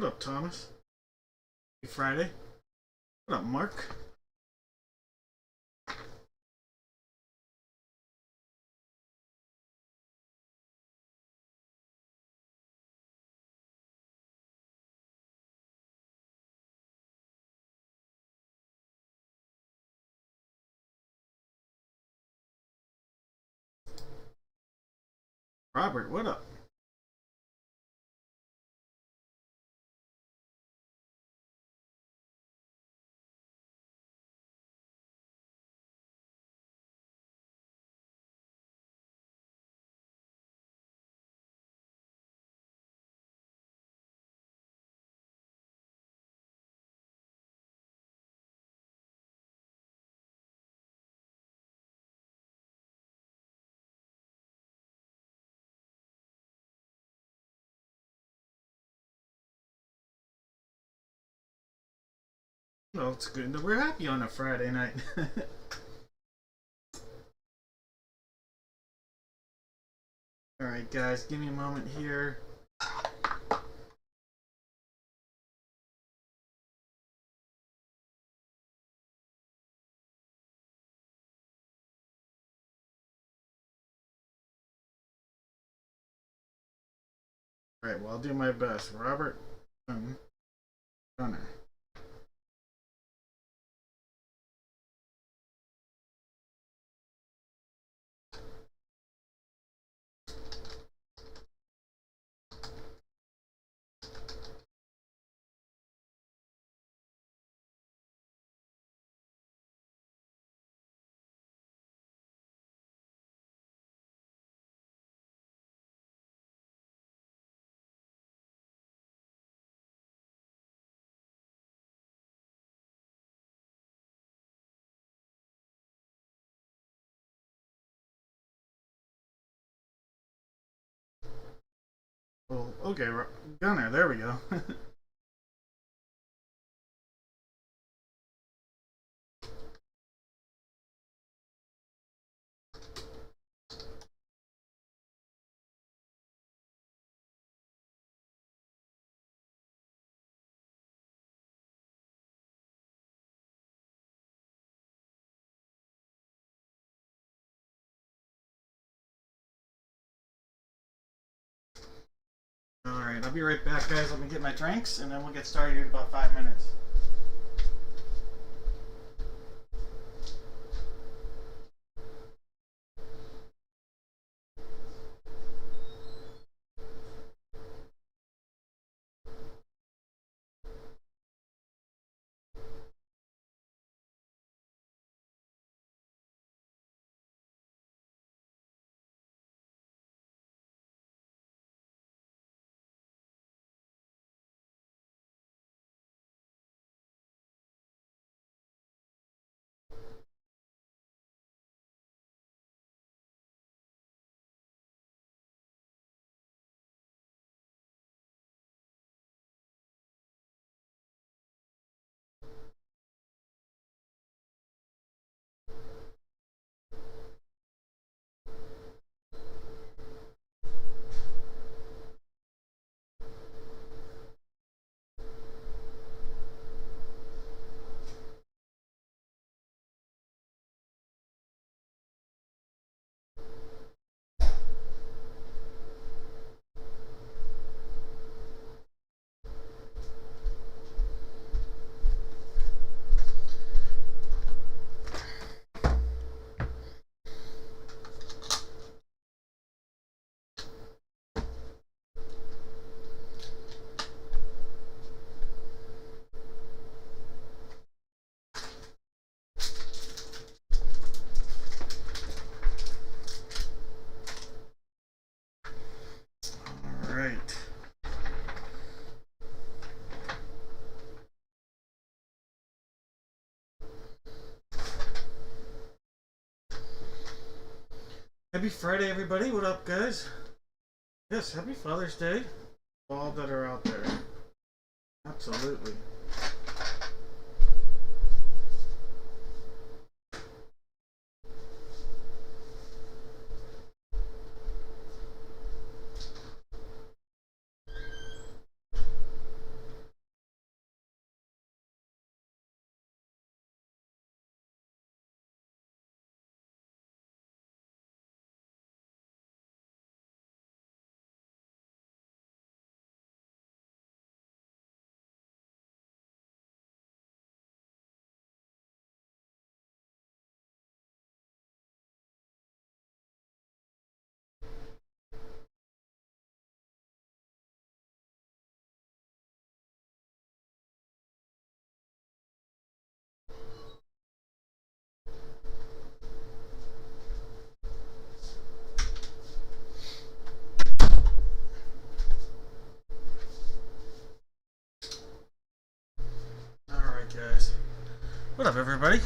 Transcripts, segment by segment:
What up, Thomas? Happy Friday. What up, Mark? Robert, what up? Well, it's good that we're happy on a Friday night. Alright, guys, give me a moment here. Alright, well, I'll do my best. Robert Gunner. Well, okay, Gunner, there we go. Alright, I'll be right back, guys. Let me get my drinks, and then we'll get started in about 5 minutes. Alright. Happy Friday, everybody. What up, guys? Yes, happy Father's Day. All that are out there. Absolutely. What up, everybody?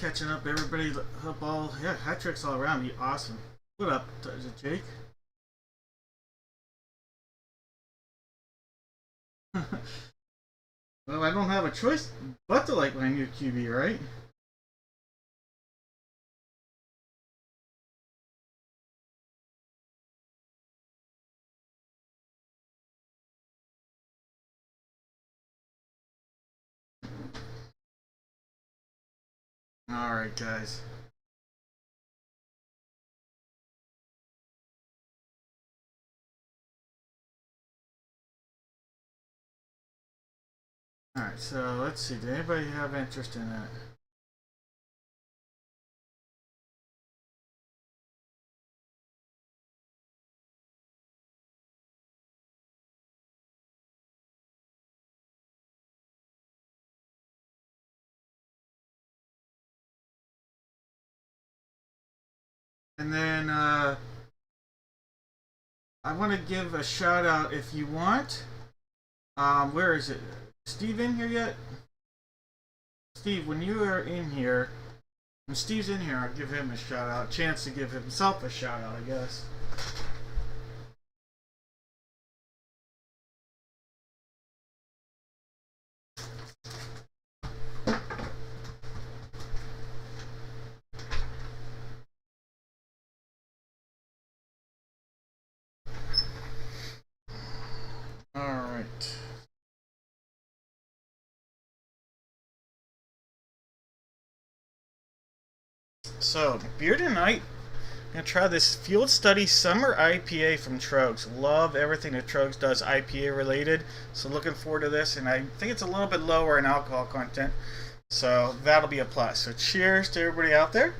Catching up, everybody. Hope all, yeah, hat tricks all around me. Awesome. What up? Is it Jake? Well, I don't have a choice but to like my new QB, right? Alright, guys. Alright, so let's see. Did anybody have interest in that? And then I want to give a shout out if you want. Where is it? Steve in here yet? Steve, when you are in here, when Steve's in here, I'll give him a shout out. Chance to give himself a shout out, I guess. Alright. So, beer tonight. I'm gonna try this Field Study Summer IPA from Trogs. Love everything that Trogs does IPA related. So looking forward to this, and I think it's a little bit lower in alcohol content. So that'll be a plus. So cheers to everybody out there.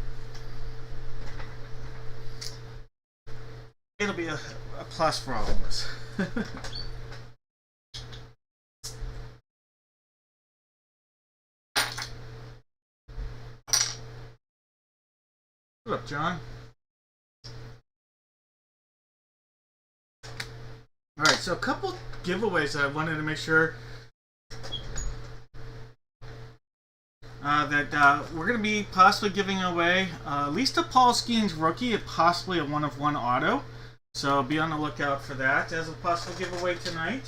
It'll be a plus for all of us. What up, John? Alright, so a couple giveaways that I wanted to make sure that we're going to be possibly giving away at least a Paul Skeens rookie and possibly a one-of-one auto. So be on the lookout for that as a possible giveaway tonight.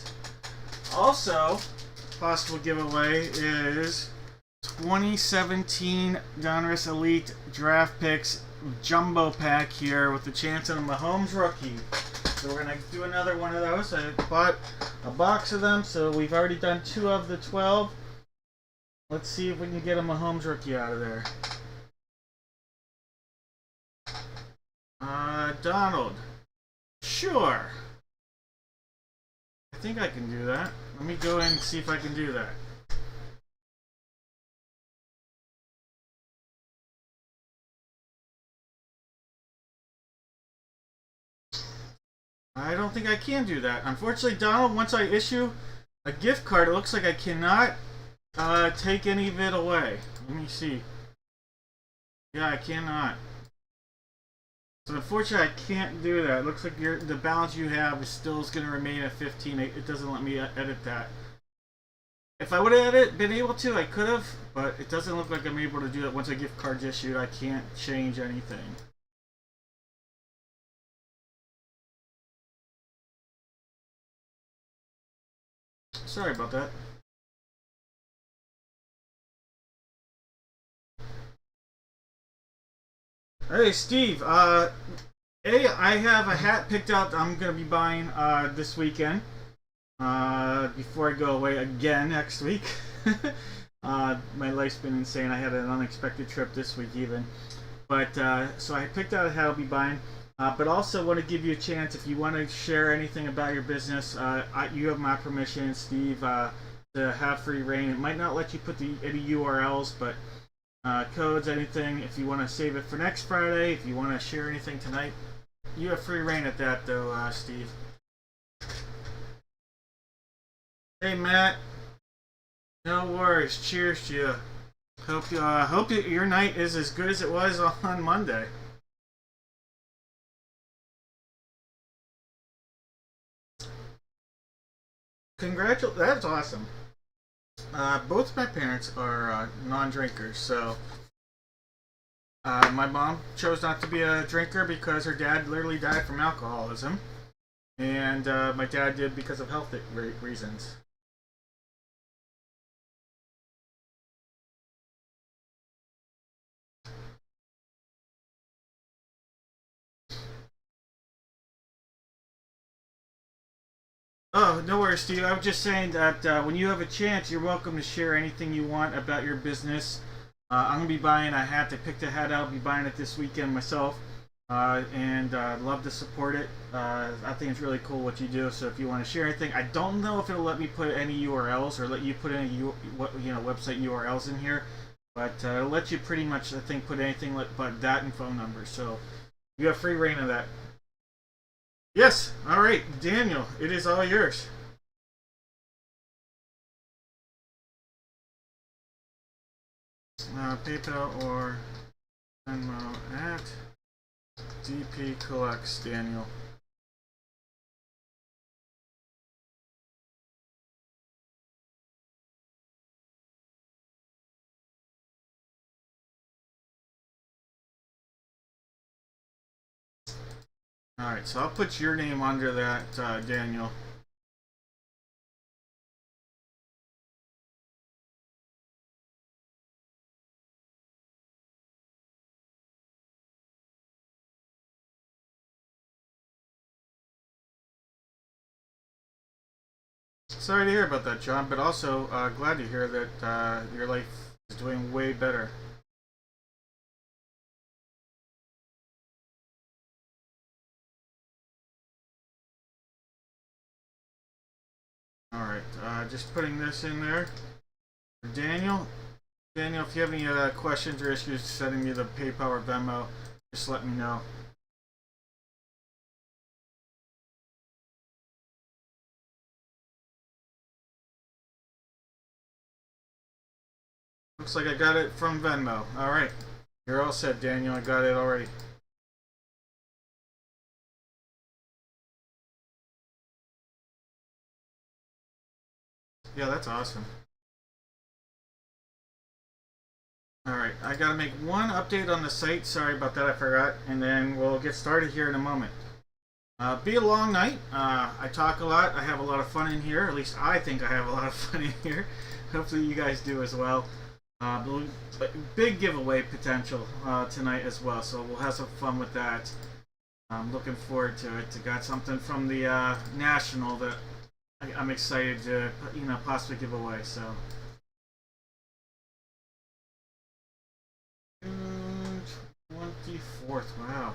Also, possible giveaway is 2017 Donruss Elite Draft Picks Jumbo Pack here with the chance of a Mahomes rookie. So we're going to do another one of those. I bought a box of them, so we've already done 2 of the 12. Let's see if we can get a Mahomes rookie out of there. Donald. Sure. I think I can do that. Let me go in and see if I can do that. I don't think I can do that. Unfortunately, Donald, once I issue a gift card, it looks like I cannot take any of it away. Let me see. Yeah, I cannot. So unfortunately, I can't do that. It looks like the balance you have is still going to remain at 15. It doesn't let me edit that. If I would have been able to, I could have, but it doesn't look like I'm able to do that. Once a gift card's issued, I can't change anything. Sorry about that. Hey, Steve. I have a hat picked out that I'm going to be buying this weekend. Before I go away again next week. My life's been insane. I had an unexpected trip this week even. But, so I picked out a hat I'll be buying. But also want to give you a chance if you want to share anything about your business. You have my permission, Steve, to have free reign. It might not let you put any URLs, but codes, anything. If you want to save it for next Friday, if you want to share anything tonight, you have free reign at that, though, Steve. Hey, Matt. No worries. Cheers to you. Hope your night is as good as it was on Monday. Congratulations. That's awesome. Both my parents are non-drinkers, so my mom chose not to be a drinker because her dad literally died from alcoholism, and my dad did because of health reasons. Oh, no worries, Steve. I was just saying that when you have a chance, you're welcome to share anything you want about your business. I'm gonna be buying a hat. I picked a hat out. I'll be buying it this weekend myself, and love to support it. I think it's really cool what you do. So if you want to share anything, I don't know if it'll let me put any URLs or let you put any website URLs in here, but it'll let you pretty much I think put anything but that and phone numbers. So you have free reign of that. Yes. All right, Daniel. It is all yours. PayPal or Venmo at DP Collects Daniel. All right, so I'll put your name under that, Daniel. Sorry to hear about that, John, but also glad to hear that your life is doing way better. All right, just putting this in there for Daniel. Daniel, if you have any questions or issues sending me the PayPal or Venmo, just let me know. Looks like I got it from Venmo. All right, you're all set, Daniel. I got it already. Yeah, that's awesome. Alright, I gotta make one update on the site. Sorry about that, I forgot. And then we'll get started here in a moment. Be a long night. I talk a lot. I have a lot of fun in here. At least I think I have a lot of fun in here. Hopefully you guys do as well. Big giveaway potential tonight as well. So we'll have some fun with that. I'm looking forward to it. I got something from the National that I'm excited to possibly give away. So. June 24th. Wow.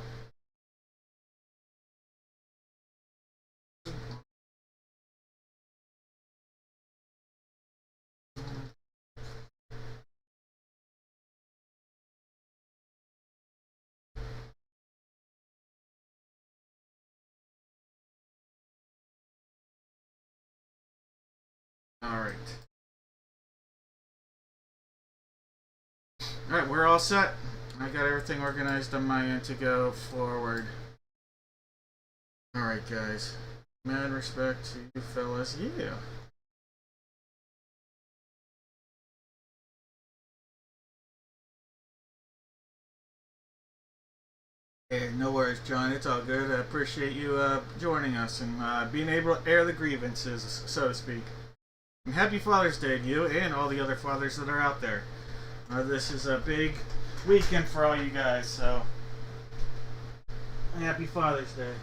All right. All right, we're all set. I got everything organized on my end to go forward. All right, guys. Mad respect to you fellas. Yeah. Hey, no worries, John. It's all good. I appreciate you joining us and being able to air the grievances, so to speak. And happy Father's Day to you and all the other fathers that are out there. This is a big weekend for all you guys, so happy Father's Day.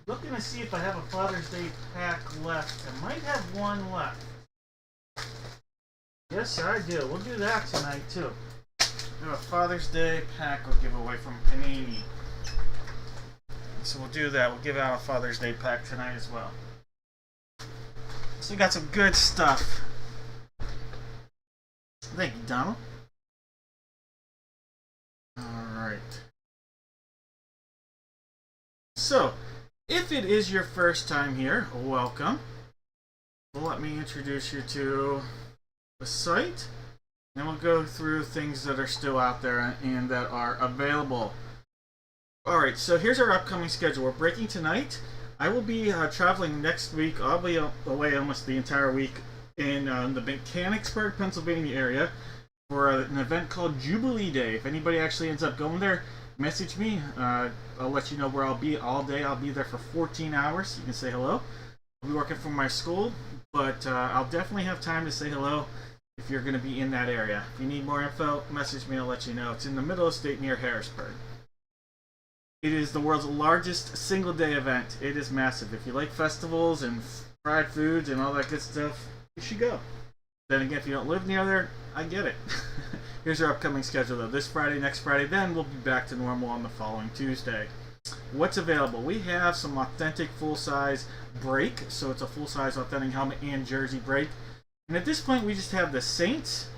Looking to see if I have a Father's Day pack left. I might have one left. Yes, I do. We'll do that tonight, too. We have a Father's Day pack we'll give away from Panini. So we'll do that. We'll give out a Father's Day pack tonight as well. So we got some good stuff. Thank you, Donald. Alright. So, if it is your first time here, welcome. Let me introduce you to the site. And we'll go through things that are still out there and that are available. Alright, so here's our upcoming schedule. We're breaking tonight. I will be traveling next week. I'll be away almost the entire week in the Mechanicsburg, Pennsylvania area for an event called Jubilee Day. If anybody actually ends up going there, message me. I'll let you know where I'll be all day. I'll be there for 14 hours. You can say hello. I'll be working from my school, but I'll definitely have time to say hello if you're going to be in that area. If you need more info, message me. I'll let you know. It's in the middle of the state near Harrisburg. It is the world's largest single-day event. It is massive. If you like festivals and fried foods and all that good stuff, you should go. Then again, if you don't live near there, I get it. Here's our upcoming schedule, though. This Friday, next Friday, then we'll be back to normal on the following Tuesday. What's available? We have some authentic full-size brake. So it's a full-size authentic helmet and jersey brake. And at this point, we just have the Saints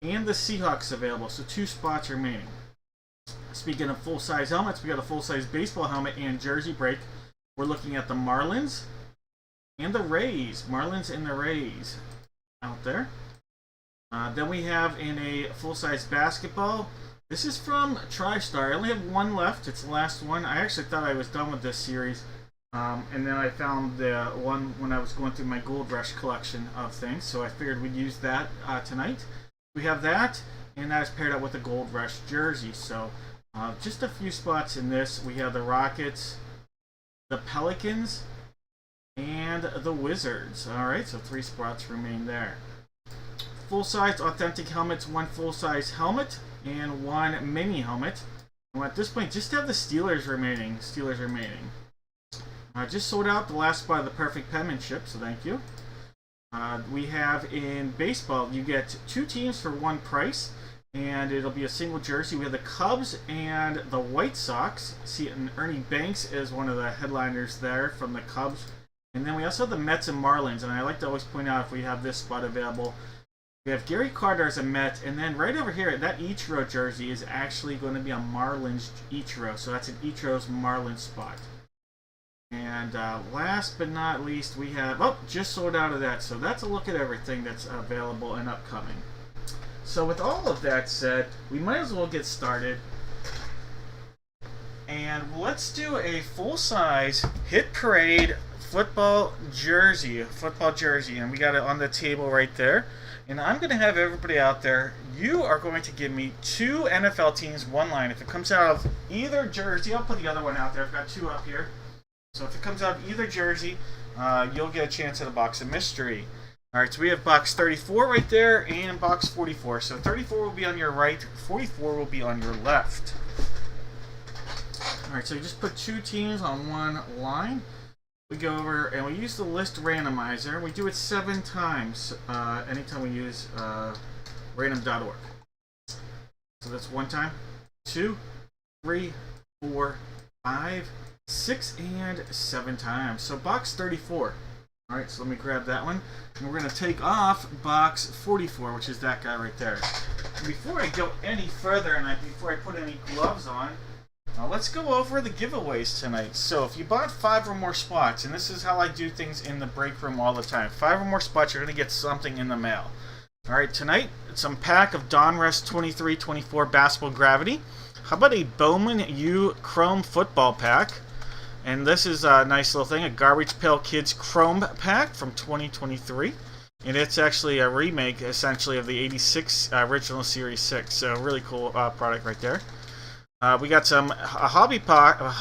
and the Seahawks available. So 2 spots remaining. Speaking of full-size helmets, we got a full-size baseball helmet and jersey brake. We're looking at the Marlins and the Rays. Marlins and the Rays out there. Then we have in a full-size basketball. This is from TriStar. I only have one left. It's the last one. I actually thought I was done with this series. And then I found the one when I was going through my Gold Rush collection of things. So I figured we'd use that tonight. We have that, and that is paired up with a Gold Rush jersey. So just a few spots in this. We have the Rockets, the Pelicans, and the Wizards. Alright, so 3 spots remain there. Full-size authentic helmets, 1 full-size helmet, and 1 mini helmet. And at this point, just have the Steelers remaining. Just sold out the last spot of the perfect penmanship, so thank you. We have in baseball, you get 2 teams for 1 price. And it'll be a single jersey. We have the Cubs and the White Sox. See, and Ernie Banks is one of the headliners there from the Cubs. And then we also have the Mets and Marlins. And I like to always point out if we have this spot available. We have Gary Carter as a Met. And then right over here, that Ichiro jersey is actually going to be a Marlins Ichiro. So that's an Ichiro's Marlins spot. And last but not least, we have... Oh, just sold out of that. So that's a look at everything that's available and upcoming. So with all of that said, we might as well get started. And let's do a full-size Hit Parade football jersey. And we got it on the table right there. And I'm going to have everybody out there. You are going to give me 2 NFL teams, 1 line. If it comes out of either jersey, I'll put the other one out there. I've got 2 up here. So if it comes out of either jersey, you'll get a chance at a box of mystery. Alright, so we have box 34 right there and box 44. So 34 will be on your right, 44 will be on your left. Alright, so you just put 2 teams on 1 line. We go over and we use the list randomizer. We do it 7 times anytime we use random.org. So that's 1 time, 2, 3, 4, 5, 6, and 7 times. So box 34. Alright, so let me grab that one. And we're going to take off box 44, which is that guy right there. And before I go any further, and before I put any gloves on, let's go over the giveaways tonight. So if you bought 5 or more spots, and this is how I do things in the break room all the time. 5 or more spots, you're going to get something in the mail. Alright, tonight, it's a pack of Donruss 23-24 Basketball Gravity. How about a Bowman U Chrome Football Pack? And this is a nice little thing, a Garbage Pail Kids Chrome Pack from 2023. And it's actually a remake, essentially, of the 86 original Series 6. So really cool product right there. We got a hobby pack of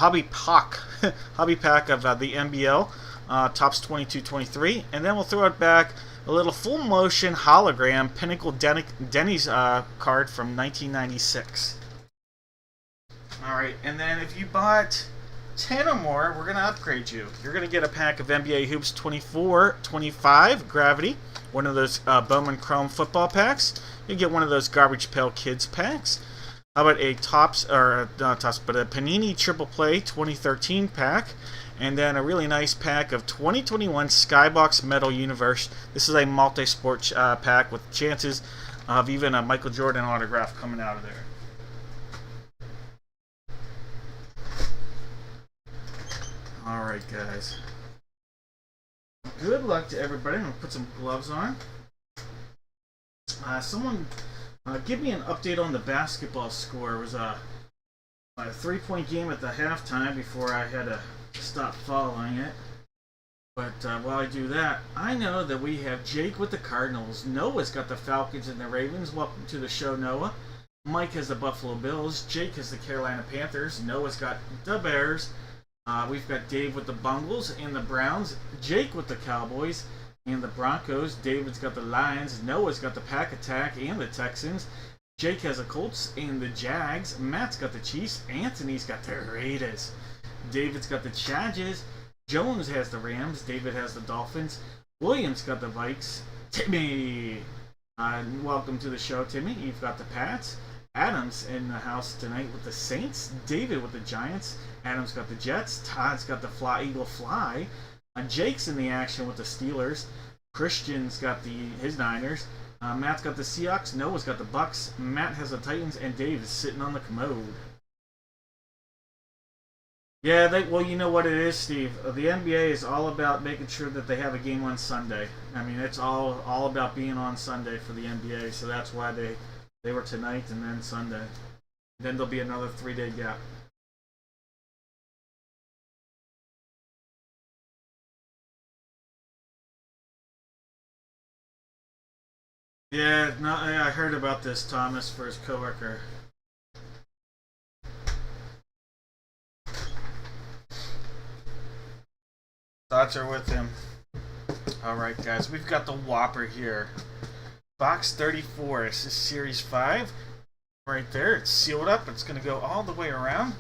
the NBL, Tops 22-23. And then we'll throw it back a little full motion hologram Pinnacle Denny's card from 1996. Alright, and then if you bought 10 or more, we're going to upgrade you. You're going to get a pack of NBA Hoops 24-25 Gravity, one of those Bowman Chrome football packs. You get one of those Garbage Pail Kids packs. How about a not Tops, but a Panini Triple Play 2013 pack, and then a really nice pack of 2021 Skybox Metal Universe. This is a multi-sport pack with chances of even a Michael Jordan autograph coming out of there. Alright, guys. Good luck to everybody. I'm going to put some gloves on. Someone give me an update on the basketball score. It was a 3-point game at the halftime before I had to stop following it. But while I do that, I know that we have Jake with the Cardinals. Noah's got the Falcons and the Ravens. Welcome to the show, Noah. Mike has the Buffalo Bills. Jake has the Carolina Panthers. Noah's got the Bears. We've got Dave with the Bungles and the Browns. Jake with the Cowboys and the Broncos. David's got the Lions. Noah's got the Pack Attack and the Texans. Jake has the Colts and the Jags. Matt's got the Chiefs. Anthony's got the Raiders. David's got the Chargers. Jones has the Rams. David has the Dolphins. Williams got the Vikes. Timmy, welcome to the show, Timmy. You've got the Pats. Adam's in the house tonight with the Saints. David with the Giants. Adam's got the Jets. Todd's got the Eagle Fly. Jake's in the action with the Steelers. Christian's got his Niners. Matt's got the Seahawks. Noah's got the Bucks. Matt has the Titans, and Dave is sitting on the commode. Yeah, well, you know what it is, Steve. The NBA is all about making sure that they have a game on Sunday. I mean, it's all about being on Sunday for the NBA, so that's why they were tonight and then Sunday. Then there'll be another 3-day gap. Yeah, no, I heard about this, Thomas, for his coworker. Thoughts are with him. Alright, guys, we've got the Whopper here. Box 34. This is Series 5. Right there. It's sealed up. It's going to go all the way around.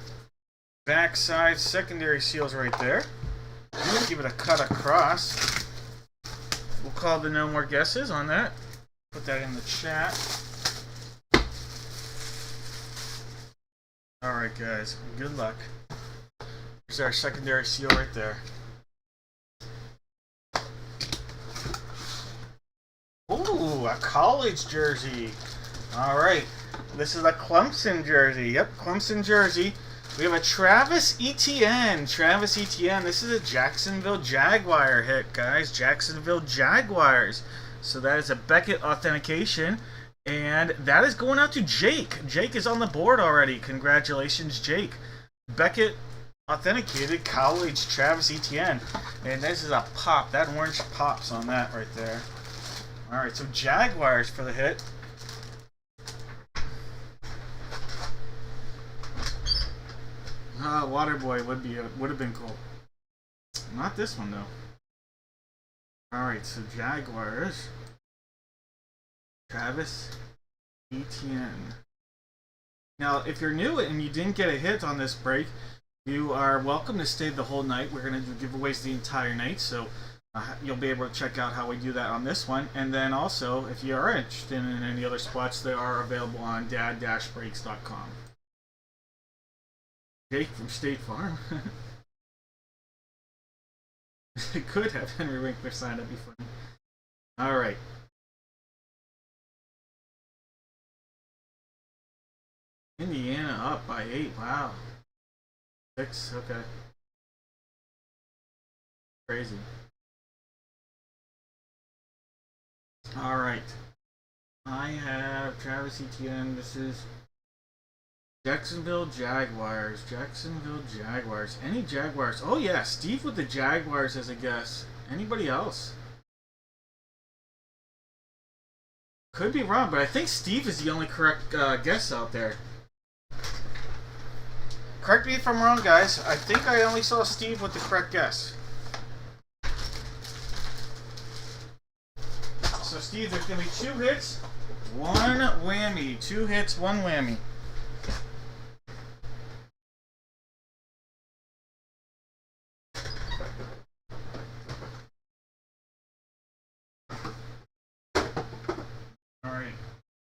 Backside secondary seals right there. I'm going to give it a cut across. We'll call the no more guesses on that. Put that in the chat. Alright, guys. Good luck. Here's our secondary seal right there. Ooh, a college jersey. Alright. This is a Clemson jersey. Yep, Clemson jersey. We have a Travis Etienne. Travis Etienne. This is a Jacksonville Jaguar hit, guys. Jacksonville Jaguars. So that is a Beckett authentication. And that is going out to Jake. Jake is on the board already. Congratulations, Jake. Beckett authenticated college Travis Etienne. And this is a pop. That orange pops on that right there. Alright, so Jaguars for the hit. Waterboy would have been cool. Not this one though. Alright, so Jaguars. Travis Etienne. Now, if you're new and you didn't get a hit on this break, you are welcome to stay the whole night. We're going to do giveaways the entire night, so you'll be able to check out how we do that on this one. And then also, if you are interested in any other spots, they are available on dad-breaks.com. Jake from State Farm. It could have Henry Winkler signed. That'd be funny. Alright. Indiana up by 8. Wow. 6. Okay. Crazy. Alright. I have Travis Etienne. This is Jacksonville Jaguars. Jacksonville Jaguars. Any Jaguars? Oh yeah, Steve with the Jaguars as a guess. Anybody else? Could be wrong, but I think Steve is the only correct guess out there. Correct me if I'm wrong, guys. I think I only saw Steve with the correct guess. So Steve, there's going to be 2 hits, 1 whammy. 2 hits, 1 whammy. Alright,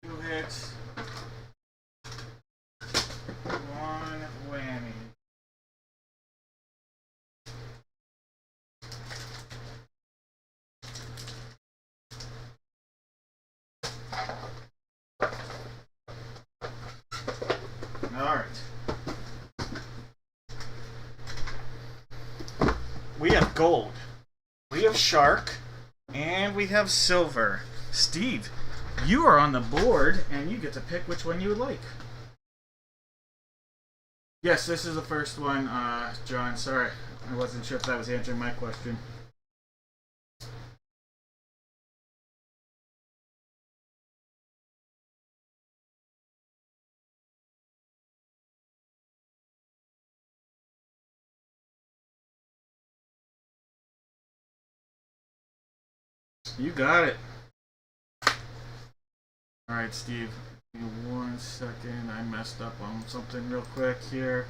2 hits, 1 whammy. Alright. We have gold. We have shark. And we have silver. Steve, you are on the board, and you get to pick which one you would like. Yes, this is the first one, John. Sorry. I wasn't sure if that was answering my question. You got it. Alright, Steve. Give me 1 second. I messed up on something real quick here.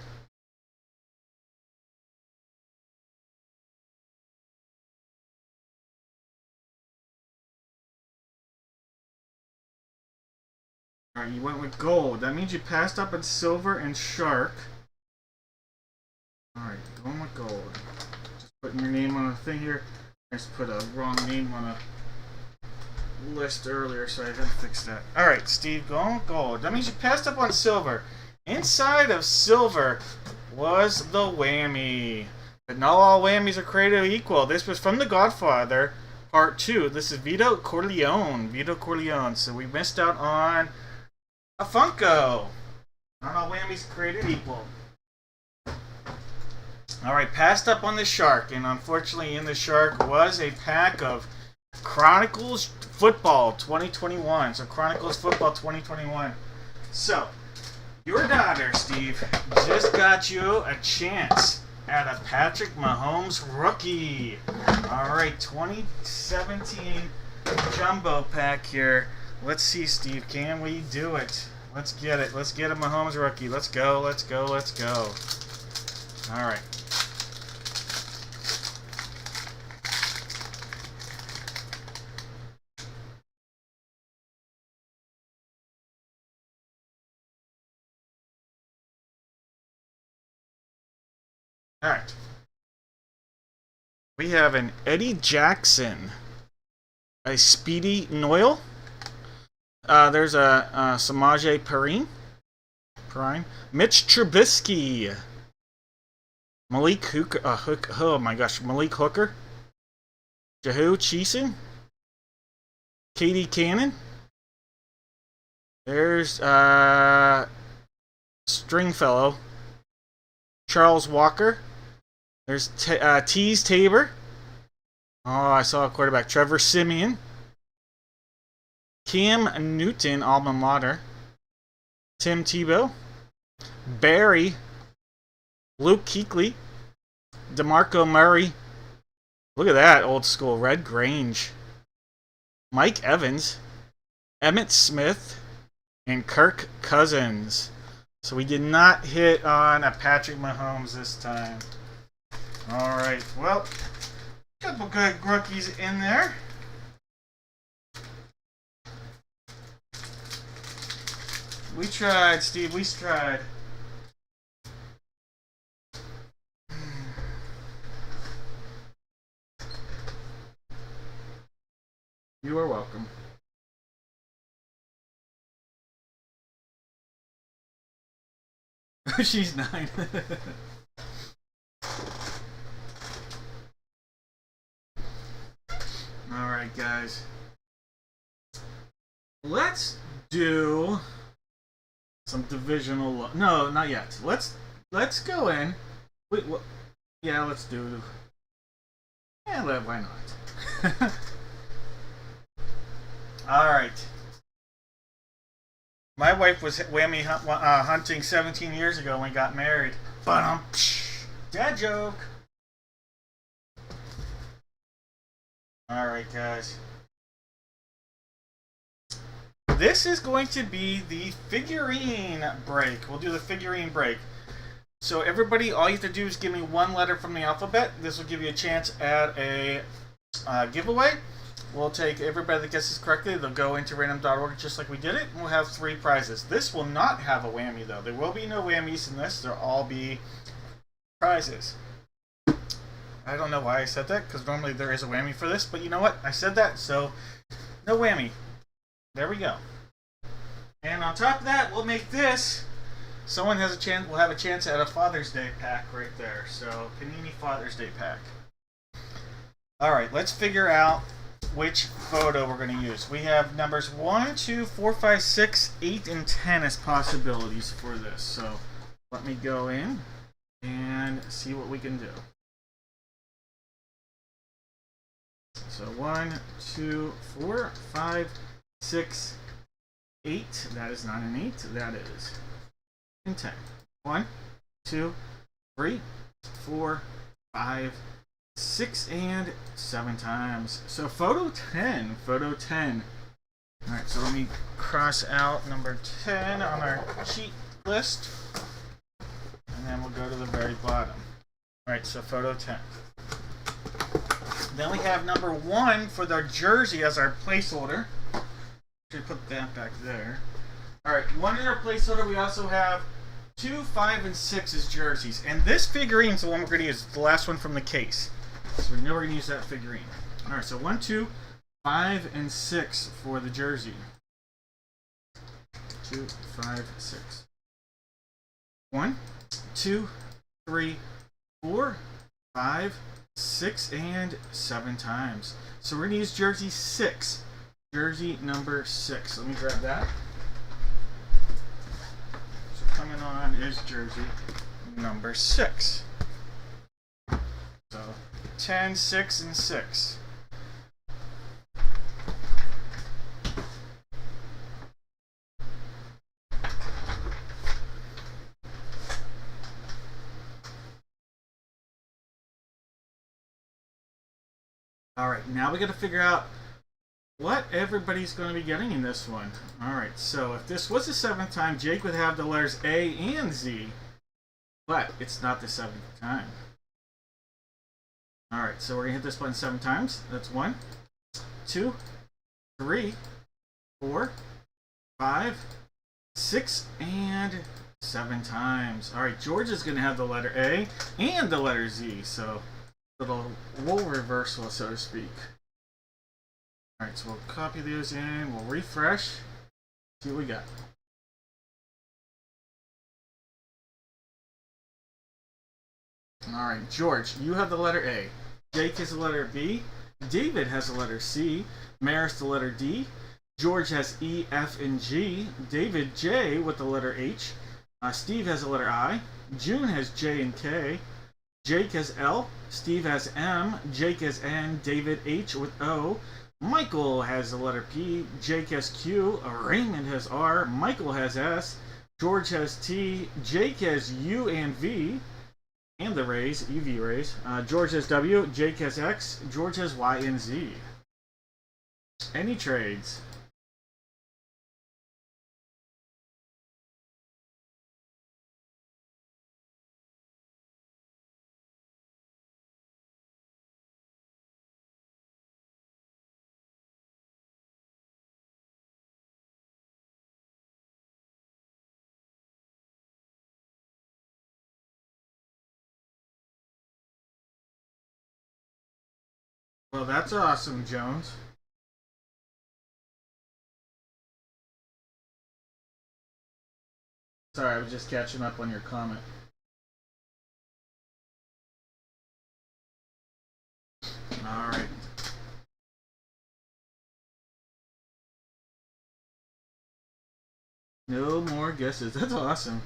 Alright, you went with gold. That means you passed up on silver and shark. Alright, going with gold. Just putting your name on a thing here. I just put a wrong name on a list earlier, so I had to fix that. Alright, Steve, going with gold. That means you passed up on silver. Inside of silver was the whammy. But not all whammies are created equal. This was from The Godfather, Part 2. This is Vito Corleone. Vito Corleone. So we missed out on a Funko. Not all whammies created equal. Alright, passed up on the shark. And unfortunately in the shark was a pack of Chronicles Football 2021. So Chronicles Football 2021. So, your daughter, Steve, just got you a chance at a Patrick Mahomes rookie. Alright, 2017 Jumbo Pack here. Let's see, Steve. Can we do it? Let's get it. Let's get a Mahomes rookie. Let's go. Let's go. Let's go. Alright. Alright. We have an Eddie Jackson. A Speedy Noyle. There's a Samaje Perine. Mitch Trubisky. Malik Hooker. Oh my gosh. Malik Hooker. Jehu Cheeson. Katie Cannon. There's Stringfellow. Charles Walker. There's Tease Tabor. Oh, I saw a quarterback. Trevor Siemian. Cam Newton, alma mater. Tim Tebow. Barry. Luke Kuechly. DeMarco Murray. Look at that, old school. Red Grange. Mike Evans. Emmitt Smith. And Kirk Cousins. So we did not hit on a Patrick Mahomes this time. Alright, well, a couple good rookies in there. We tried, Steve, we tried. You are welcome. She's 9. Alright, guys. Let's do some divisional. No, not yet. Let's go in. Wait, what? Yeah, let's do. Yeah, why not? Alright. My wife was whammy hunting 17 years ago when we got married. Dad joke. Alright, guys. This is going to be the figurine break. We'll do the figurine break. So everybody, all you have to do is give me one letter from the alphabet. This will give you a chance at a giveaway. We'll take everybody that guesses correctly. They'll go into random.org just like we did it, and we'll have 3 prizes. This will not have a whammy, though. There will be no whammies in this. They'll all be prizes. I don't know why I said that, because normally there is a whammy for this, but you know what? I said that, so no whammy. There we go. And on top of that, we'll make this. Someone has a chance. Will have a chance at a Father's Day pack right there. So Panini Father's Day pack. All right, let's figure out which photo we're going to use. We have numbers 1, 2, 4, 5, 6, 8, and 10 as possibilities for this. So let me go in and see what we can do. So 1, 2, 4, 5, 6, 8. That is not an 8. That is in 10. 1, 2, 3, 4, 5, 6, and 7 times. So photo 10. Photo 10. Alright, so let me cross out number 10 on our cheat list. And then we'll go to the very bottom. Alright, so photo 10. Then we have number 1 for the jersey as our placeholder. Should put that back there. Alright, 1 in our placeholder. We also have 2, 5, and 6 as jerseys. And this figurine is the one we're going to use. It's the last one from the case. So we know we're going to use that figurine. Alright, so 1, 2, 5, and 6 for the jersey. 2, 5, 6. 1, 2, 3, 4, 5, 6, and 7 times. So we're going to use jersey 6. Jersey number 6. Let me grab that. So coming on is jersey number 6. So 10, 6, and 6. Alright, now we got to figure out what everybody's going to be getting in this one. Alright, so if this was the 7th time, Jake would have the letters A and Z, but it's not the 7th time. Alright, so we're going to hit this button 7 times. That's 1, 2, 3, 4, 5, 6, and 7 times. Alright, George is going to have the letter A and the letter Z, so little role reversal, so to speak. Alright, so we'll copy those in, we'll refresh, see what we got. Alright, George, you have the letter A. Jake has the letter B. David has the letter C. Maris the letter D. George has E, F, and G. David J with the letter H. Steve has the letter I. June has J and K. Jake has L. Steve has M. Jake has N. David H with O. Michael has the letter P. Jake has Q. Raymond has R. Michael has S. George has T. Jake has U and V. And the rays, UV rays. George has W. Jake has X. George has Y and Z. Any trades? Well, that's awesome, Jones. Sorry, I was just catching up on your comment. Alright. No more guesses. That's awesome.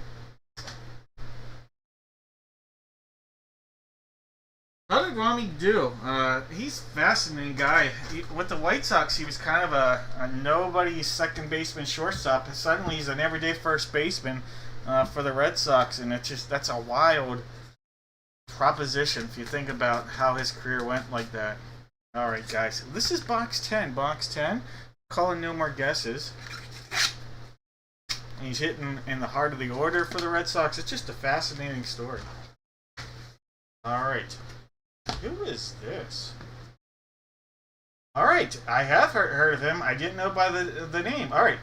How did Rami do? He's a fascinating guy. With the White Sox, he was kind of a nobody second baseman shortstop, and suddenly he's an everyday first baseman for the Red Sox, and that's a wild proposition if you think about how his career went like that. All right, guys, this is box 10. Box 10. Calling no more guesses. And he's hitting in the heart of the order for the Red Sox. It's just a fascinating story. All right. Who is this? All right, I have heard of him. I didn't know by the name. All right,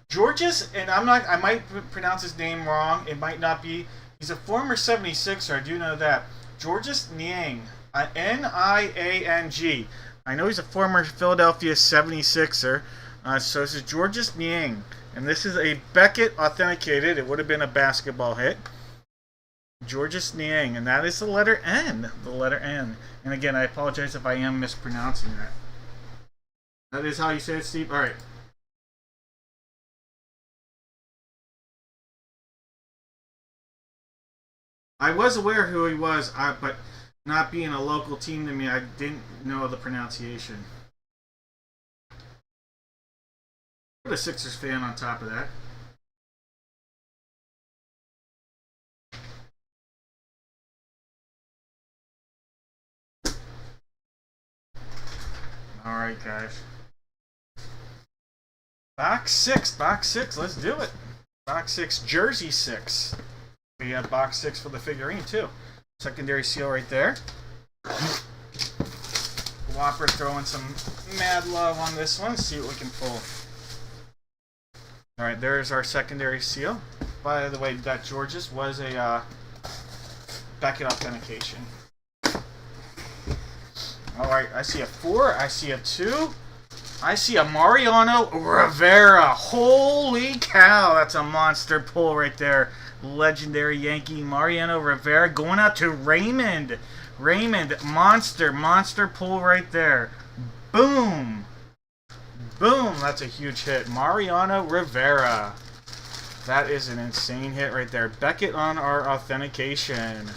Georges, and I might pronounce his name wrong. It might not be. He's a former 76er. I do know that. Georges Niang, Niang. I know he's a former Philadelphia 76er. So this is Georges Niang, and this is a Beckett authenticated. It would have been a basketball hit. Georges Niang, and that is the letter N. The letter N. And again, I apologize if I am mispronouncing that. That is how you say it, Steve? Alright. I was aware who he was, but Not being a local team to me, I didn't know the pronunciation. Put a Sixers fan on top of that. Alright, guys. Box 6, let's do it. Box 6, Jersey 6. We have box 6 for the figurine, too. Secondary seal right there. Whopper throwing some mad love on this one. See what we can pull. Alright, there's our secondary seal. By the way, that George's was a Beckett authentication. Alright, I see a 4, I see a 2, I see a Mariano Rivera. Holy cow, that's a monster pull right there. Legendary Yankee Mariano Rivera going out to Raymond. Raymond, monster pull right there. Boom. Boom, that's a huge hit. Mariano Rivera. That is an insane hit right there. Beckett on our authentication.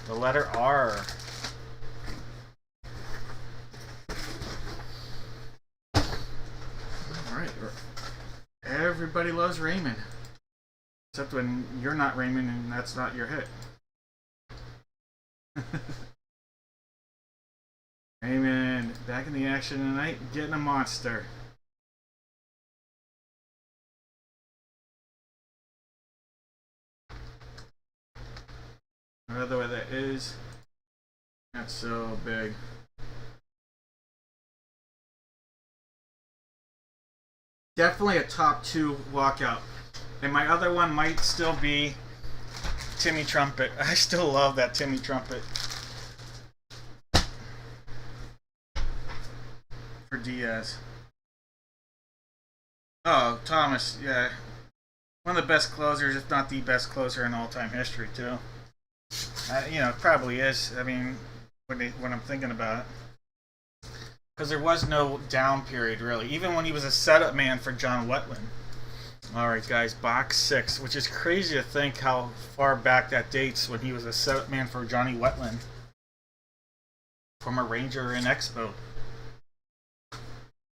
The letter R. Alright. Everybody loves Raymond. Except when you're not Raymond and that's not your hit. Raymond, back in the action tonight, getting a monster. Another way that is. That's so big. Definitely a top 2 walkout. And my other one might still be Timmy Trumpet. I still love that Timmy Trumpet. For Diaz. Oh, Thomas, yeah. One of the best closers, if not the best closer in all-time history, too. You know, it probably is. I mean, when I'm thinking about it. Because there was no down period, really. Even when he was a setup man for John Wetland. Alright, guys, box 6. Which is crazy to think how far back that dates when he was a setup man for Johnny Wetland. Former Ranger and Expo.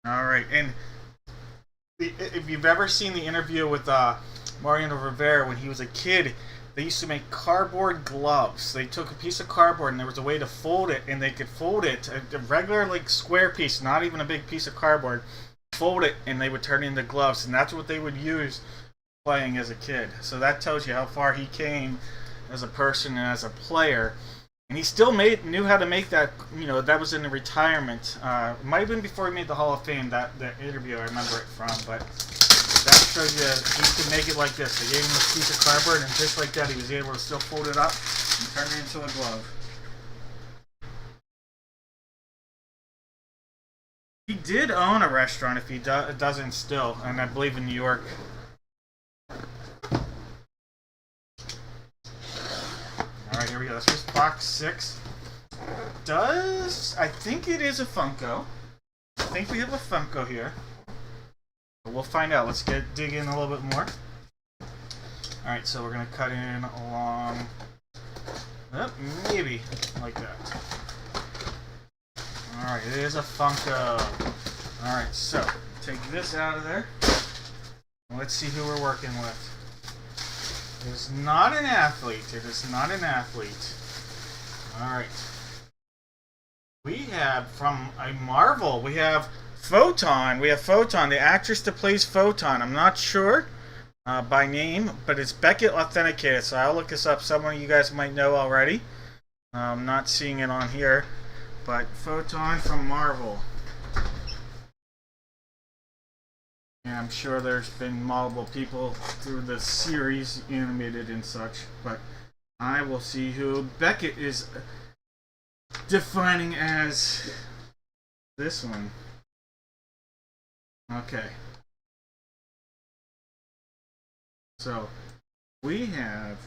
Alright, and if you've ever seen the interview with Mariano Rivera when he was a kid, they used to make cardboard gloves. They took a piece of cardboard and there was a way to fold it, and they could fold it, a regular like square piece, not even a big piece of cardboard, fold it and they would turn it into gloves, and that's what they would use playing as a kid. So that tells you how far he came as a person and as a player. And he still knew how to make that, you know, that was in the retirement. It might have been before he made the Hall of Fame, that interview I remember it from, but that shows you he could make it like this. They gave him this piece of cardboard, and just like that, he was able to still fold it up and turn it into a glove. He did own a restaurant, if he doesn't still, and I believe in New York. Alright, here we go. This is box 6. I think it is a Funko. I think we have a Funko here. But we'll find out. Let's dig in a little bit more. Alright, so we're going to cut in along... maybe like that. Alright, it is a Funko. Alright, so take this out of there. Let's see who we're working with. It is not an athlete. It is not an athlete. Alright. We have from a Marvel, we have Photon. We have Photon, the actress that plays Photon. I'm not sure by name, but it's Beckett authenticated, so I'll look this up. Some of you guys might know already. I'm not seeing it on here, but Photon from Marvel. And I'm sure there's been multiple people through the series, animated and such, but I will see who Beckett is defining as this one. Okay. So, we have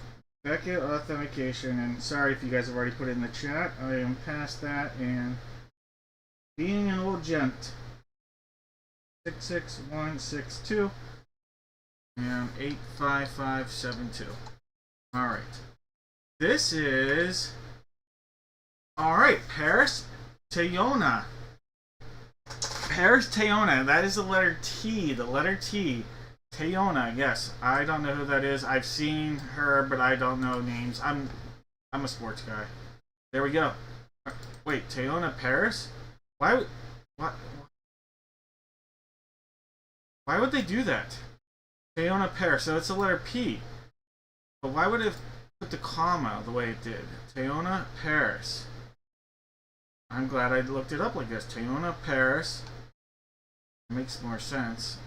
Beckett authentication, and sorry if you guys have already put it in the chat. I am past that, and being an old gent. 66162 and 85572. Alright. This is Alright, Paris Tayona. Paris Tayona. That is the letter T. The letter T. Tayona, yes. I don't know who that is. I've seen her, but I don't know names. I'm a sports guy. There we go. Wait, Tayona Paris? Why would they do that? Tayona Paris. So it's the letter P. But why would it put the comma the way it did? Tayona Paris. I'm glad I looked it up like this. Tayona Paris. Makes more sense.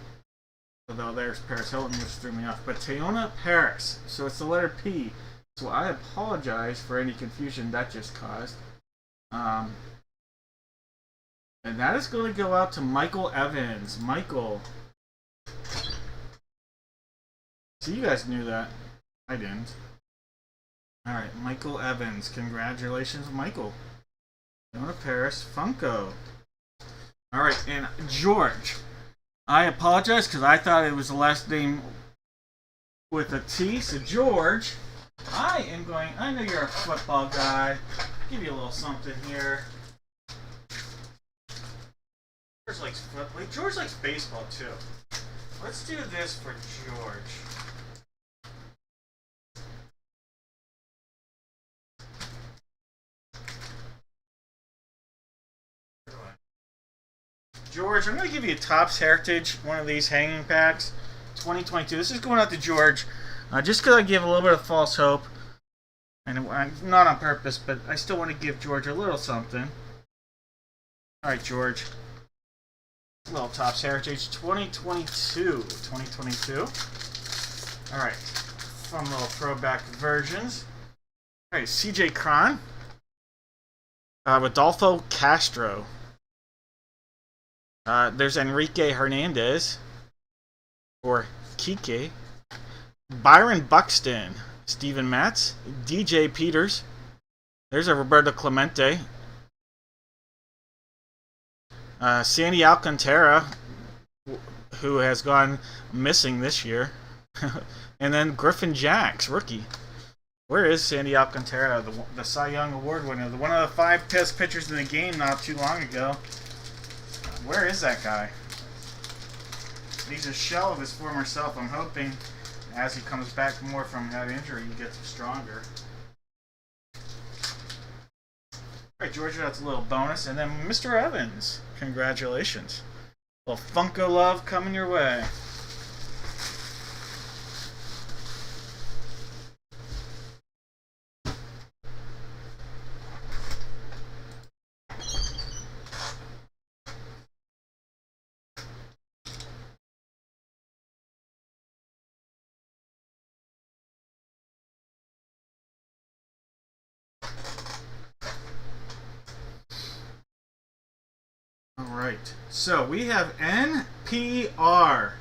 Although there's Paris Hilton, which threw me off. But Tayona Paris. So it's the letter P. So I apologize for any confusion that just caused. And that is going to go out to Michael Evans. Michael. So you guys knew that. I didn't. Alright, Michael Evans. Congratulations, Michael. Tayona Paris. Funko. Alright, and George. I apologize because I thought it was the last name with a T. So George, I know you're a football guy. Give you a little something here. George likes baseball too. Let's do this for George. George, I'm going to give you a Topps Heritage, one of these hanging packs, 2022. This is going out to George, just because I give a little bit of false hope, and not on purpose, but I still want to give George a little something. All right, George. A little Topps Heritage, 2022. All right, fun little throwback versions. All right, CJ Cron, Rodolfo Castro. There's Enrique Hernandez, or Kike, Byron Buxton, Steven Matz, DJ Peters. There's a Roberto Clemente, Sandy Alcantara, who has gone missing this year, and then Griffin Jax, rookie. Where is Sandy Alcantara, the Cy Young Award winner, one of the 5 best pitchers in the game not too long ago? Where is that guy? He's a shell of his former self. I'm hoping as he comes back more from that injury, he gets stronger. Alright, Georgia, that's a little bonus. And then Mr. Evans, congratulations. A little Funko love coming your way. Alright, so we have NPR.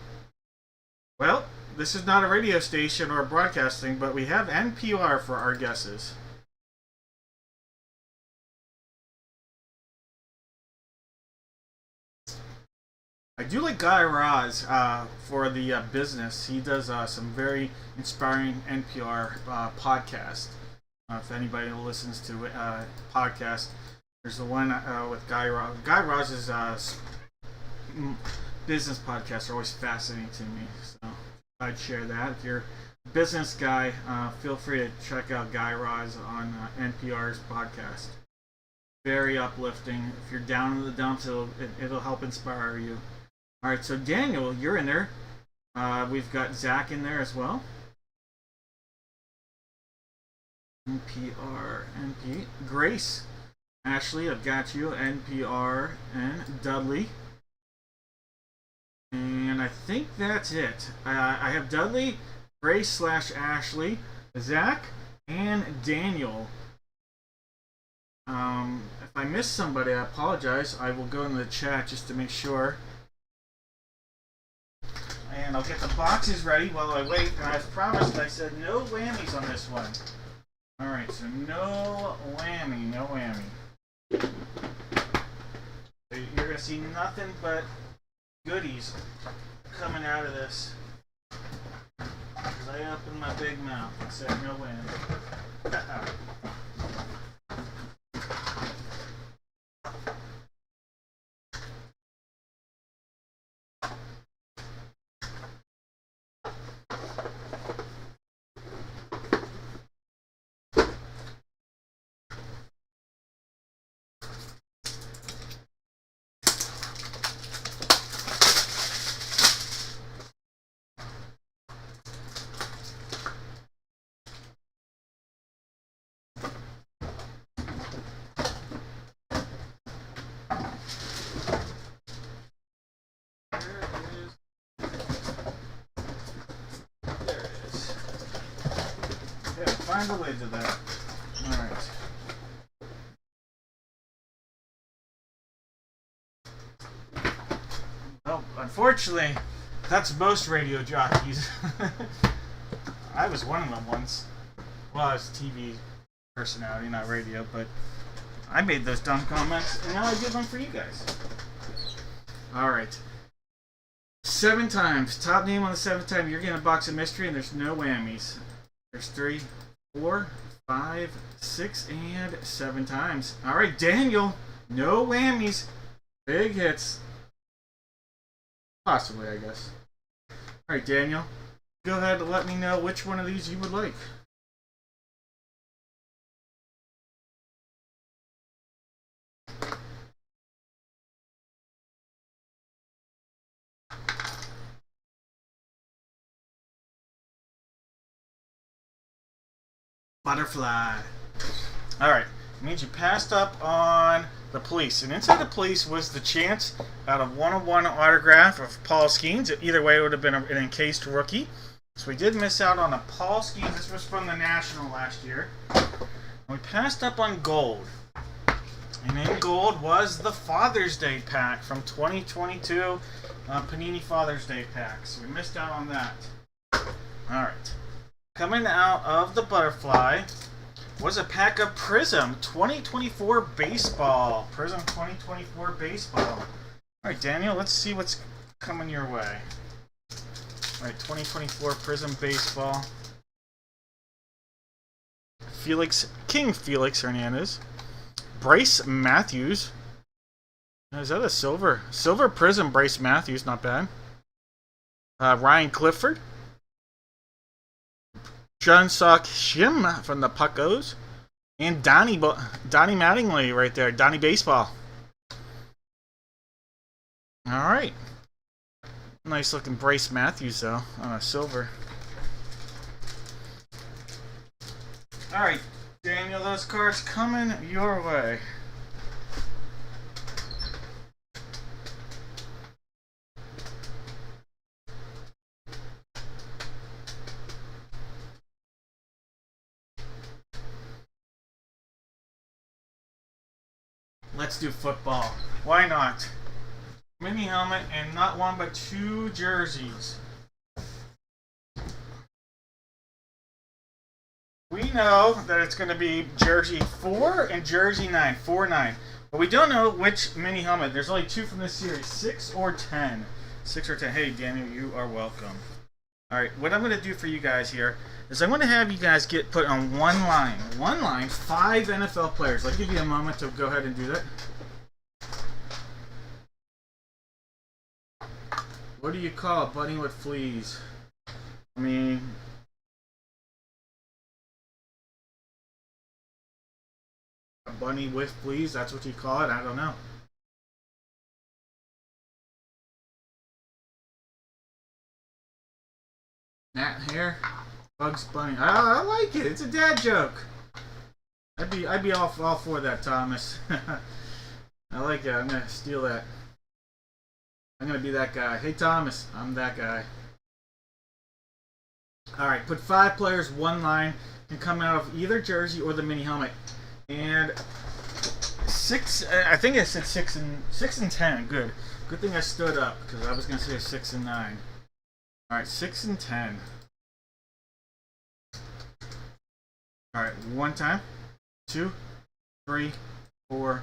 Well, this is not a radio station or broadcasting, but we have NPR for our guesses. I do like Guy Raz for the business. He does some very inspiring NPR podcast. If anybody listens to podcast, there's the one with Guy Raz. Guy Raz's business podcasts are always fascinating to me. So I'd share that. If you're a business guy, feel free to check out Guy Raz on NPR's podcast. Very uplifting. If you're down in the dumps, it'll help inspire you. All right, so Daniel, you're in there. We've got Zach in there as well. NPR, NP. Grace, Ashley, I've got you. NPR and Dudley. And I think that's it. I have Dudley, Grace / Ashley, Zach, and Daniel. If I missed somebody, I apologize. I will go in the chat just to make sure. And I'll get the boxes ready while I wait. And I've promised, I said no whammies on this one. Alright, so no whammy, no whammy. So you're going to see nothing but goodies coming out of this. Because I opened my big mouth and said no whammy. find the lid to that. Alright. Well, unfortunately, that's most radio jockeys. I was one of them once. Well, I was a TV personality, not radio, but I made those dumb comments, and now I did one for you guys. Alright. 7 times. Top name on the 7th time. You're getting a box of mystery, and there's no whammies. There's 3, 4, 5, 6, and 7 times. Alright, Daniel. No whammies. Big hits. Possibly, I guess. Alright, Daniel. Go ahead and let me know which one of these you would like. Butterfly. Alright, it means you passed up on the police. And inside the police was the chance at a one-on-one autograph of Paul Skeens. Either way, it would have been an encased rookie. So we did miss out on a Paul Skeens. This was from the National last year. And we passed up on gold. And in gold was the Father's Day pack from 2022 Panini Father's Day pack. So we missed out on that. Alright. Coming out of the butterfly was a pack of Prism 2024 Baseball. Prism 2024 Baseball. Alright, Daniel, let's see what's coming your way. Alright, 2024 Prism Baseball. King Felix Hernandez. Bryce Matthews. Is that a silver? Silver Prism Bryce Matthews, not bad. Ryan Clifford. John Sock Shim from the Puckos. And Donnie Mattingly right there. Donnie Baseball. Alright. Nice looking Bryce Matthews though on a silver. Alright, Daniel, those cards coming your way. Let's do football. Why not? Mini helmet and not one but 2 jerseys. We know that it's going to be jersey 4 and jersey 9. 4-9. But we don't know which mini helmet. There's only 2 from this series. 6 or 10. 6 or 10. Hey, Daniel, you are welcome. Alright, what I'm going to do for you guys here is I'm going to have you guys get put on one line. 5 NFL players. I'll give you a moment to go ahead and do that. What do you call a bunny with fleas? I mean... a bunny with fleas? That's what you call it? I don't know. Nat hair? Bugs Bunny. I like it. It's a dad joke. I'd be all for that, Thomas. I like it. I'm gonna steal that. I'm gonna be that guy. Hey Thomas, I'm that guy. Alright, put 5 players, 1 line, can come out of either jersey or the mini helmet. And 6, I think I said 6 and 10. Good. Good thing I stood up, because I was gonna say 6 and 9. Alright, 6 and 10. Alright, 1 time. 2, 3, 4,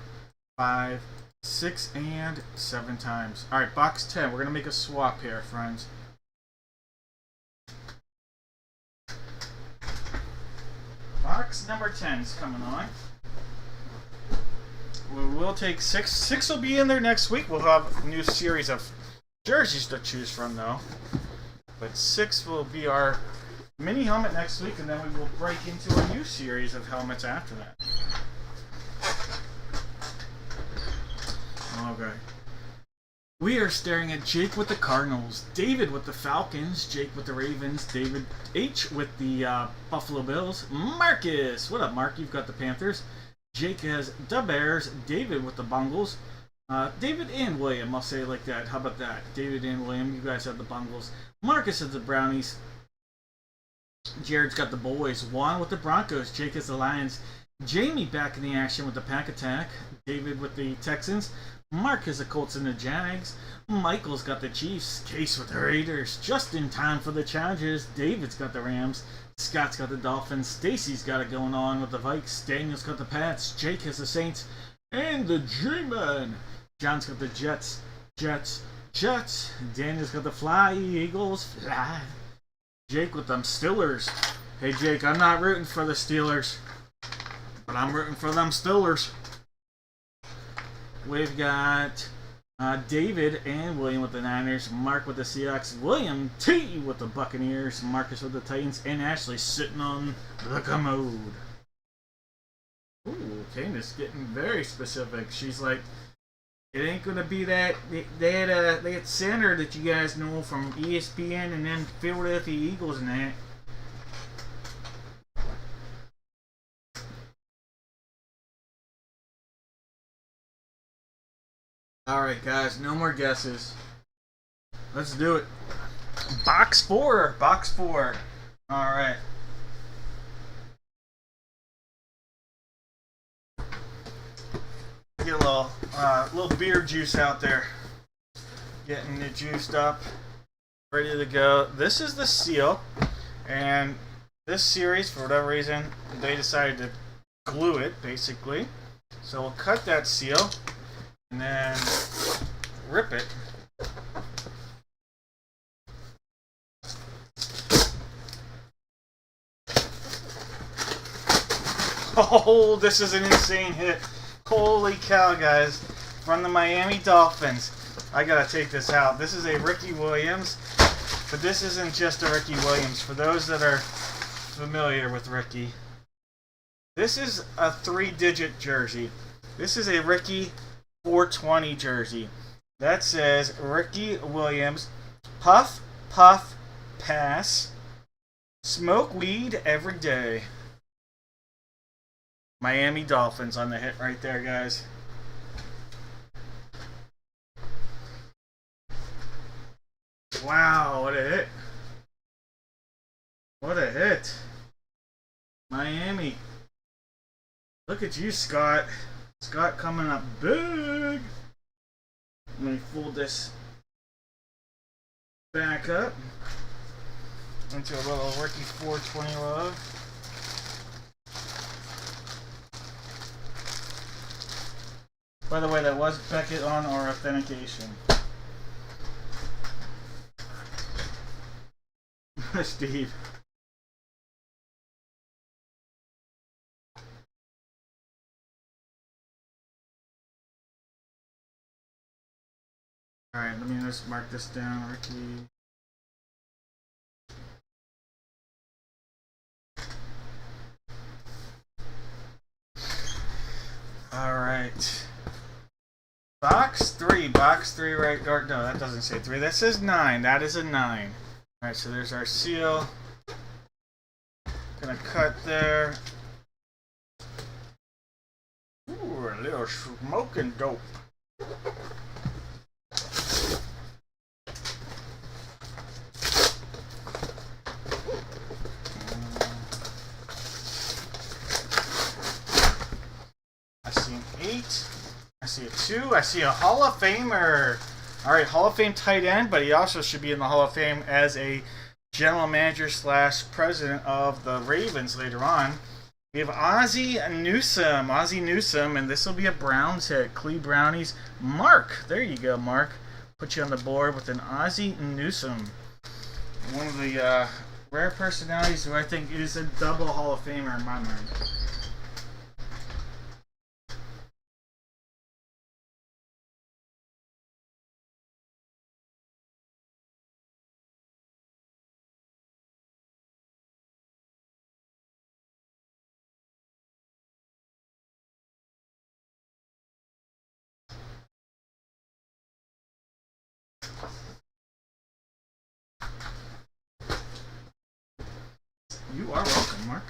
5, 6, and 7 times. Alright, box 10. We're going to make a swap here, friends. Box number 10 is coming on. We'll take 6. 6 will be in there next week. We'll have a new series of jerseys to choose from, though. But 6 will be our mini helmet next week, and then we will break into a new series of helmets after that. Okay. We are staring at Jake with the Cardinals, David with the Falcons, Jake with the Ravens, David H with the Buffalo Bills, Marcus. What up, Mark? You've got the Panthers. Jake has the Bears, David with the Bungles, David and William, I'll say it like that. How about that? David and William, you guys have the Bungles. Marcus has the Brownies. Jared's got the boys. Juan with the Broncos. Jake has the Lions. Jamie back in the action with the Pack Attack. David with the Texans. Mark has the Colts and the Jags. Michael's got the Chiefs. Case with the Raiders. Just in time for the Chargers. David's got the Rams. Scott's got the Dolphins. Stacy's got it going on with the Vikes. Daniel's got the Pats. Jake has the Saints. And the G-Man. John's got the Jets. Jets. Daniel's got the Fly Eagles. Fly. Jake with them Steelers. Hey Jake, I'm not rooting for the Steelers, but I'm rooting for them Steelers. We've got David and William with the Niners, Mark with the Seahawks, William T with the Buccaneers, Marcus with the Titans, and Ashley sitting on the commode. Ooh, Candace getting very specific. She's like, it ain't gonna be that that center that you guys know from ESPN and then Philadelphia Eagles and that. Alright guys, no more guesses. Let's do it. Box 4. Alright. Get a little beer juice out there. Getting it juiced up. Ready to go. This is the seal. And this series, for whatever reason, they decided to glue it, basically. So we'll cut that seal. And then rip it. Oh, this is an insane hit. Holy cow, guys. From the Miami Dolphins. I gotta take this out. This is a Ricky Williams. But this isn't just a Ricky Williams. For those that are familiar with Ricky, this is a 3-digit jersey. This is a Ricky 420 jersey. That says Ricky Williams, puff, puff, pass, smoke weed every day. Miami Dolphins on the hit right there, guys. Wow, what a hit. What a hit. Miami. Look at you, Scott. Scott coming up big. Let me fold this back up into a little Ricky 420 love. By the way, that was Beckett on our authentication. Steve. Alright, let me just mark this down, Ricky. Alright. Box 3 right, or no, that doesn't say 3, that says 9, that is a 9. Alright, so there's our seal. Gonna cut there. Ooh, a little smoking dope. I see an 8. I see a 2. I see a Hall of Famer. Alright, Hall of Fame tight end, but he also should be in the Hall of Fame as a general manager / president of the Ravens later on. We have Ozzie Newsome, and this will be a Browns hit. Cleve Brownies. Mark. There you go, Mark. Put you on the board with an Ozzie Newsome. One of the rare personalities who I think is a double Hall of Famer in my mind. You are welcome, Mark.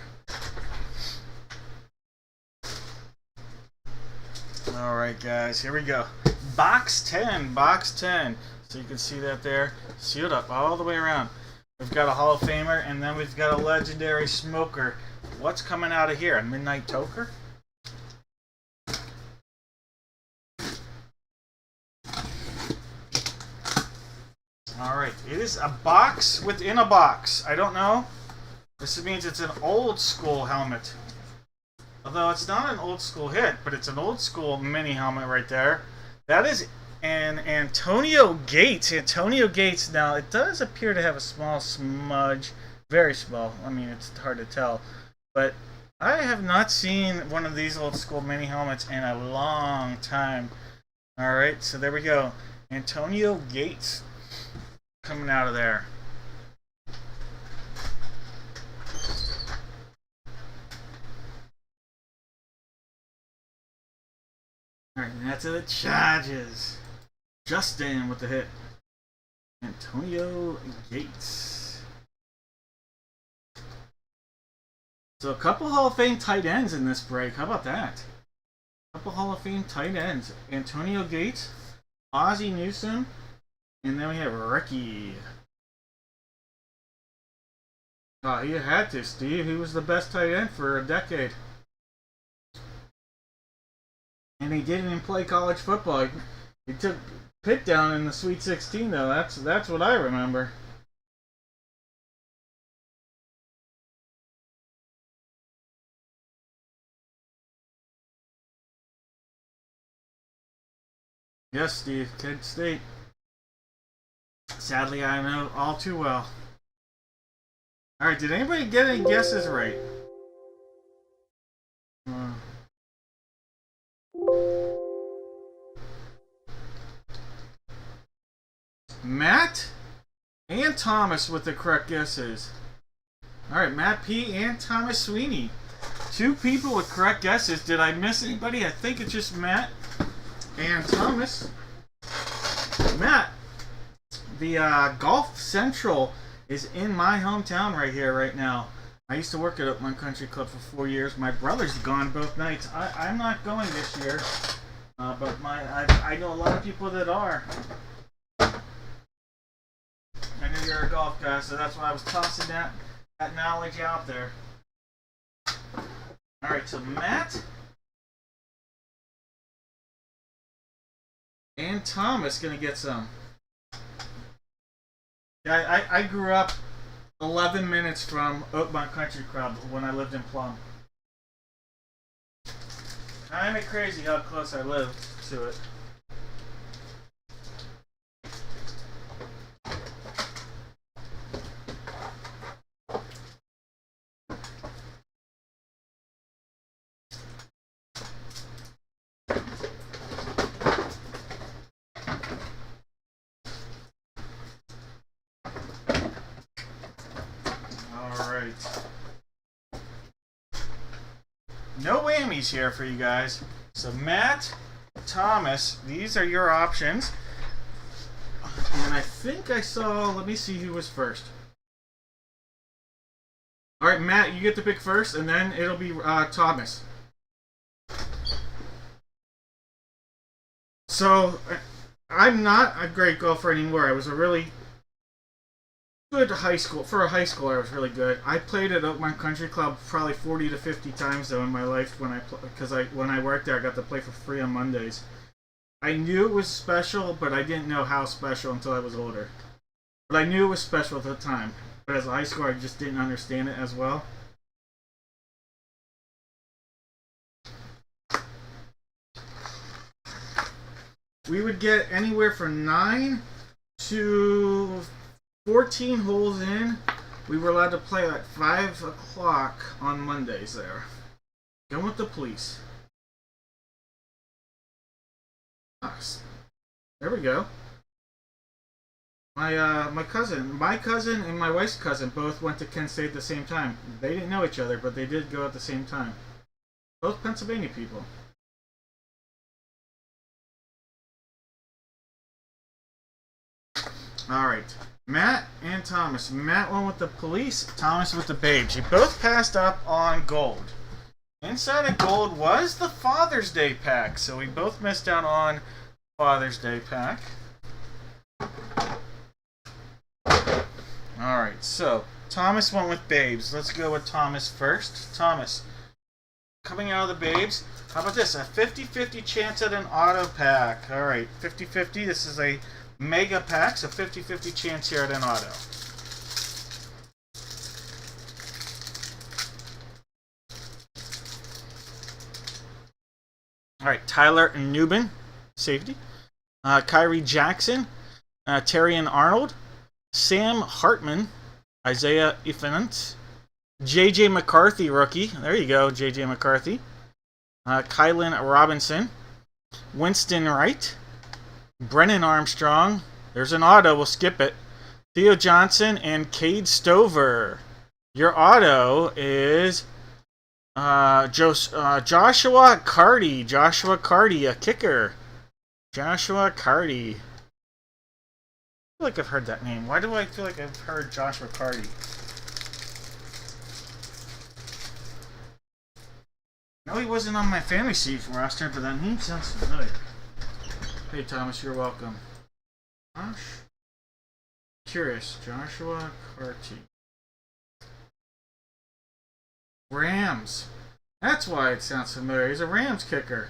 Alright, guys, here we go. Box 10. So you can see that there. Sealed up all the way around. We've got a Hall of Famer, and then we've got a legendary smoker. What's coming out of here? A Midnight Toker? Alright, it is a box within a box. I don't know. This means it's an old school helmet. Although it's not an old school hit, but it's an old school mini helmet right there. That is an Antonio Gates. Antonio Gates, now it does appear to have a small smudge. Very small. I mean, it's hard to tell. But I have not seen one of these old school mini helmets in a long time. Alright, so there we go. Antonio Gates coming out of there. Alright, and that's the Chargers. Justin with the hit. Antonio Gates. So a couple Hall of Fame tight ends in this break. How about that? A couple Hall of Fame tight ends. Antonio Gates, Ozzie Newsome, and then we have Ricky. Oh, you had to, Steve. He was the best tight end for a decade. And he didn't even play college football. He took Pitt down in the Sweet 16, though. That's what I remember. Yes, Steve. Kent State. Sadly, I know all too well. Alright, did anybody get any guesses right? Matt and Thomas with the correct guesses. Alright, Matt P. and Thomas Sweeney. Two people with correct guesses. Did I miss anybody? I think it's just Matt and Thomas. Matt, the Golf Central is in my hometown right here, right now. I used to work at Oakmont Country Club for 4 years. My brother's gone both nights. I'm not going this year, but I know a lot of people that are. I knew you're a golf guy, so that's why I was tossing that knowledge out there. Alright, so Matt and Thomas gonna get some. Yeah, I grew up 11 minutes from Oakmont Country Club when I lived in Plum. I'm crazy how close I lived to it. No whammies here for you guys. So Matt, Thomas, these are your options. And I think I saw, let me see who was first. Alright, Matt, you get to pick first, and then it'll be Thomas. So, I'm not a great golfer anymore. I was a really good high school. For a high schooler, I was really good. I played at Oakmont Country Club probably 40 to 50 times though in my life when I worked there. I got to play for free on Mondays. I knew it was special, but I didn't know how special until I was older. But I knew it was special at the time. But as a high schooler, I just didn't understand it as well. We would get anywhere from 9 to 14 holes in. We were allowed to play at 5 o'clock on Mondays there. Going with the police. Nice. There we go. My cousin and my wife's cousin both went to Kent State at the same time. They didn't know each other, but they did go at the same time. Both Pennsylvania people. Alright. Matt and Thomas. Matt went with the police, Thomas with the babes. You both passed up on gold. Inside of gold was the Father's Day pack, so we both missed out on Father's Day pack. Alright, so Thomas went with Babes. Let's go with Thomas first. Thomas, coming out of the Babes, how about this? A 50-50 chance at an auto pack. Alright, 50-50. This is a mega pack, so 50-50 chance here at an auto. Alright, Tyler Nubin, safety. Kyrie Jackson, Terrian Arnold, Sam Hartman, Isaiah Ifant, J.J. McCarthy, rookie. There you go, J.J. McCarthy. Kylan Robinson, Winston Wright, Brennan Armstrong. There's an auto, we'll skip it. Theo Johnson and Cade Stover. Your auto is Joshua Carty. Joshua Carty, a kicker. Joshua Carty. I feel like I've heard that name. Why do I feel like I've heard Joshua Carty? No, he wasn't on my fantasy roster, but that name sounds familiar. Hey, Thomas, you're welcome. Josh? Curious. Joshua Carty. Rams. That's why it sounds familiar. He's a Rams kicker.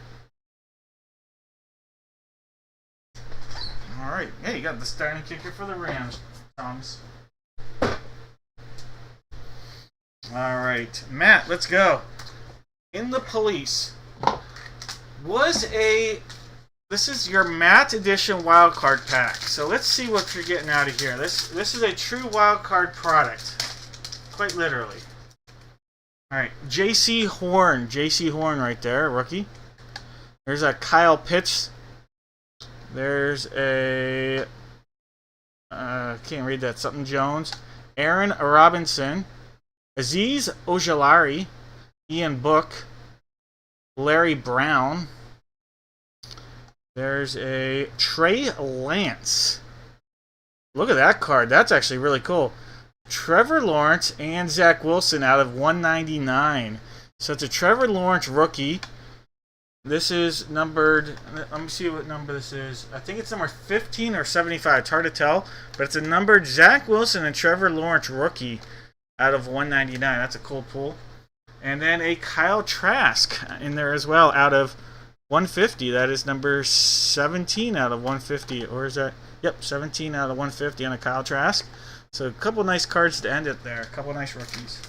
Alright. Hey, you got the starting kicker for the Rams, Thomas. Alright. Matt, let's go. In the Police this is your Matt Edition wildcard pack. So let's see what you're getting out of here. This is a true wildcard product. Quite literally. Alright, J.C. Horn. J.C. Horn right there, rookie. There's a Kyle Pitts. There's a can't read that. Something Jones. Aaron Robinson. Aziz Ojolari. Ian Book. Larry Brown. There's a Trey Lance. Look at that card. That's actually really cool. Trevor Lawrence and Zach Wilson out of 199. So it's a Trevor Lawrence rookie. This is numbered, let me see what number this is. I think it's number 15 or 75. It's hard to tell. But it's a numbered Zach Wilson and Trevor Lawrence rookie out of 199. That's a cool pull. And then a Kyle Trask in there as well out of 150. That is number 17 out of 150. Or is that? Yep, 17 out of 150 on a Kyle Trask. So a couple nice cards to end it there. A couple nice rookies.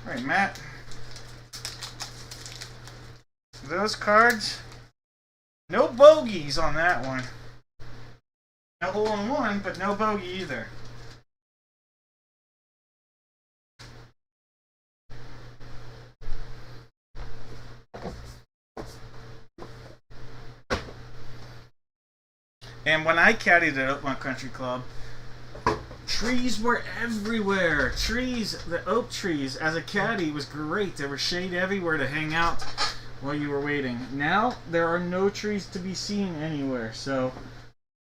All right, Matt. Those cards, no bogeys on that one. No hole in one, but no bogey either. And when I caddied at Oakmont Country Club, trees were everywhere. Trees, the oak trees, as a caddy was great. There was shade everywhere to hang out while you were waiting. Now, there are no trees to be seen anywhere. So,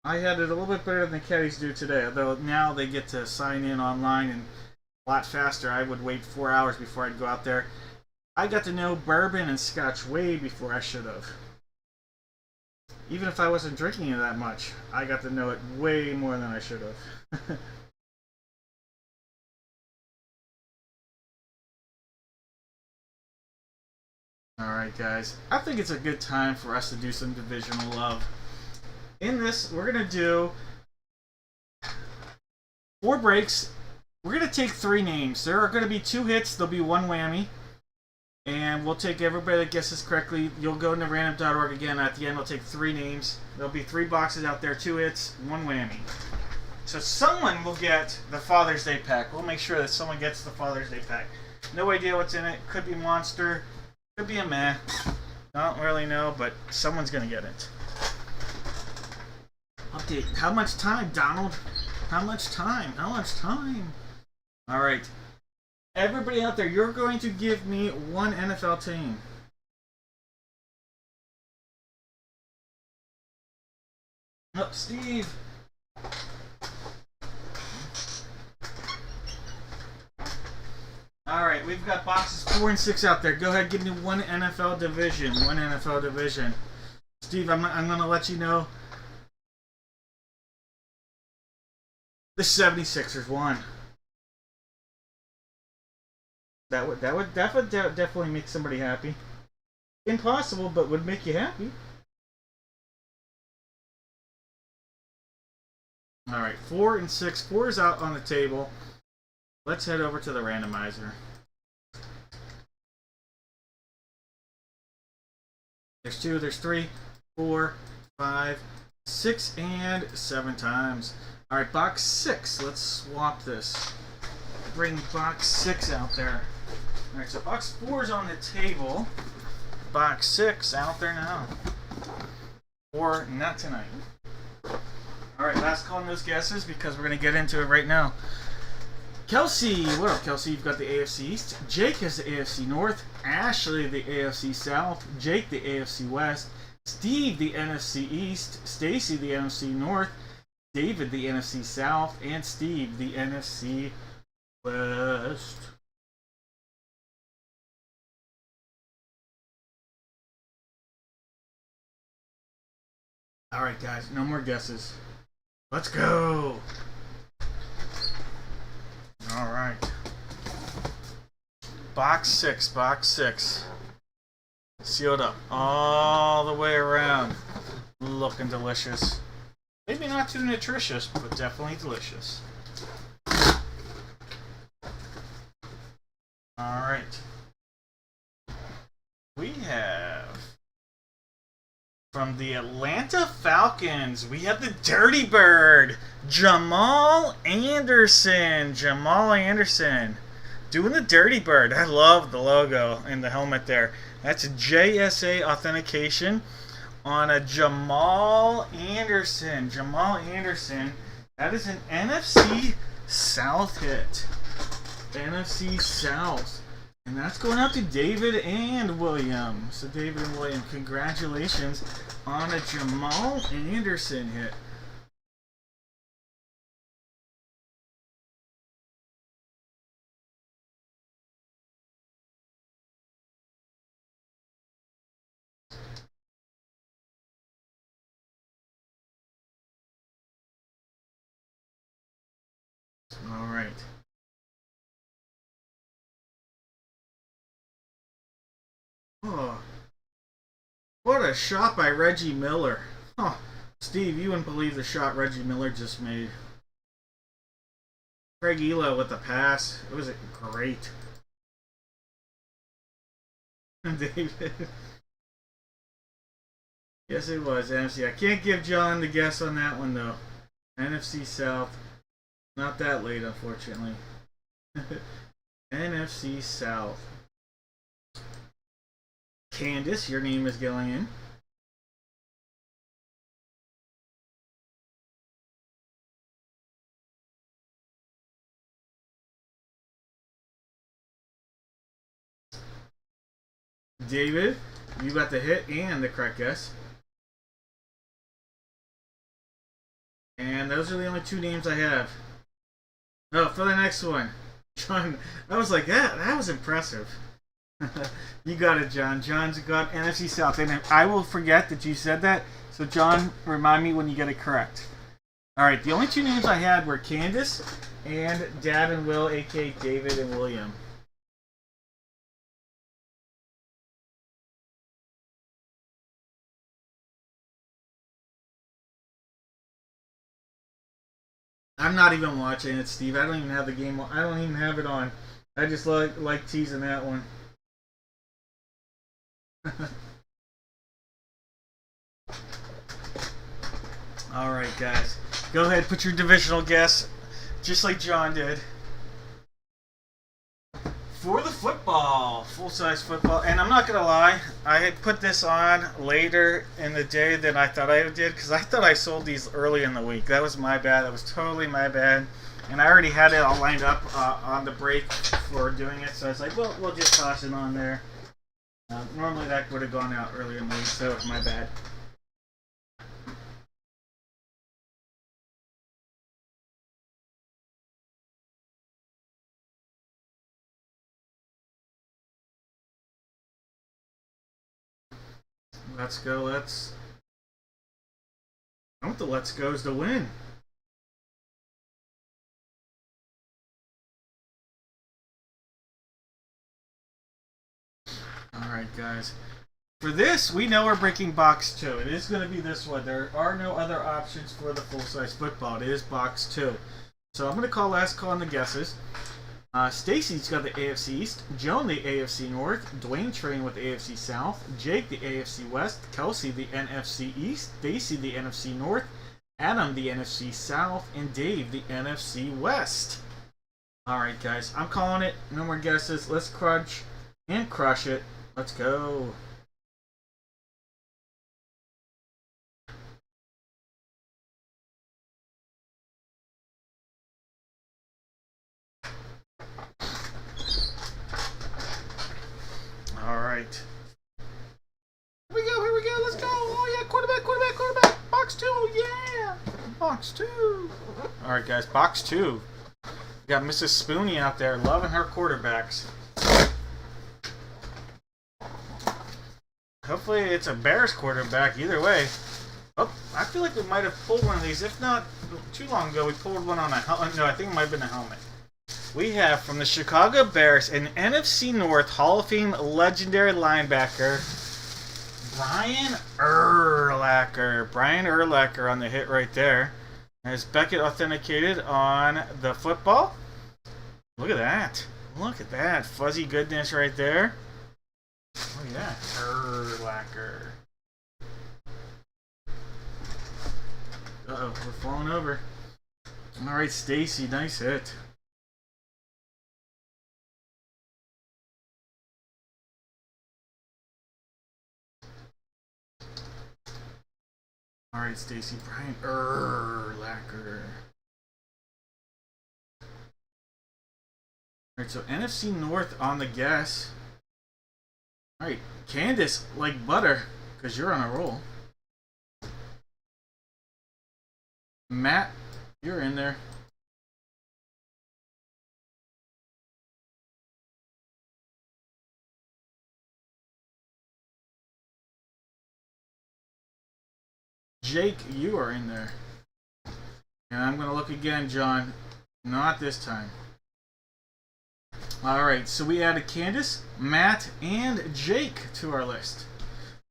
I had it a little bit better than the caddies do today. Although now they get to sign in online and a lot faster. I would wait 4 hours before I'd go out there. I got to know bourbon and scotch way before I should have. Even if I wasn't drinking it that much, I got to know it way more than I should have. Alright guys, I think it's a good time for us to do some divisional love. In this, we're going to do 4 breaks. We're going to take 3 names. There are going to be 2 hits, there'll be 1 whammy. And we'll take everybody that guesses correctly. You'll go into random.org again. At the end, we'll take 3 names. There'll be 3 boxes out there, 2 hits, 1 whammy. So someone will get the Father's Day pack. We'll make sure that someone gets the Father's Day pack. No idea what's in it. Could be Monster. Could be a meh. Don't really know, but someone's going to get it. Update. How much time, Donald? How much time? How much time? All right. Everybody out there, you're going to give me 1 NFL team. Oh, Steve. All right, we've got boxes 4 and 6 out there. Go ahead, give me 1 NFL division. 1 NFL division. Steve, I'm going to let you know. The 76ers won. That would definitely make somebody happy. Impossible, but would make you happy. All right, 4 and 6. 4 is out on the table. Let's head over to the randomizer. There's 2, there's 3, 4, 5, 6, and 7 times. All right, box 6. Let's swap this. Bring box 6 out there. All right, so box 4 is on the table. Box 6 out there now. Or not tonight. All right, last call on those guesses because we're going to get into it right now. Kelsey, what up, Kelsey? You've got the AFC East. Jake has the AFC North. Ashley, the AFC South. Jake, the AFC West. Steve, the NFC East. Stacy, the NFC North. David, the NFC South. And Steve, the NFC West. All right, guys, no more guesses. Let's go. All right. Box 6, box 6. Sealed up all the way around. Looking delicious. Maybe not too nutritious, but definitely delicious. All right. We have from the Atlanta Falcons, we have the Dirty Bird, Jamal Anderson. Jamal Anderson doing the Dirty Bird. I love the logo and the helmet there. That's a JSA authentication on a Jamal Anderson. Jamal Anderson. That is an NFC South hit. NFC South. And that's going out to David and William. So David and William, congratulations on a Jamal Anderson hit. All right. Oh, what a shot by Reggie Miller. Oh, Steve, you wouldn't believe the shot Reggie Miller just made. Craig Elo with the pass. It was great. David. Yes, it was NFC. I can't give John the guess on that one, though. NFC South. Not that late, unfortunately. NFC South. Candace, your name is going in. David, you got the hit and the correct guess. And those are the only 2 names I have. Oh, for the next one. John, I was like, that was impressive. You got it, John. John's got NFC South. And I will forget that you said that. So, John, remind me when you get it correct. All right, the only 2 names I had were Candace and Dad and Will, a.k.a. David and William. I'm not even watching it, Steve. I don't even have the game on. I don't even have it on. I just like teasing that one. All right, guys. Go ahead, put your divisional guess, just like John did. For the football, full-size football, and I'm not gonna lie, I had put this on later in the day than I thought I did because I thought I sold these early in the week. That was my bad. That was totally my bad, and I already had it all lined up on the break for doing it. So I was like, well, we'll just toss it on there. Normally that would have gone out earlier in the week, so it's my bad. Let's go. I want the Let's Go's to win. Alright, guys. For this, we know we're breaking box 2. It is going to be this one. There are no other options for the full-size football. It is box 2. So I'm going to call last call on the guesses. Stacy's got the AFC East, Joan the AFC North, Dwayne Train with the AFC South, Jake the AFC West, Kelsey the NFC East, Stacy the NFC North, Adam the NFC South, and Dave the NFC West. Alright guys, I'm calling it. No more guesses. Let's crunch and crush it. Let's go. Alright. Here we go, let's go. Oh yeah, quarterback. Box 2, yeah. Box 2. Alright guys, box 2. We got Mrs. Spoonie out there loving her quarterbacks. Hopefully it's a Bears quarterback either way. Oh, I feel like we might have pulled one of these. If not too long ago, we pulled one on a helmet. No, I think it might have been a helmet. We have from the Chicago Bears an NFC North Hall of Fame legendary linebacker, Brian Urlacher. Brian Urlacher on the hit right there. As Beckett authenticated on the football. Look at that. Look at that. Fuzzy goodness right there. Look at that. Urlacher. Uh-oh, we're falling over. Alright, Stacy, nice hit. Alright, Stacy, Brian Urlacher. Alright, so NFC North on the guess. Alright, Candace, like butter, because you're on a roll. Matt, you're in there. Jake, you are in there. And I'm going to look again, John. Not this time. Alright, so we added Candace, Matt, and Jake to our list.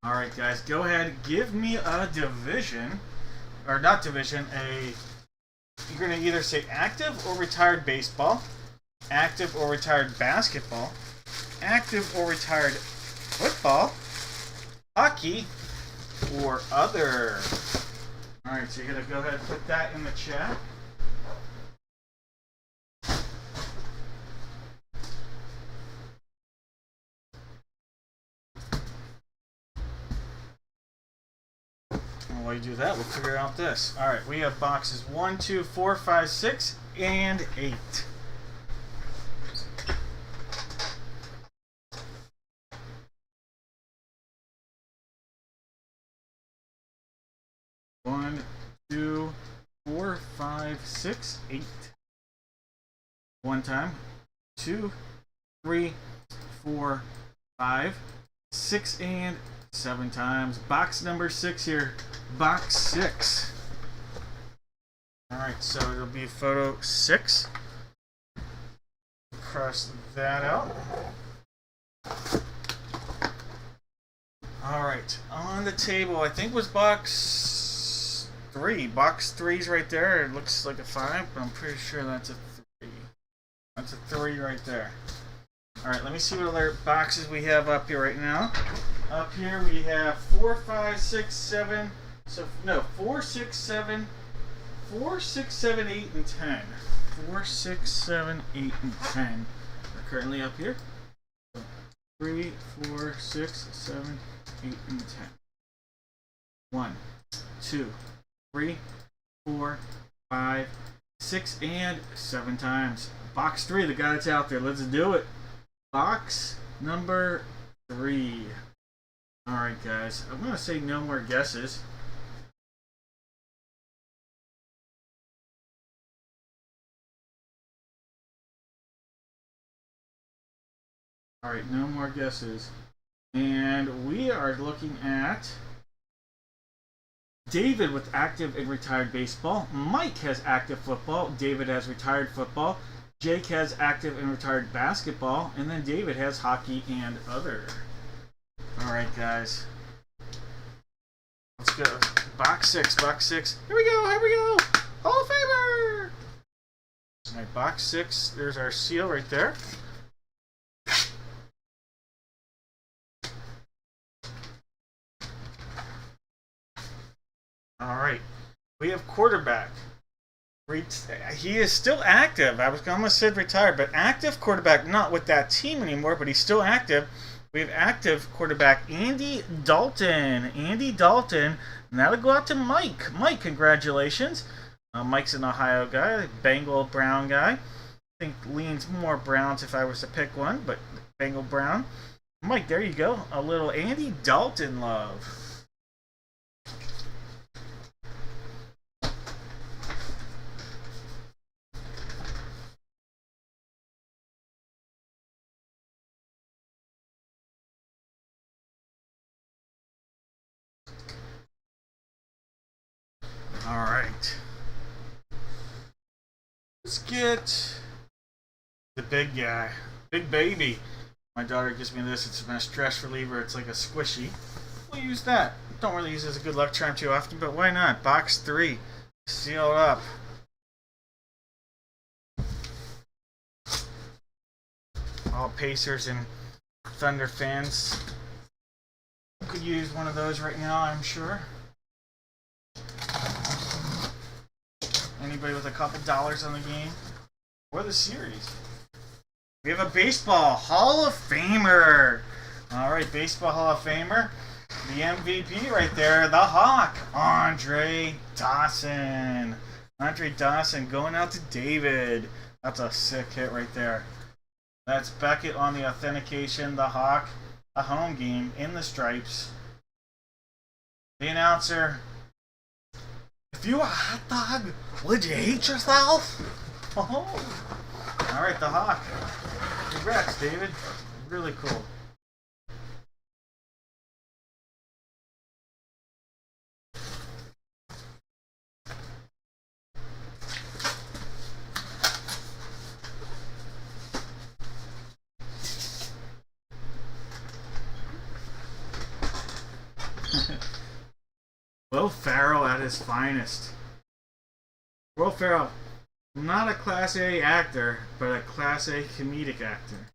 Alright, guys, go ahead. Give me a division. Or not division, you're going to either say active or retired baseball, active or retired basketball, active or retired football, hockey, or other. Alright, so you're going to go ahead and put that in the chat. While you do that, we'll figure out this. Alright, we have boxes 1, 2, 4, 5, 6, and 8. One, 2, 4, 5, 6, 8. One time. 2, 3, 4, 5, 6, and 7 times. Box number 6 here. Box 6. Alright, so it'll be photo 6. Cross that out. Alright, on the table, I think was box 3. Box 3's right there. It looks like a 5, but I'm pretty sure that's a 3. That's a 3 right there. Alright, let me see what other boxes we have up here right now. Up here we have 4, 5, 6, 7. So, no, 4, 6, 7, 4, 6, 7, 8, and 10. 4, 6, 7, 8, and 10 are currently up here. So 3, 4, 6, 7, 8, and 10. 1, 2, 3, 4, 5, 6, and 7 times. Box 3, the guy that's out there. Let's do it. Box number 3. Alright, guys. I'm going to say no more guesses. Alright, no more guesses. And we are looking at David with active and retired baseball. Mike has active football. David has retired football. Jake has active and retired basketball. And then David has hockey and other. Alright, guys. Let's go. Box 6, box 6. Here we go, here we go! Hall of Famer! Alright, box 6. There's our seal right there. Alright. We have quarterback. He is still active. I was almost said retired, but active quarterback, not with that team anymore, but he's still active. We have active quarterback Andy Dalton. Andy Dalton. And that'll go out to Mike. Mike, congratulations. Mike's an Ohio guy, Bengal Brown guy. I think leans more Browns if I was to pick one, but Bengal Brown. Mike, there you go. A little Andy Dalton love. Alright. Let's get the big guy. Big baby. My daughter gives me this. It's my stress reliever. It's like a squishy. We'll use that. Don't really use it as a good luck charm too often, but why not? Box 3. Sealed up. All Pacers and Thunder fans could use one of those right now, I'm sure. Anybody with a couple dollars on the game or the series. We have a baseball Hall of Famer. Alright, baseball Hall of Famer. The MVP right there, the Hawk, Andre Dawson. Andre Dawson going out to David. That's a sick hit right there. That's Beckett on the authentication. The Hawk, a home game in the stripes. The announcer. If you were a hot dog, would you hate yourself? Oh. Alright, the Hawk. Congrats, David. Really cool. Will Ferrell at his finest. Will Ferrell, not a Class A actor, but a Class A comedic actor.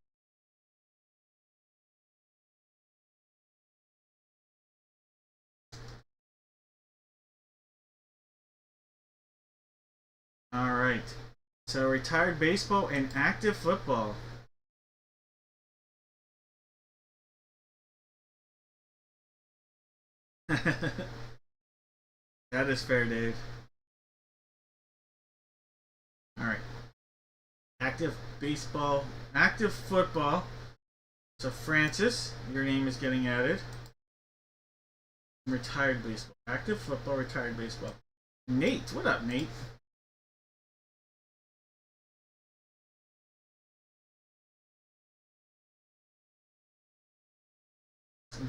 Alright, so retired baseball and active football. That is fair, Dave. Alright. Active baseball, active football. So Francis, your name is getting added. Retired baseball. Active football, retired baseball. Nate, what up, Nate?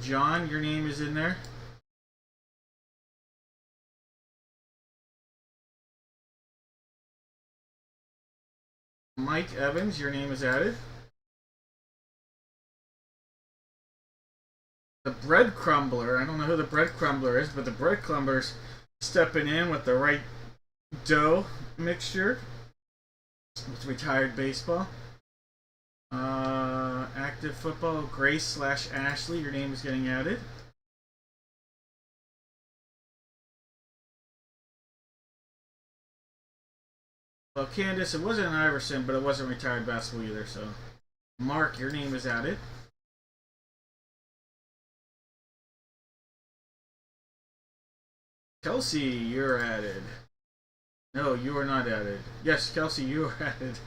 John, your name is in there. Mike Evans, your name is added. The Bread Crumbler, I don't know who the Bread Crumbler is, but the Bread Crumbler's stepping in with the right dough mixture. It's retired baseball. Active football, Grace / Ashley, your name is getting added. Well, Candace, it wasn't an Iverson, but it wasn't retired basketball either, so. Mark, your name is added. Kelsey, you're added. No, you are not added. Yes, Kelsey, you are added.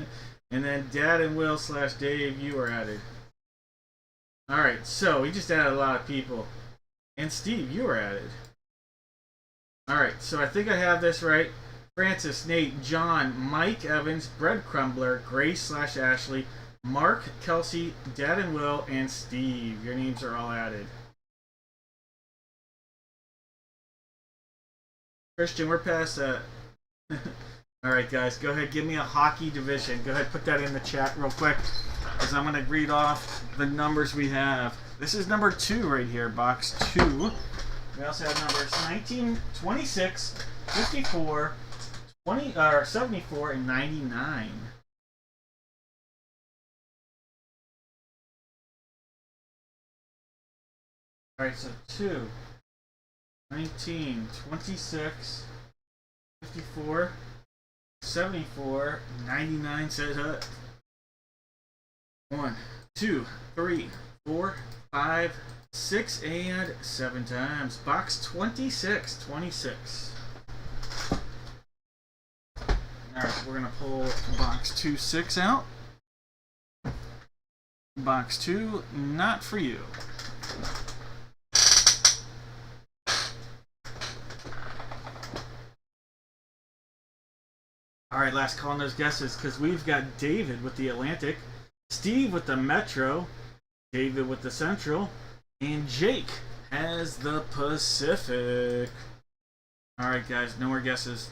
And then Dad and Will / Dave, you are added. Alright, so we just added a lot of people. And Steve, you are added. Alright, so I think I have this right. Francis, Nate, John, Mike Evans, Bread Crumbler, Grace / Ashley, Mark, Kelsey, Dad and Will, and Steve. Your names are all added. Christian, we're past that. Alright guys, go ahead, give me a hockey division. Go ahead, put that in the chat real quick, because I'm going to read off the numbers we have. This is number 2 right here, box 2. We also have numbers 19, 26, 54, 74, and 99. Alright, so 2, 19, 26, 54, 74, 99 says 1, 2, 3, 4, 5, 6, and 7 times. Box 26. 26. Alright, so we're going to pull box 26 out. Box 2, not for you. Alright, last call on those guesses, because we've got David with the Atlantic, Steve with the Metro, David with the Central, and Jake has the Pacific. Alright guys, no more guesses.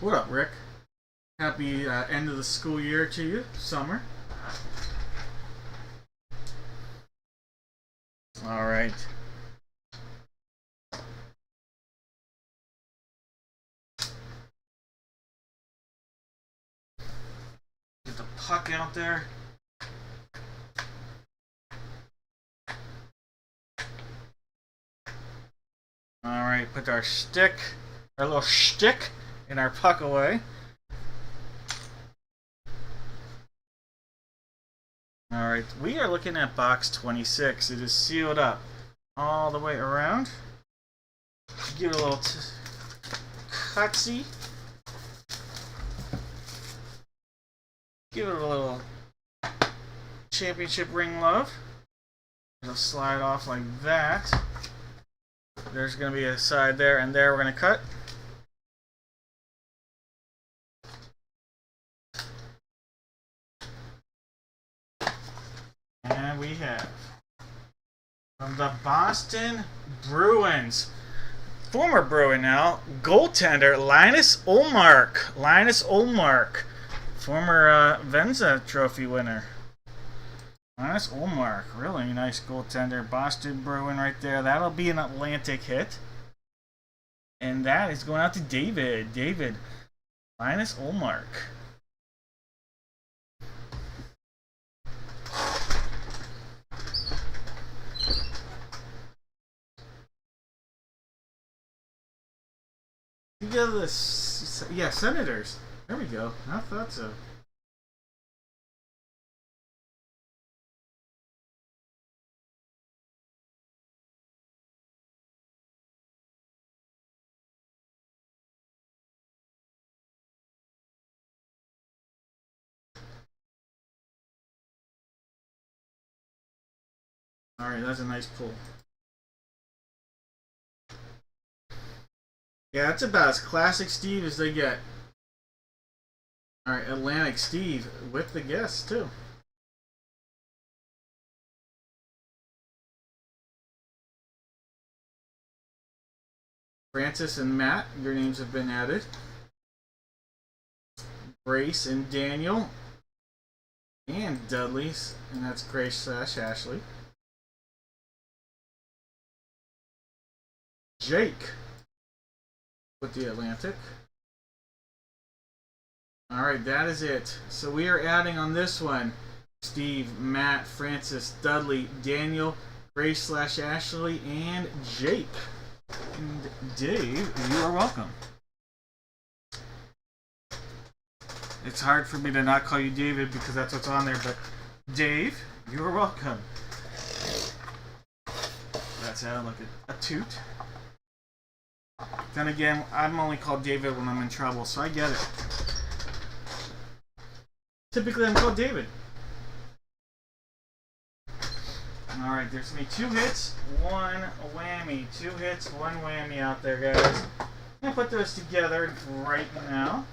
What up, Rick? Happy end of the school year to you, summer. Alright. Get the puck out there. Alright, put our little shtick in our puck away. Alright, we are looking at box 26. It is sealed up all the way around. Give it a little cutsy. Give it a little championship ring love. It'll slide off like that. There's going to be a side there and there we're going to cut. And we have from the Boston Bruins, former Bruin now, goaltender Linus Ullmark. Linus Ullmark, former Venza Trophy winner. Linus Ullmark, really nice goaltender. Boston Bruin right there. That'll be an Atlantic hit. And that is going out to David. David, Linus Ullmark. You got the, yeah, Senators. There we go. I thought so. Alright, that's a nice pull. Yeah, that's about as classic Steve as they get. Alright, Atlantic Steve with the guess, too. Francis and Matt, your names have been added. Grace and Daniel. And Dudley's, and that's Grace/Ashley. Jake with the Atlantic. Alright, that is it. So we are adding on this one Steve, Matt, Francis, Dudley, Daniel, Grace/Ashley, and Jake. And Dave, you are welcome. It's hard for me to not call you David because that's what's on there, but Dave, you are welcome. That sounded like a toot. Then again, I'm only called David when I'm in trouble, so I get it. Typically, I'm called David. Alright, there's going to be 2 hits, 1 whammy. 2 hits, 1 whammy out there, guys. I'm going to put those together right now.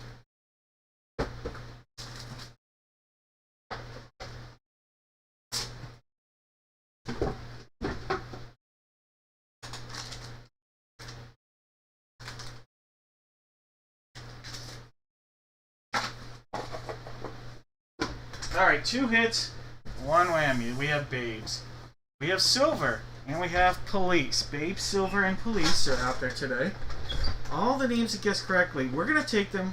Alright, 2 hits, one whammy. We have babes. We have silver. And we have police. Babe, silver, and police are out there today. All the names you guessed correctly. We're going to take them.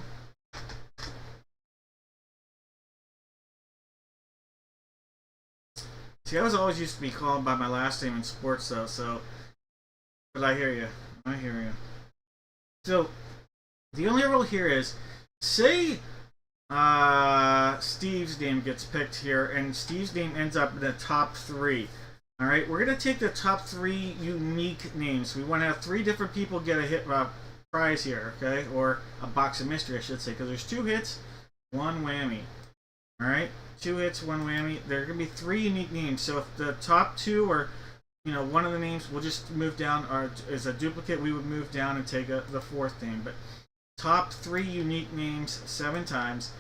See, I was always used to be called by my last name in sports, though, so... But I hear you. I hear you. So, the only rule here is, say Steve's name gets picked here, and Steve's name ends up in the top 3. Alright, we're going to take the top 3 unique names. We want to have 3 different people get a hit prize here, okay? Or a box of mystery, I should say, because there's 2 hits, 1 whammy. Alright, 2 hits, 1 whammy. There are going to be 3 unique names. So if the top 2 are, you know, one of the names, we'll just move down, or as a duplicate, we would move down and take the 4th name. But top 3 unique names 7 times,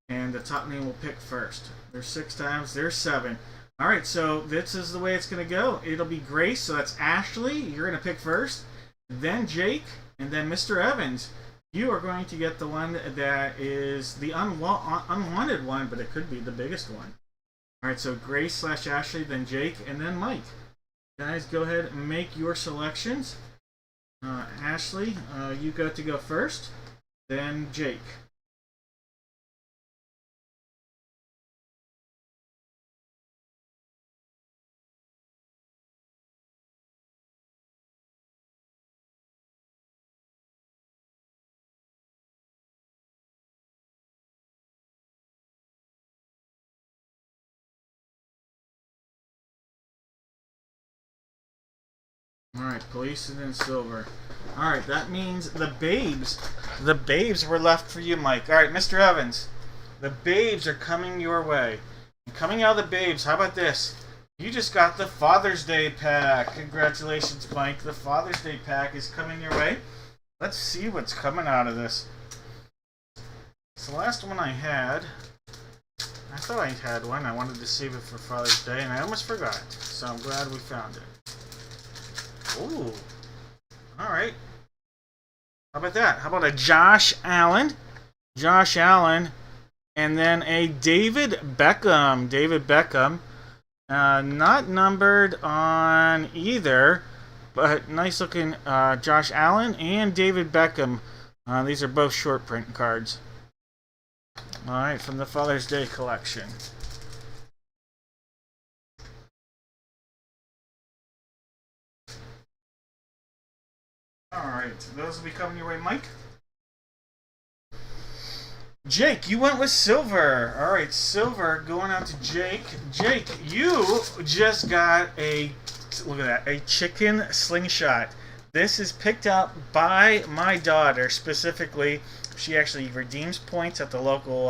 and the top name will pick first. There's 6 times, there's 7. Alright, so this is the way it's going to go. It'll be Grace, so that's Ashley. You're going to pick first. Then Jake, and then Mr. Evans. You are going to get the one that is the unwanted one, but it could be the biggest one. Alright, so Grace / Ashley, then Jake, and then Mike. Guys, go ahead and make your selections. Ashley, you got to go first. Then Jake. Alright, police and then silver. Alright, that means the babes were left for you, Mike. Alright, Mr. Evans, the babes are coming your way. And coming out of the babes, how about this? You just got the Father's Day pack. Congratulations, Mike. The Father's Day pack is coming your way. Let's see what's coming out of this. It's the last one I had. I thought I had one. I wanted to save it for Father's Day, and I almost forgot. So I'm glad we found it. Ooh. Alright. How about that? How about a Josh Allen? Josh Allen. And then a David Beckham. David Beckham. Not numbered on either. But nice looking Josh Allen and David Beckham. These are both short print cards. Alright, from the Father's Day collection. Alright, those will be coming your way, Mike. Jake, you went with silver. Alright, silver going out to Jake. Jake, you just got a, look at that, a chicken slingshot. This is picked out by my daughter specifically. She actually redeems points at the local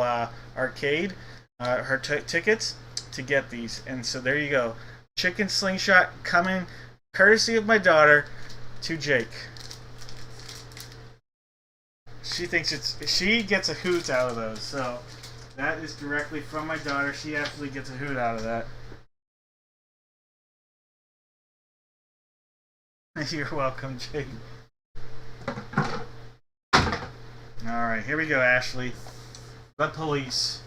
arcade, her tickets, to get these. And so there you go. Chicken slingshot coming courtesy of my daughter to Jake. She thinks she gets a hoot out of those, so that is directly from my daughter. She absolutely gets a hoot out of that. You're welcome, Jake. Alright, here we go, Ashley. The police.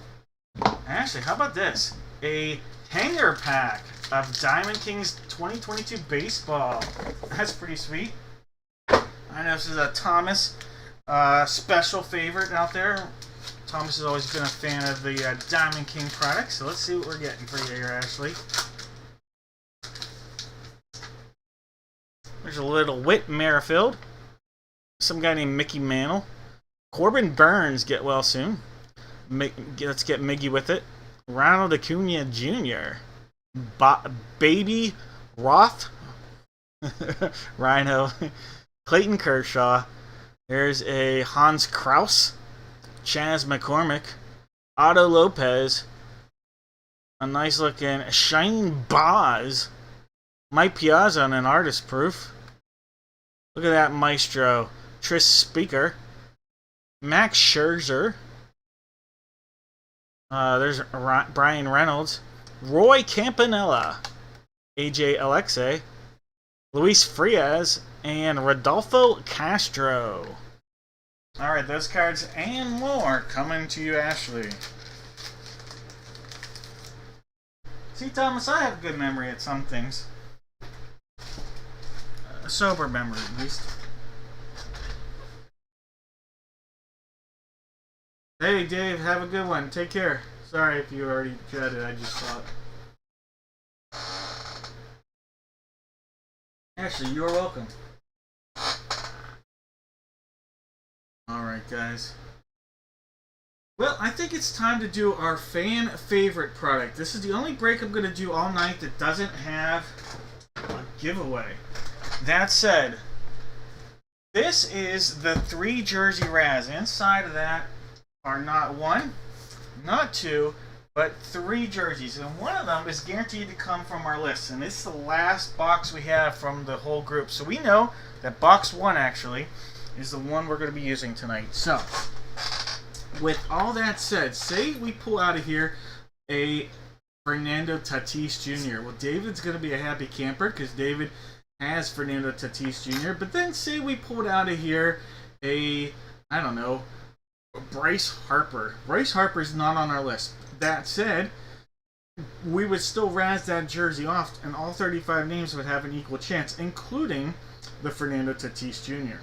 Ashley, how about this? A hanger pack of Diamond Kings 2022 baseball. That's pretty sweet. I know this is a Thomas special favorite out there. Thomas has always been a fan of the Diamond King products, so let's see what we're getting for you here, Ashley. There's a little Whit Merrifield. Some guy named Mickey Mantle. Corbin Burns, get well soon. Let's get Miggy with it. Ronald Acuna Jr. Baby Roth. Rhino. Clayton Kershaw. There's a Hans Kraus, Chaz McCormick, Otto Lopez, a nice looking Shane Baz, Mike Piazza on an artist proof. Look at that maestro, Tris Speaker, Max Scherzer. There's Brian Reynolds, Roy Campanella, AJ Alexei, Luis Frias, and Rodolfo Castro. Alright, those cards and more coming to you, Ashley. See, Thomas, I have good memory at some things. A sober memory, at least. Hey, Dave, have a good one. Take care. Sorry if you already chatted, I just saw it. Actually, you're welcome. Alright, guys. Well, I think it's time to do our fan favorite product. This is the only break I'm going to do all night that doesn't have a giveaway. That said, this is the 3 jersey Raz. Inside of that are not 1, not 2, but 3 jerseys. And one of them is guaranteed to come from our list. And it's the last box we have from the whole group. So we know that box 1 actually is the one we're going to be using tonight. So, with all that said, say we pull out of here a Fernando Tatis Jr. Well, David's going to be a happy camper because David has Fernando Tatis Jr. But then say we pulled out of here a, I don't know, Bryce Harper. Bryce Harper's not on our list. That said, we would still razz that jersey off and all 35 names would have an equal chance, including the Fernando Tatis Jr.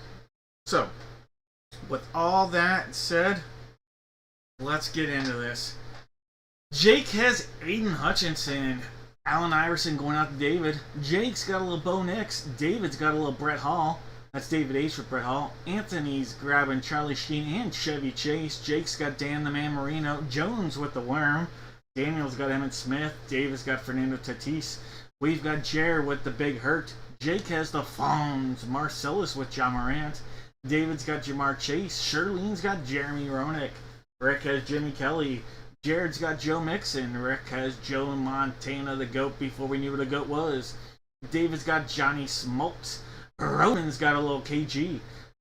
So, with all that said, let's get into this. Jake has Aiden Hutchinson. Allen Iverson going out to David. Jake's got a little Bo Nix. David's got a little Brett Hall. That's David H with Brett Hall. Anthony's grabbing Charlie Sheen and Chevy Chase. Jake's got Dan the Man Marino. Jones with the Worm. Daniel's got Emmett Smith. David's got Fernando Tatis. We've got Jared with the Big Hurt. Jake has the Fonz. Marcellus with John Morant. David's got Jamar Chase. Shirlene's got Jeremy Roenick. Rick has Jimmy Kelly. Jared's got Joe Mixon. Rick has Joe Montana, the GOAT, before we knew what a GOAT was. David's got Johnny Smokes. Roman's got a little KG.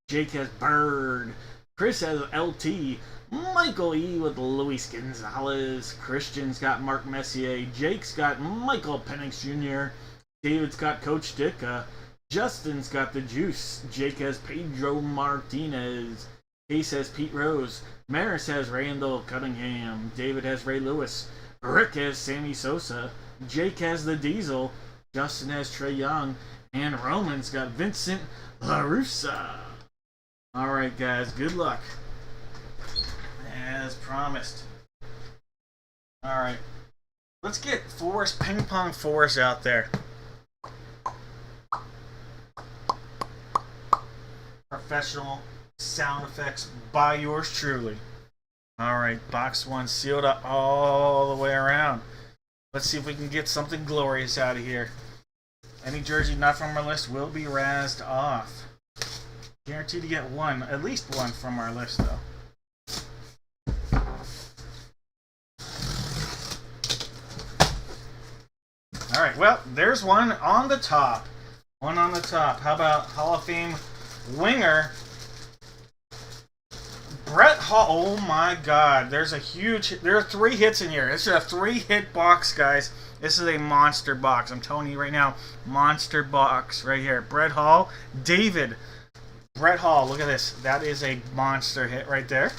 Jake has Bird. Chris has LT. Michael E with Luis Gonzalez. Christian's got Mark Messier. Jake's got Michael Penix Jr. David's got Coach Ditka. Justin's got the Juice. Jake has Pedro Martinez. Case has Pete Rose. Maris has Randall Cunningham. David has Ray Lewis. Rick has Sammy Sosa. Jake has the Diesel. Justin has Trey Young. And Roman's got Vincent LaRussa. Alright, guys, good luck. As promised. Alright. Let's get Forrest, Ping Pong Forrest out there. Professional sound effects by yours truly. Alright, box 1 sealed up all the way around. Let's see if we can get something glorious out of here. Any jersey not from our list will be razzed off. Guaranteed to get one, at least one from our list though. Alright, well, there's one on the top. One on the top. How about Hall of Fame winger Brett Hall? Oh my god, there are 3 hits in here. This is a 3-hit box, guys. This is a monster box. I'm telling you right now, monster box right here. Brett Hall, David. Brett Hall, look at this. That is a monster hit right there.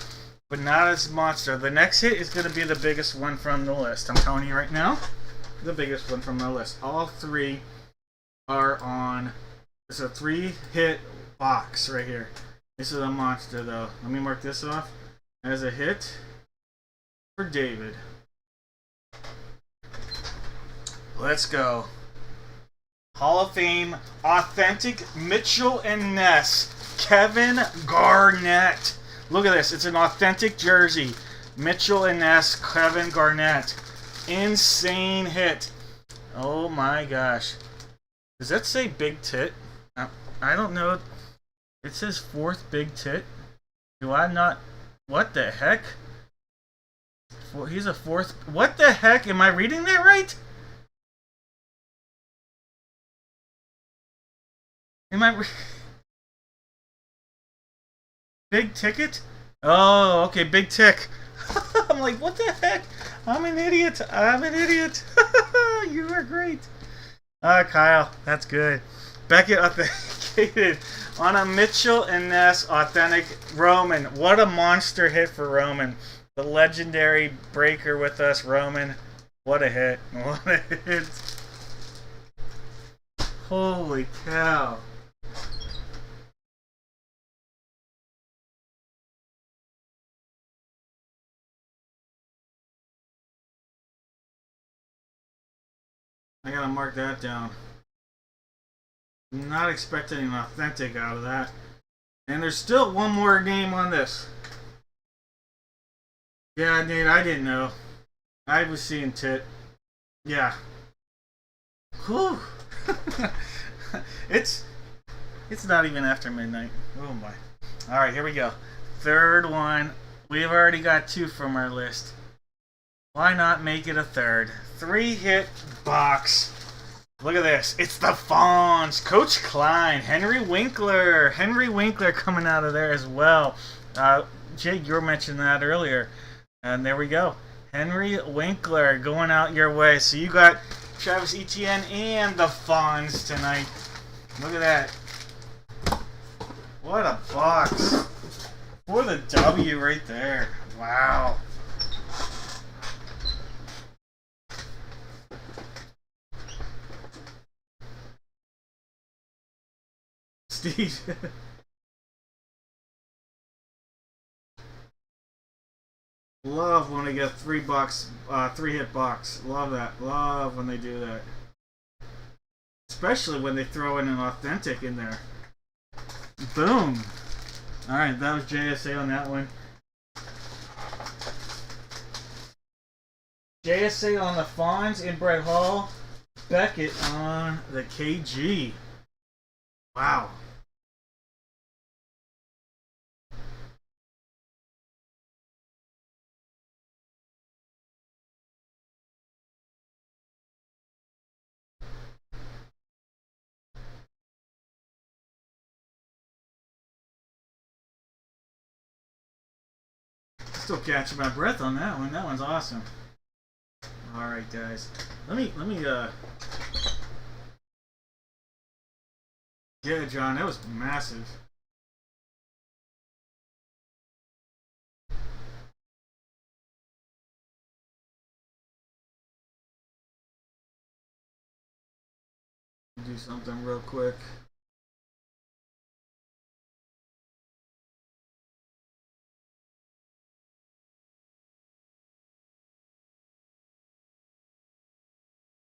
But not as monster. The next hit is going to be the biggest one from the list. I'm telling you right now, the biggest one from the list. All 3 are on. It's a 3-hit box right here. This is a monster, though. Let me mark this off as a hit for David. Let's go. Hall of Fame authentic Mitchell and Ness Kevin Garnett. Look at this. It's an authentic jersey. Mitchell and Ness Kevin Garnett. Insane hit. Oh my gosh. Does that say big tit? I don't know. It says 4th big tit. Do I not? What the heck? He's a 4th. What the heck? Am I reading that right? Am I? Big ticket? Oh, okay, big tick. I'm like, what the heck? I'm an idiot. I'm an idiot. You are great. Kyle, that's good. Beckett authenticated on a Mitchell and Ness authentic Roman. What a monster hit for Roman. The legendary breaker with us, Roman. What a hit. What a hit. Holy cow. I gotta mark that down. Not expecting an authentic out of that. And there's still one more game on this. Yeah, Nate, I didn't know. I was seeing tit. Yeah. Whew. it's not even after midnight. Oh my. Alright, here we go. Third one. We've already got 2 from our list. Why not make it a third? 3-hit box. Look at this. It's the Fawns. Coach Klein. Henry Winkler. Henry Winkler coming out of there as well. Jake, you were mentioning that earlier. And there we go. Henry Winkler going out your way. So you got Travis Etienne and the Fawns tonight. Look at that. What a box. For the W right there. Wow. Steve. Love when they get 3-hit box. Love that. Love when they do that. Especially when they throw in an authentic in there. Boom. Alright, that was JSA on that one. JSA on the Fawns in Brett Hall. Beckett on the KG. Wow. Still catching my breath on that one. That one's awesome. All right, guys. Let me yeah, John, that was massive. Do something real quick.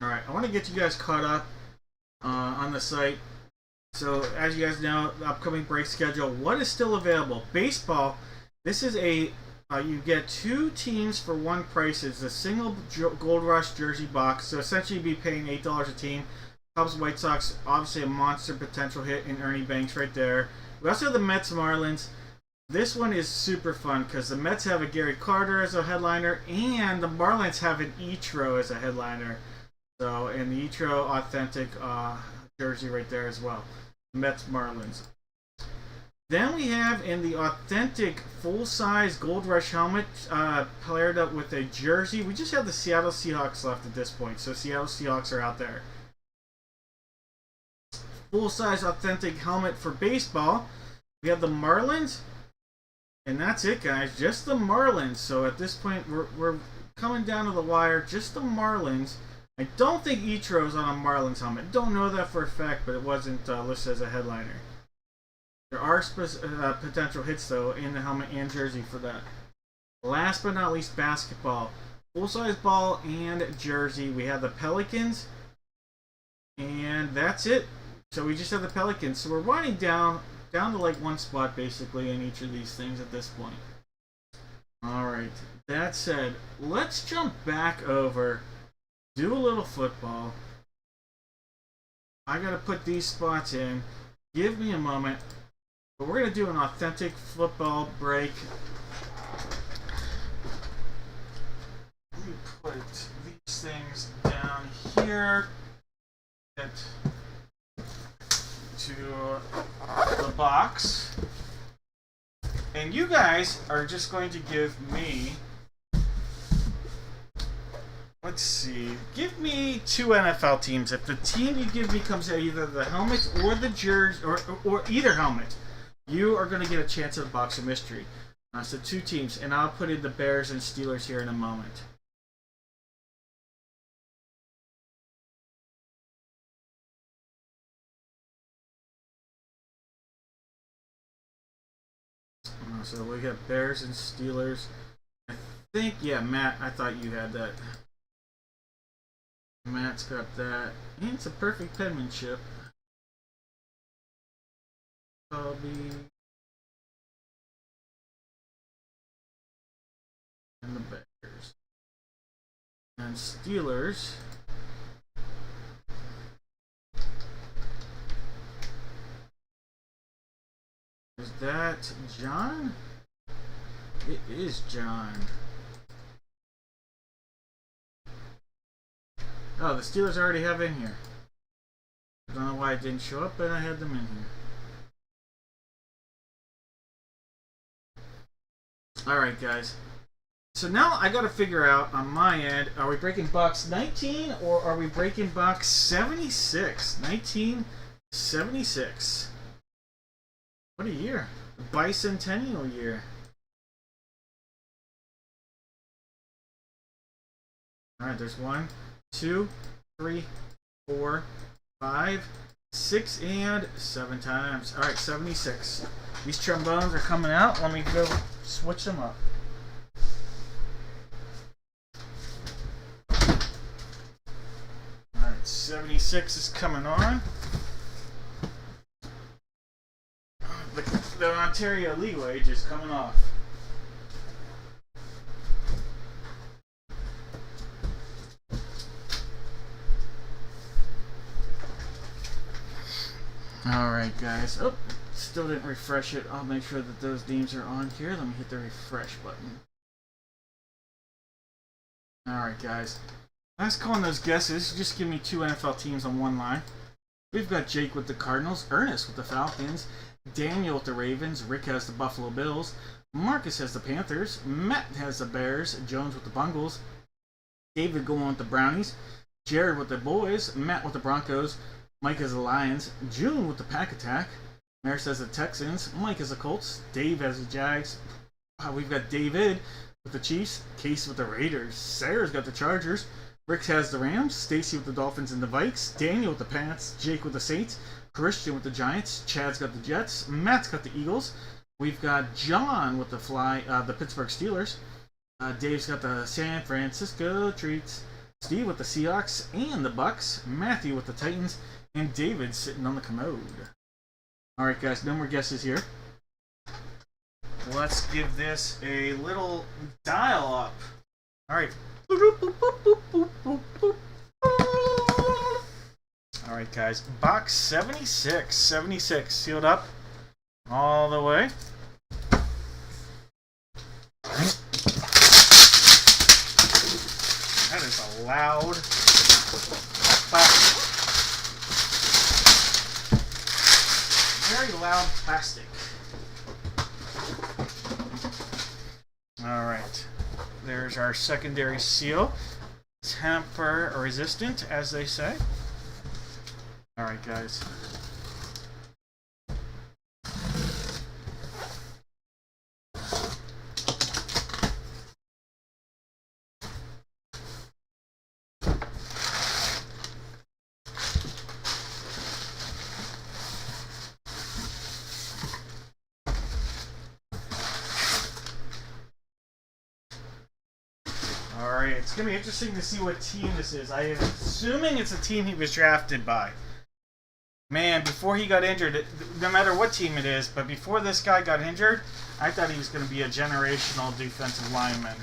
Alright, I want to get you guys caught up on the site. So, as you guys know, the upcoming break schedule, what is still available? Baseball, this is a, you get 2 teams for one price. It's a single Gold Rush jersey box. So, essentially, you'd be paying $8 a team. Cubs, White Sox, obviously a monster potential hit in Ernie Banks right there. We also have the Mets, Marlins. This one is super fun because the Mets have a Gary Carter as a headliner, and the Marlins have an Ichiro as a headliner. So, and the Ichiro authentic jersey right there as well. Mets, Marlins. Then we have in the authentic full-size Gold Rush helmet paired up with a jersey. We just have the Seattle Seahawks left at this point, so Seattle Seahawks are out there. Full-size authentic helmet for baseball. We have the Marlins, and that's it, guys. Just the Marlins. So at this point, we're coming down to the wire. Just the Marlins. I don't think Ichiro's on a Marlins helmet. Don't know that for a fact, but it wasn't listed as a headliner. There are potential hits, though, in the helmet and jersey for that. Last but not least, basketball. Full-size ball and jersey. We have the Pelicans, and that's it. So we just have the Pelicans. So we're winding down to like one spot, basically, in each of these things at this point. Alright, that said, let's jump back over. Do a little football. I gotta put these spots in. Give me a moment. But we're gonna do an authentic football break. Let me put these things down here. Get to the box. And you guys are just going to give me, let's see, give me 2 NFL teams. If the team you give me comes out either the helmet or the jersey, or either helmet, you are going to get a chance at a box of mystery. So 2 teams, and I'll put in the Bears and Steelers here in a moment. So we got Bears and Steelers. I think, yeah, Matt, I thought you had that. Matt's got that. And it's a perfect penmanship. Colby. And the Bears. And Steelers. Is that John? It is John. Oh, the Steelers already have in here. I don't know why it didn't show up, but I had them in here. Alright, guys. So now I gotta figure out on my end, are we breaking box 19 or are we breaking box 76? 1976. What a year. Bicentennial year. Alright, there's 1, 2, 3, 4, 5, 6, and 7 times. Alright, 76. These trombones are coming out. Let me go switch them up. Alright, 76 is coming on. The Ontario League wage is coming off. Alright, guys. Oh, still didn't refresh it. I'll make sure that those names are on here. Let me hit the refresh button. Alright, guys. I was calling those guesses. Just give me 2 NFL teams on one line. We've got Jake with the Cardinals, Ernest with the Falcons, Daniel with the Ravens, Rick has the Buffalo Bills, Marcus has the Panthers, Matt has the Bears, Jones with the Bungles, David going with the Brownies, Jared with the Boys, Matt with the Broncos, Mike has the Lions, June with the Pack Attack, Maris has the Texans, Mike has the Colts, Dave has the Jags, we've got David with the Chiefs, Case with the Raiders, Sarah's got the Chargers, Rick has the Rams, Stacy with the Dolphins and the Vikes, Daniel with the Pats, Jake with the Saints, Christian with the Giants, Chad's got the Jets, Matt's got the Eagles, we've got John with the Pittsburgh Steelers, Dave's got the San Francisco Treats, Steve with the Seahawks and the Bucks, Matthew with the Titans, and David sitting on the commode. Alright, guys, no more guesses here. Let's give this a little dial up. Alright. Alright, guys, box 76. 76 sealed up all the way. That is a loud plastic. Very loud plastic. Alright. There's our secondary seal. Tamper resistant, as they say. Alright, guys. Alright, it's going to be interesting to see what team this is. I am assuming it's a team he was drafted by. Man, before he got injured, no matter what team it is, but before this guy got injured, I thought he was going to be a generational defensive lineman.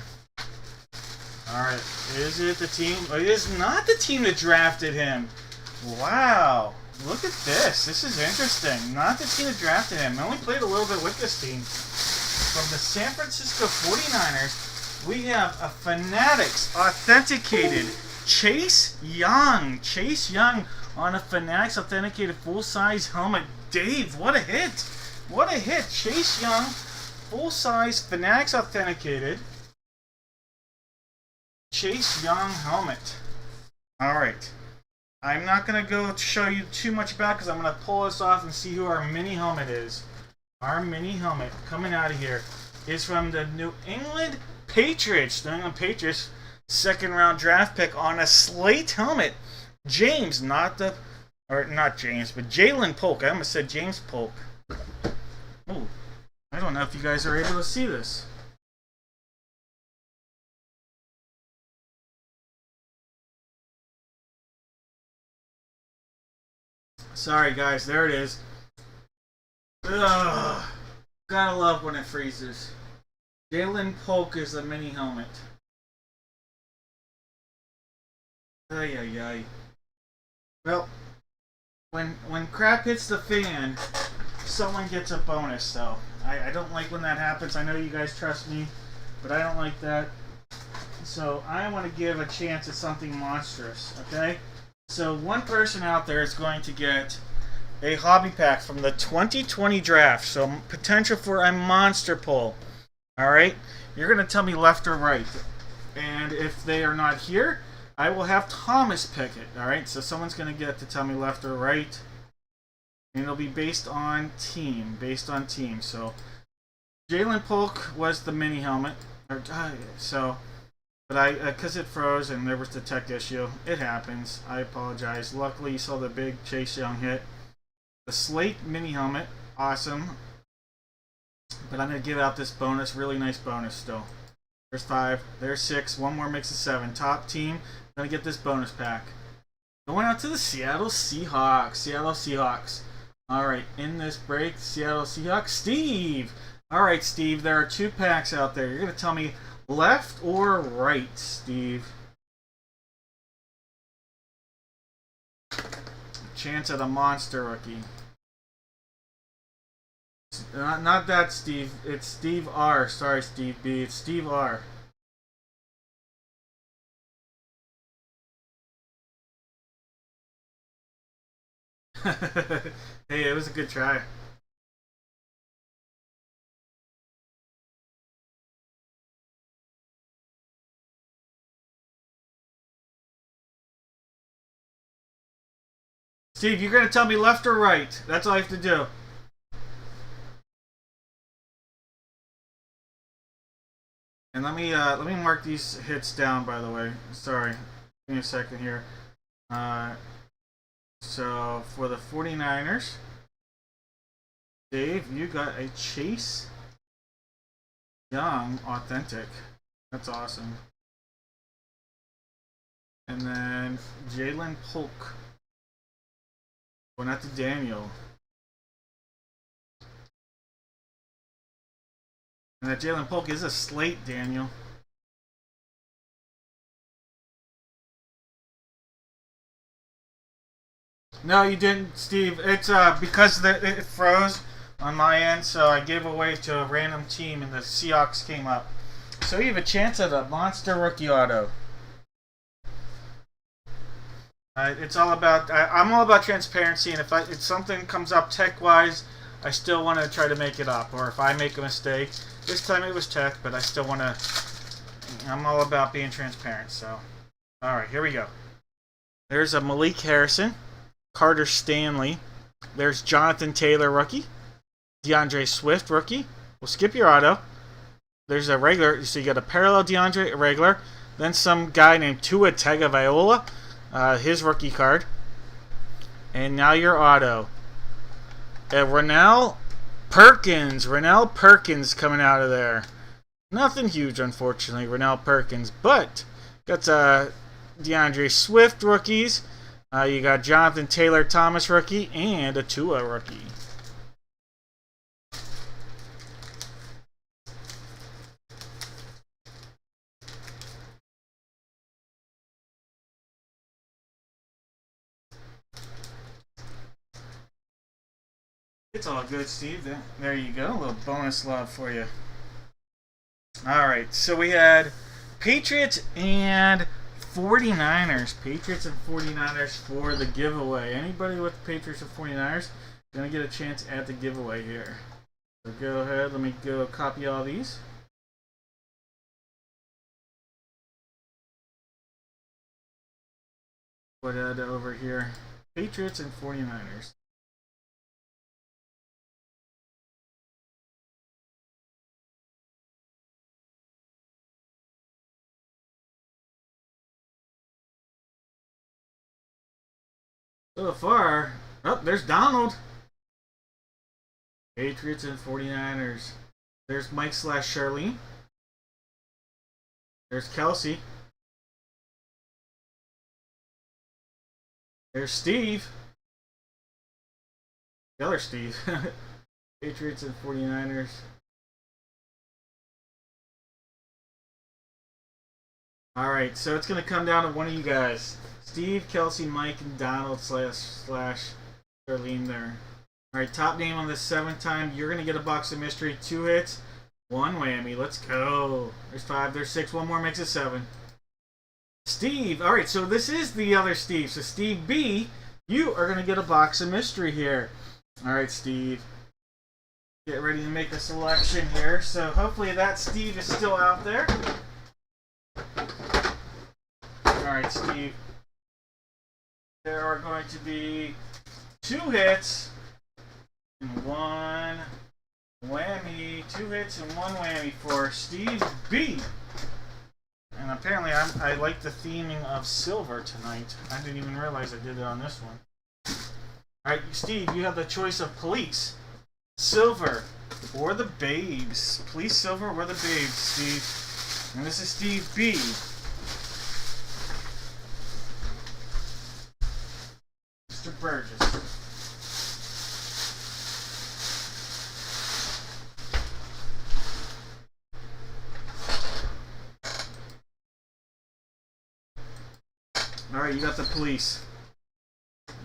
Alright, is it the team? It is not the team that drafted him. Wow, look at this. This is interesting. Not the team that drafted him. I only played a little bit with this team. From the San Francisco 49ers, we have a Fanatics authenticated Chase Young. Chase Young on a Fanatics authenticated full-size helmet. Dave, what a hit! What a hit! Chase Young, full-size Fanatics authenticated Chase Young helmet. Alright. I'm not going to go show you too much about because I'm going to pull this off and see who our mini helmet is. Our mini helmet coming out of here is from the New England Patriots. New England Patriots, second-round draft pick on a slate helmet. James, not James, but Jalen Polk. I almost said James Polk. Oh, I don't know if you guys are able to see this. Sorry guys, there it is. Ugh. Gotta love when it freezes. Jalen Polk is the mini helmet. Ay ay ay. Well, when crap hits the fan, someone gets a bonus though. I don't like when that happens. I know you guys trust me, but I don't like that. So I want to give a chance at something monstrous, okay? So one person out there is going to get a hobby pack from the 2020 draft. So potential for a monster pull. Alright? You're going to tell me left or right. And if they are not here, I will have Thomas pick it. Alright? So someone's going to get to tell me left or right. And it'll be based on team. Based on team. So Jalen Polk was the mini helmet. So, but because it froze and there was the tech issue, it happens. I apologize. Luckily, you saw the big Chase Young hit. The Slate mini helmet, awesome. But I'm going to give out this bonus, really nice bonus still. There's 5, there's 6, one more makes it 7. Top team, I'm going to get this bonus pack. Going out to the Seattle Seahawks. Seattle Seahawks. Alright, in this break, Seattle Seahawks. Steve! Alright, Steve, there are 2 packs out there. You're going to tell me left or right, Steve. Chance at a monster rookie. Not that Steve. It's Steve R. Sorry, Steve B. It's Steve R. Hey, it was a good try. Steve, you're going to tell me left or right. That's all I have to do. And let me mark these hits down, by the way. Sorry. Give me a second here. So, for the 49ers, Dave, you got a Chase Young Authentic. That's awesome. And then Jalen Polk. Going out to Daniel. And that Jalen Polk is a slate, Daniel. No, you didn't, Steve. It's because it froze on my end, so I gave away to a random team, and the Seahawks came up. So you have a chance at a monster rookie auto. It's all about. I'm all about transparency, and if something comes up tech-wise, I still want to try to make it up. Or if I make a mistake, this time it was tech, but I still want to. I'm all about being transparent. So, all right, here we go. There's a Malik Harrison, Carter Stanley. There's Jonathan Taylor rookie, DeAndre Swift rookie. We'll skip your auto. There's a regular. So you got a parallel DeAndre, a regular. Then some guy named Tua Tagovailoa. His rookie card. And now your auto. Ronell Perkins. Ronell Perkins coming out of there. Nothing huge, unfortunately, Ronell Perkins. But got DeAndre Swift rookies. You got Jonathan Taylor Thomas rookie. And a Tua rookie. It's all good, Steve. There you go. A little bonus love for you. Alright, so we had Patriots and 49ers. Patriots and 49ers for the giveaway. Anybody with Patriots and 49ers going to get a chance at the giveaway here. So go ahead. Let me go copy all these. Put it over here. Patriots and 49ers. So far, oh, there's Donald. Patriots and 49ers. There's Mike slash Charlene. There's Kelsey. There's Steve. The other Steve. Patriots and 49ers. Alright, so it's going to come down to one of you guys. Steve, Kelsey, Mike, and Donald slash Charlene there. Alright, top name on the 7th time. You're going to get a box of mystery. 2 hits, 1 whammy. Let's go. There's 5, there's 6. One more makes it 7. Steve. Alright, so this is the other Steve. So Steve B, you are going to get a box of mystery here. Alright, Steve. Get ready to make a selection here. So hopefully that Steve is still out there. Alright, Steve. There are going to be 2 hits and 1 whammy. 2 hits and 1 whammy for Steve B. And apparently I like the theming of silver tonight. I didn't even realize I did it on this one. Alright, Steve, you have the choice of police, silver, or the babes. Police, silver, or the babes, Steve. And this is Steve B. Mr. Burgess. Alright, you got the police.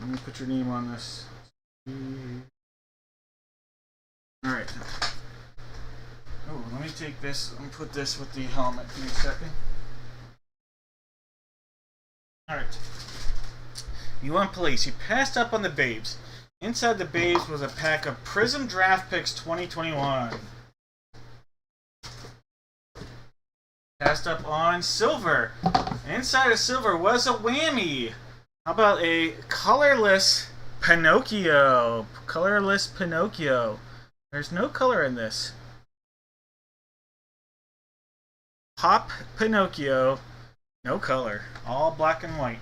Let me put your name on this. Alright. Oh, let me take this and put this with the helmet. Give me a second. Alright. You want police. You passed up on the babes. Inside the babes was a pack of Prism Draft Picks 2021. Passed up on silver. Inside of silver was a whammy. How about a colorless Pinocchio? Colorless Pinocchio. There's no color in this. Pop Pinocchio. No color. All black and white.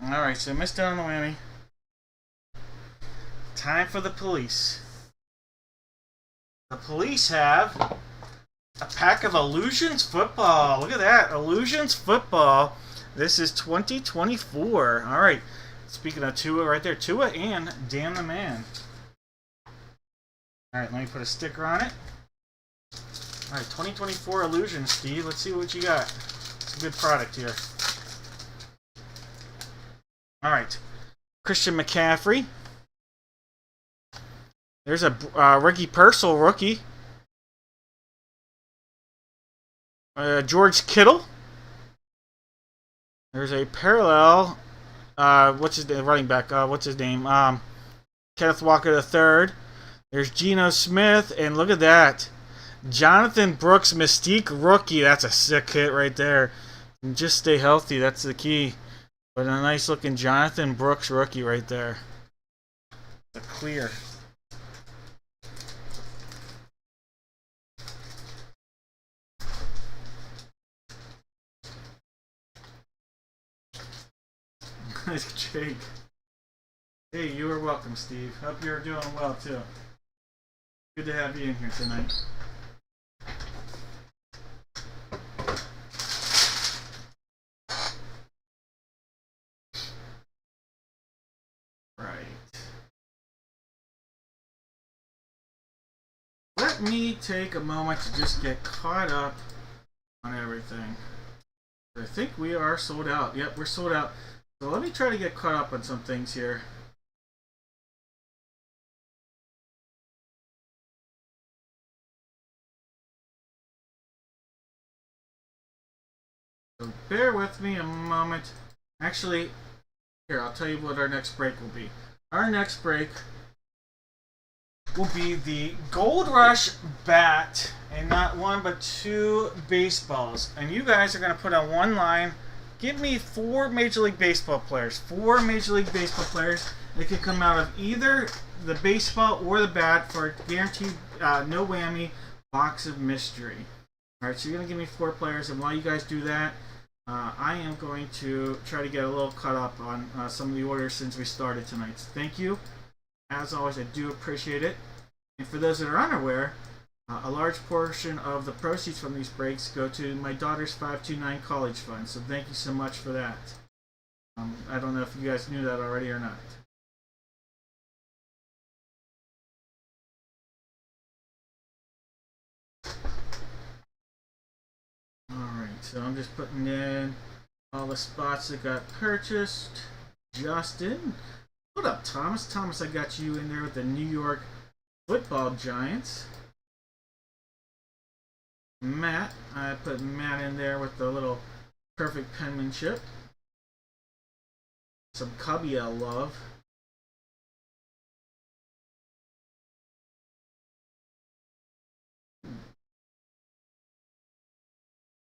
Alright, so missed out on the whammy. Time for the police. The police have a pack of Illusions Football. Look at that. Illusions Football. This is 2024. Alright. Speaking of Tua right there. Tua and Dan the Man. Alright, let me put a sticker on it. Alright, 2024 Illusions, Steve. Let's see what you got. It's a good product here. Alright. Christian McCaffrey. There's a Ricky Purcell rookie. George Kittle. There's a parallel. What's his name? Running back. What's his name? Kenneth Walker III. There's Geno Smith. And look at that. Jonathan Brooks Mystique rookie. That's a sick hit right there. And just stay healthy. That's the key. But a nice looking Jonathan Brooks rookie right there. The clear. Nice Jake. Hey, you are welcome, Steve. Hope you're doing well too. Good to have you in here tonight. Right. Let me take a moment to just get caught up on everything. I think we are sold out. Yep, we're sold out. So let me try to get caught up on some things here. So bear with me a moment. Actually, here, I'll tell you what our next break will be. Our next break will be the Gold Rush bat, and not 1 but 2 baseballs. And you guys are going to put on one line. Give me 4 Major League Baseball players. 4 Major League Baseball players. They can come out of either the baseball or the bat for a guaranteed no whammy box of mystery. Alright, so you're going to give me 4 players, and while you guys do that, I am going to try to get a little caught up on some of the orders since we started tonight. So thank you. As always, I do appreciate it. And for those that are unaware, a large portion of the proceeds from these breaks go to my daughter's 529 college fund. So thank you so much for that. I don't know if you guys knew that already or not. Alright, so I'm just putting in all the spots that got purchased. Justin. What up, Thomas? Thomas, I got you in there with the New York Football Giants. Matt. I put Matt in there with the little perfect penmanship. Some Cubbiel love.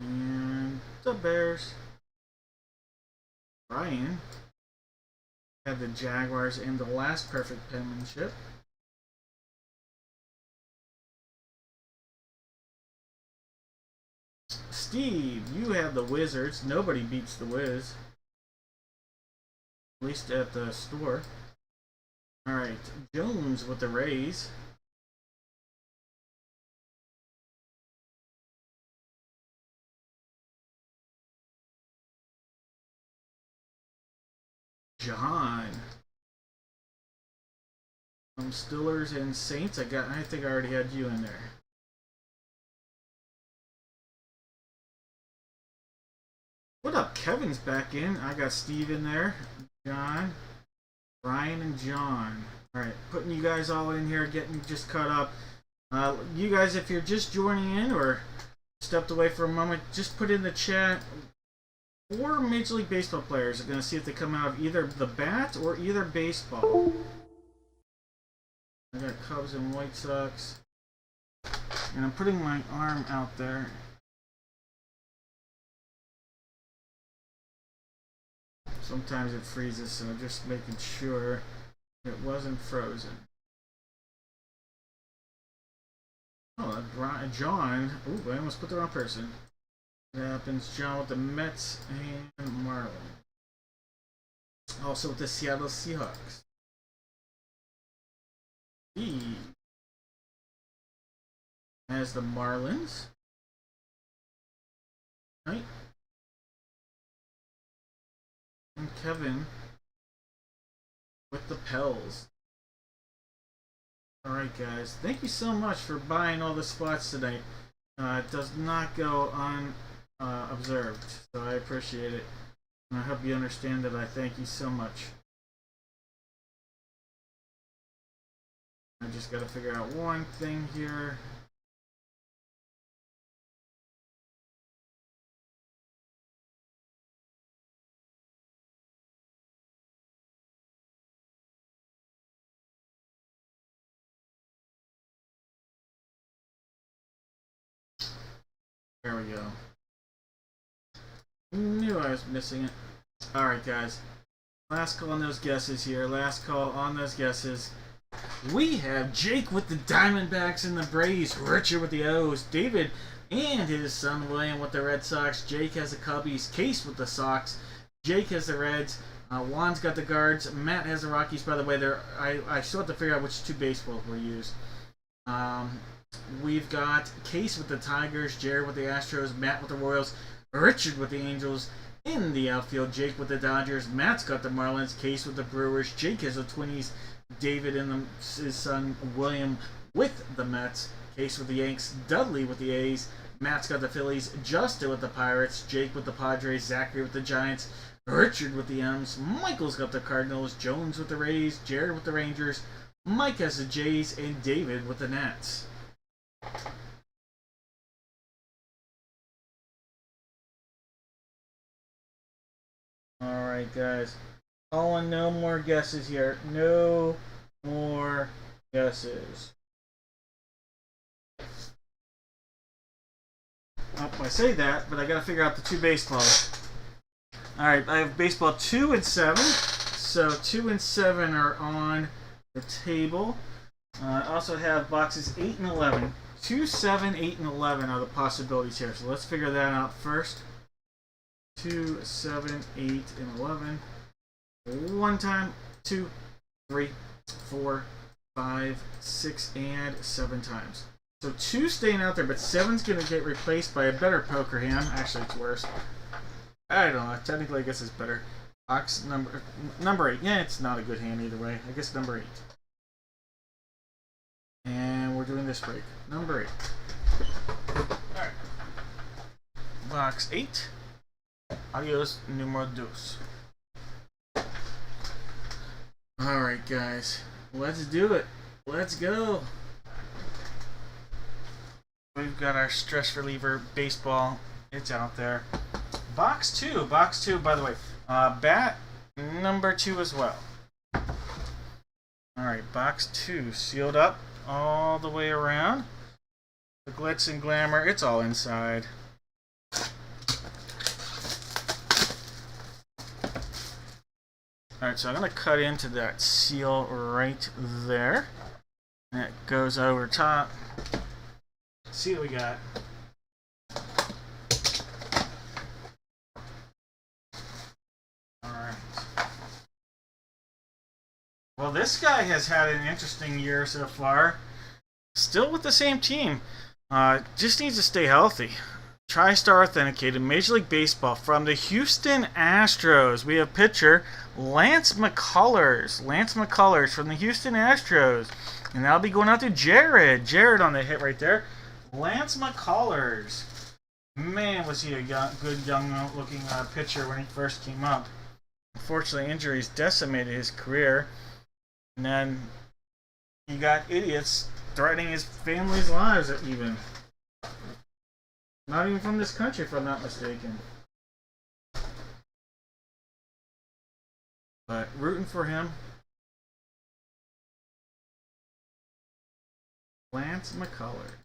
And the Bears. Ryan had the Jaguars in the last perfect penmanship. Steve, you have the Wizards. Nobody beats the Wiz. At least at the store. Alright, Jones with the Rays. John. Stillers and Saints. I think I already had you in there. What up? Kevin's back in. I got Steve in there. John, Ryan, and John. Alright, putting you guys all in here, getting just caught up. You guys, if you're just joining in or stepped away for a moment, just put in the chat 4 Major League Baseball players. I'm going to see if they come out of either the bat or either baseball. I got Cubs and White Sox. And I'm putting my arm out there. Sometimes it freezes, so I'm just making sure it wasn't frozen. Oh, John. Ooh, I almost put the wrong person. It happens. John with the Mets and Marlins. Also with the Seattle Seahawks. He has the Marlins. Right. And Kevin with the Pels. Alright guys, thank you so much for buying all the spots today. It does not go unobserved, so I appreciate it. And I hope you understand that I thank you so much. I just gotta figure out one thing here. There we go. Knew I was missing it. Alright guys. Last call on those guesses here. Last call on those guesses. We have Jake with the Diamondbacks and the Braves. Richard with the O's. David and his son William with the Red Sox. Jake has the Cubbies. Case with the Sox. Jake has the Reds. Juan's got the Guards. Matt has the Rockies. By the way, I still have to figure out which 2 baseballs were used. We've got Case with the Tigers, Jared with the Astros, Matt with the Royals, Richard with the Angels. In the outfield, Jake with the Dodgers, Matt's got the Marlins, Case with the Brewers, Jake has the Twinnies, David and his son William with the Mets, Case with the Yanks, Dudley with the A's, Matt's got the Phillies, Justin with the Pirates, Jake with the Padres, Zachary with the Giants, Richard with the M's, Michael's got the Cardinals, Jones with the Rays, Jared with the Rangers, Mike has the Jays, and David with the Nats. Alright guys, Colin, no more guesses here. No more guesses. I say that, but I gotta figure out the 2 baseballs. Alright, I have baseball 2 and 7. So 2 and 7 are on the table. I also have boxes 8 and 11. 2, 7, 8, and 11 are the possibilities here. So let's figure that out first. 2, 7, 8, and 11. 1 time, 2, 3, 4, 5, 6, and 7 times. So 2 staying out there, but 7's going to get replaced by a better poker hand. Actually, it's worse. I don't know. Technically, I guess it's better. Box number 8. Yeah, it's not a good hand either way. I guess number 8. And we're doing this break. Number 8. Alright. Box 8. Adios, numero dos. Alright, guys. Let's do it. Let's go. We've got our stress reliever baseball. It's out there. Box 2. Box 2, by the way. Bat number 2 as well. Alright, box 2. Sealed up all the way around. The glitz and glamour, it's all inside. Alright, so I'm going to cut into that seal right there. And it goes over top. See what we got. Alright. Well, this guy has had an interesting year so far. Still with the same team. Just needs to stay healthy. TriStar authenticated Major League Baseball from the Houston Astros. We have pitcher Lance McCullers. Lance McCullers from the Houston Astros. And that'll be going out to Jared. Jared on the hit right there. Lance McCullers. Man, was he a good young-looking pitcher when he first came up. Unfortunately, injuries decimated his career. And then you got idiots threatening his family's lives even. Not even from this country, if I'm not mistaken. But rooting for him. Lance McCullers.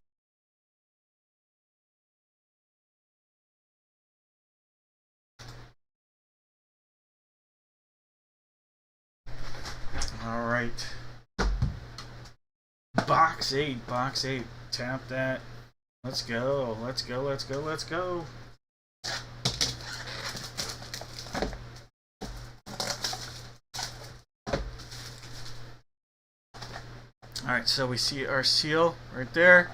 All right. Box 8. Box 8. Tap that. Let's go. Let's go. Let's go. Let's go. Alright, so we see our seal right there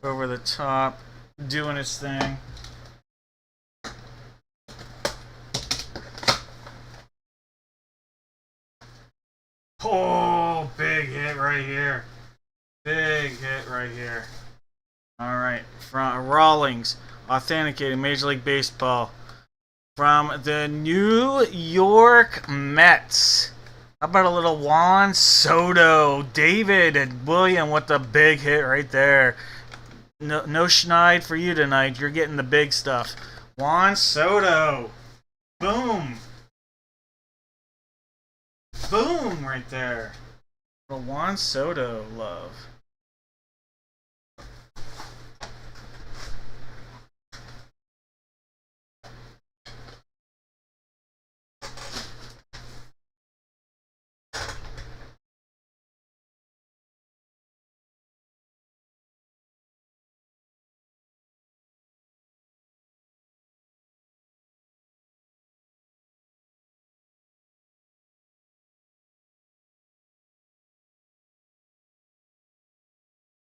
over the top doing its thing. Oh, big hit right here. Big hit right here. Alright, from Rawlings, authenticated Major League Baseball from the New York Mets. How about a little Juan Soto? David and William with the big hit right there. No schneid for you tonight. You're getting the big stuff. Juan Soto. Boom. Boom right there. Little Juan Soto love.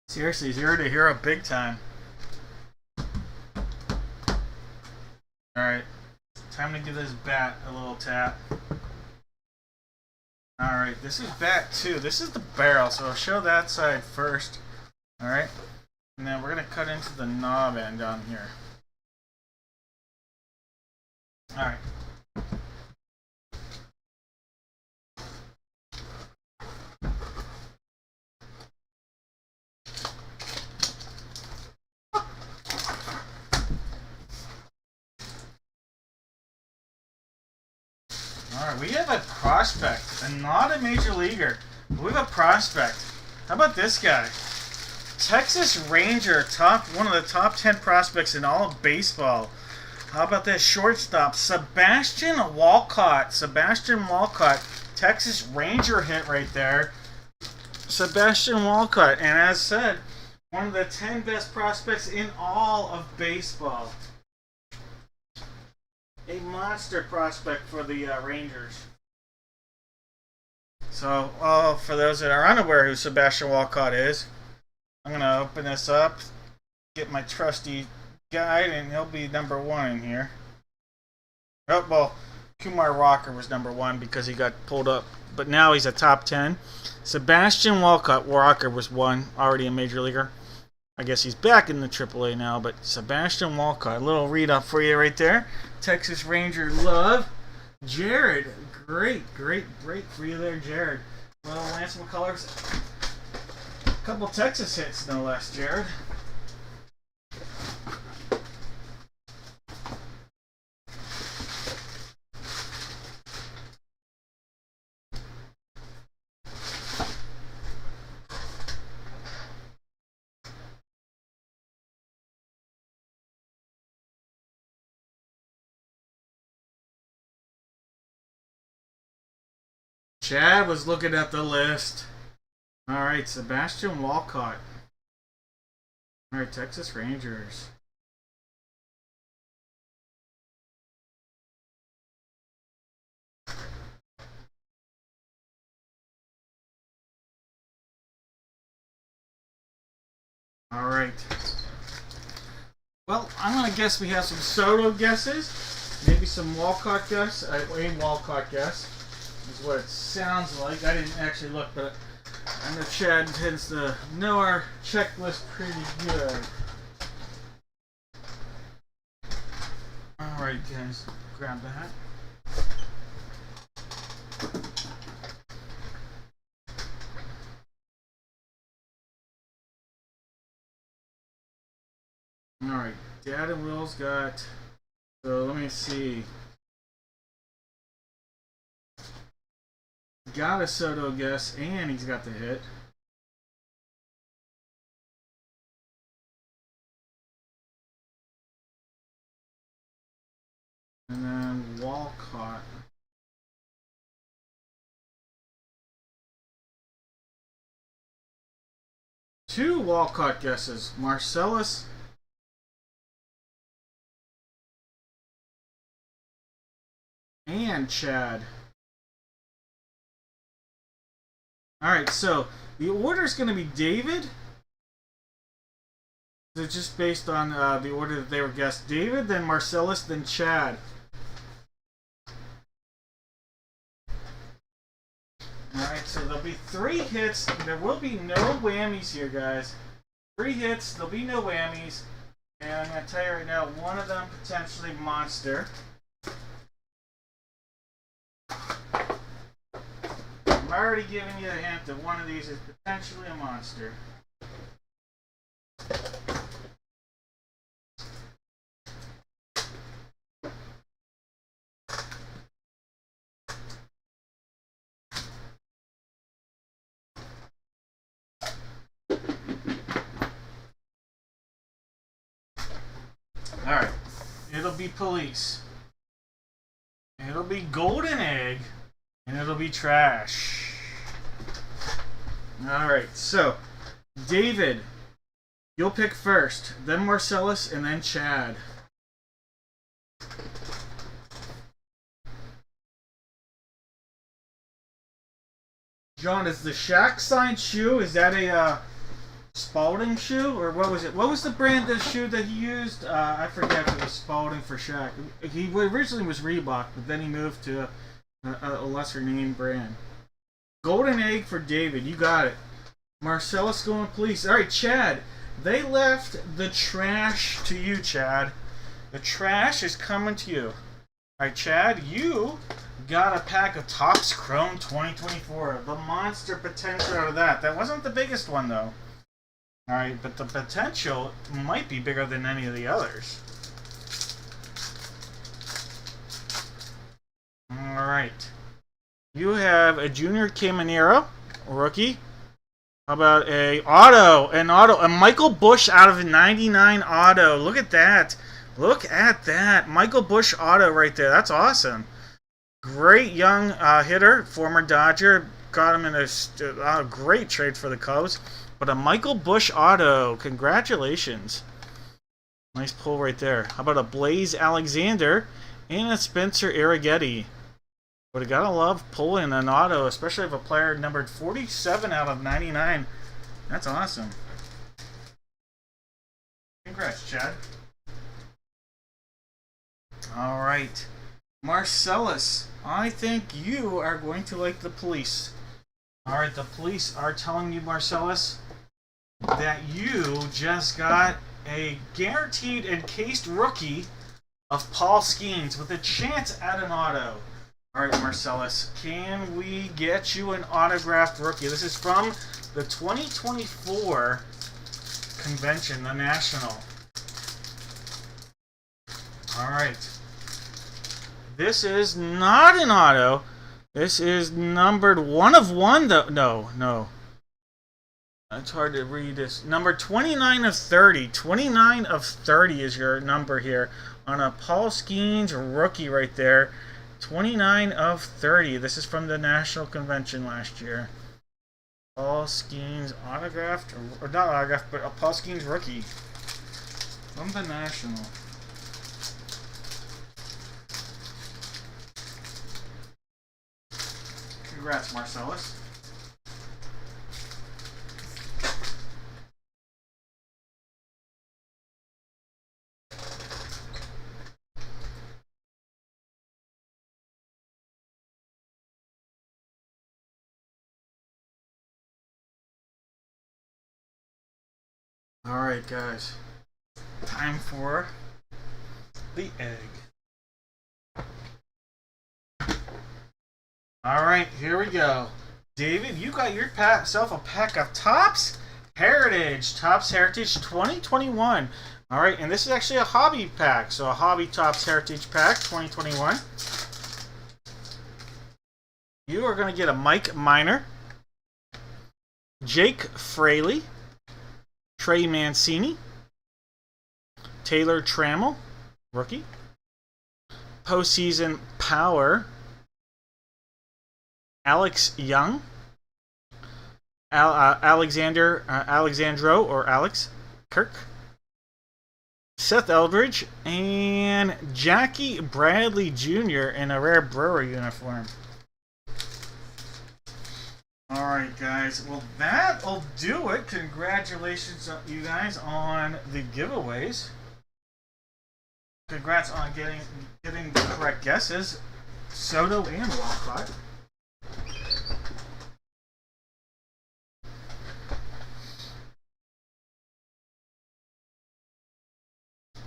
Seriously, 0 to hero big time. Alright, time to give this bat a little tap. Alright, this is bat 2. This is the barrel, so I'll show that side first. Alright, and then we're going to cut into the knob end down here. Alright. Alright, we have a prospect, and not a major leaguer. But we have a prospect. How about this guy? Texas Ranger, one of the top 10 prospects in all of baseball. How about this shortstop? Sebastian Walcott. Sebastian Walcott, Texas Ranger hit right there. Sebastian Walcott, and as said, one of the 10 best prospects in all of baseball. A monster prospect for the Rangers. So, for those that are unaware who Sebastian Walcott is, I'm going to open this up, get my trusty guide, and he'll be number 1 in here. Oh, well, Kumar Rocker was number 1 because he got pulled up, but now he's a top 10. Sebastian Walcott was 1, already a major leaguer. I guess he's back in the AAA now, but Sebastian Walcott, a little read up for you right there. Texas Ranger love. Jared, great for you there, Jared. Well, Lance McCullers, a couple Texas hits, no less, Jared. Chad was looking at the list. Alright, Sebastian Walcott. Alright, Texas Rangers. Alright. Well, I'm going to guess we have some Soto guesses. Maybe some Walcott guess. A Walcott guess is what it sounds like. I didn't actually look, but I know Chad tends to know our checklist pretty good. Alright, guys. Grab that. Alright, Dad and Will's got, so let me see. Got a Soto guess, and he's got the hit. And then Walcott. Two Walcott guesses. Marcellus and Chad. Alright, so the order is going to be David. It's just based on the order that they were guessed. David, then Marcellus, then Chad. Alright, so there'll be 3 hits. There will be no whammies here, guys. 3 hits, there'll be no whammies. And I'm going to tell you right now, one of them potentially monster. I'm already giving you a hint that one of these is potentially a monster. Alright, it'll be police. It'll be golden egg. And it'll be trash. Alright, so David, you'll pick first, then Marcellus, and then Chad. John, is the Shaq signed shoe, is that a Spalding shoe? Or what was it? What was the brand of shoe that he used? I forget if it was Spalding for Shaq. He originally was Reebok, but then he moved to a lesser name brand. Golden egg for David. You got it. Marcellus going police. Alright, Chad. They left the trash to you, Chad. The trash is coming to you. Alright, Chad. You got a pack of Topps Chrome 2024. The monster potential out of that. That wasn't the biggest one, though. Alright, but the potential might be bigger than any of the others. Alright. You have a Junior Caminero, rookie. How about a Michael Busch out of 99 auto. Look at that. Look at that. Michael Busch auto right there. That's awesome. Great young hitter, former Dodger. Got him in a great trade for the Cubs. But a Michael Busch auto. Congratulations. Nice pull right there. How about a Blaze Alexander and a Spencer Arrighetti. But you gotta love pulling an auto, especially if a player numbered 47 out of 99. That's awesome. Congrats, Chad. Alright. Marcellus, I think you are going to like the police. Alright, the police are telling you, Marcellus, that you just got a guaranteed encased rookie of Paul Skeens with a chance at an auto. Alright, Marcellus, can we get you an autographed rookie? This is from the 2024 convention, the National. Alright. This is not an auto. This is numbered 1 of 1, though. No. It's hard to read this. Number 29 of 30. 29 of 30 is your number here on a Paul Skeens rookie right there. 29 of 30. This is from the National Convention last year. Paul Skeens autographed, or not autographed, but a Paul Skeens rookie from the National. Congrats, Marcellus. Alright, guys. Time for the egg. Alright, here we go. David, you got yourself a pack of Topps Heritage. Topps Heritage 2021. Alright, and this is actually a hobby pack. So a hobby Topps Heritage pack 2021. You are going to get a Mike Minor, Jake Fraley, Trey Mancini, Taylor Trammell, rookie, Postseason Power, Alex Young, Alexandro or Alex Kirk, Seth Eldridge, and Jackie Bradley Jr. in a rare Brewer uniform. Alright, guys. Well, that'll do it. Congratulations, you guys, on the giveaways. Congrats on getting the correct guesses. Soto and Walcott.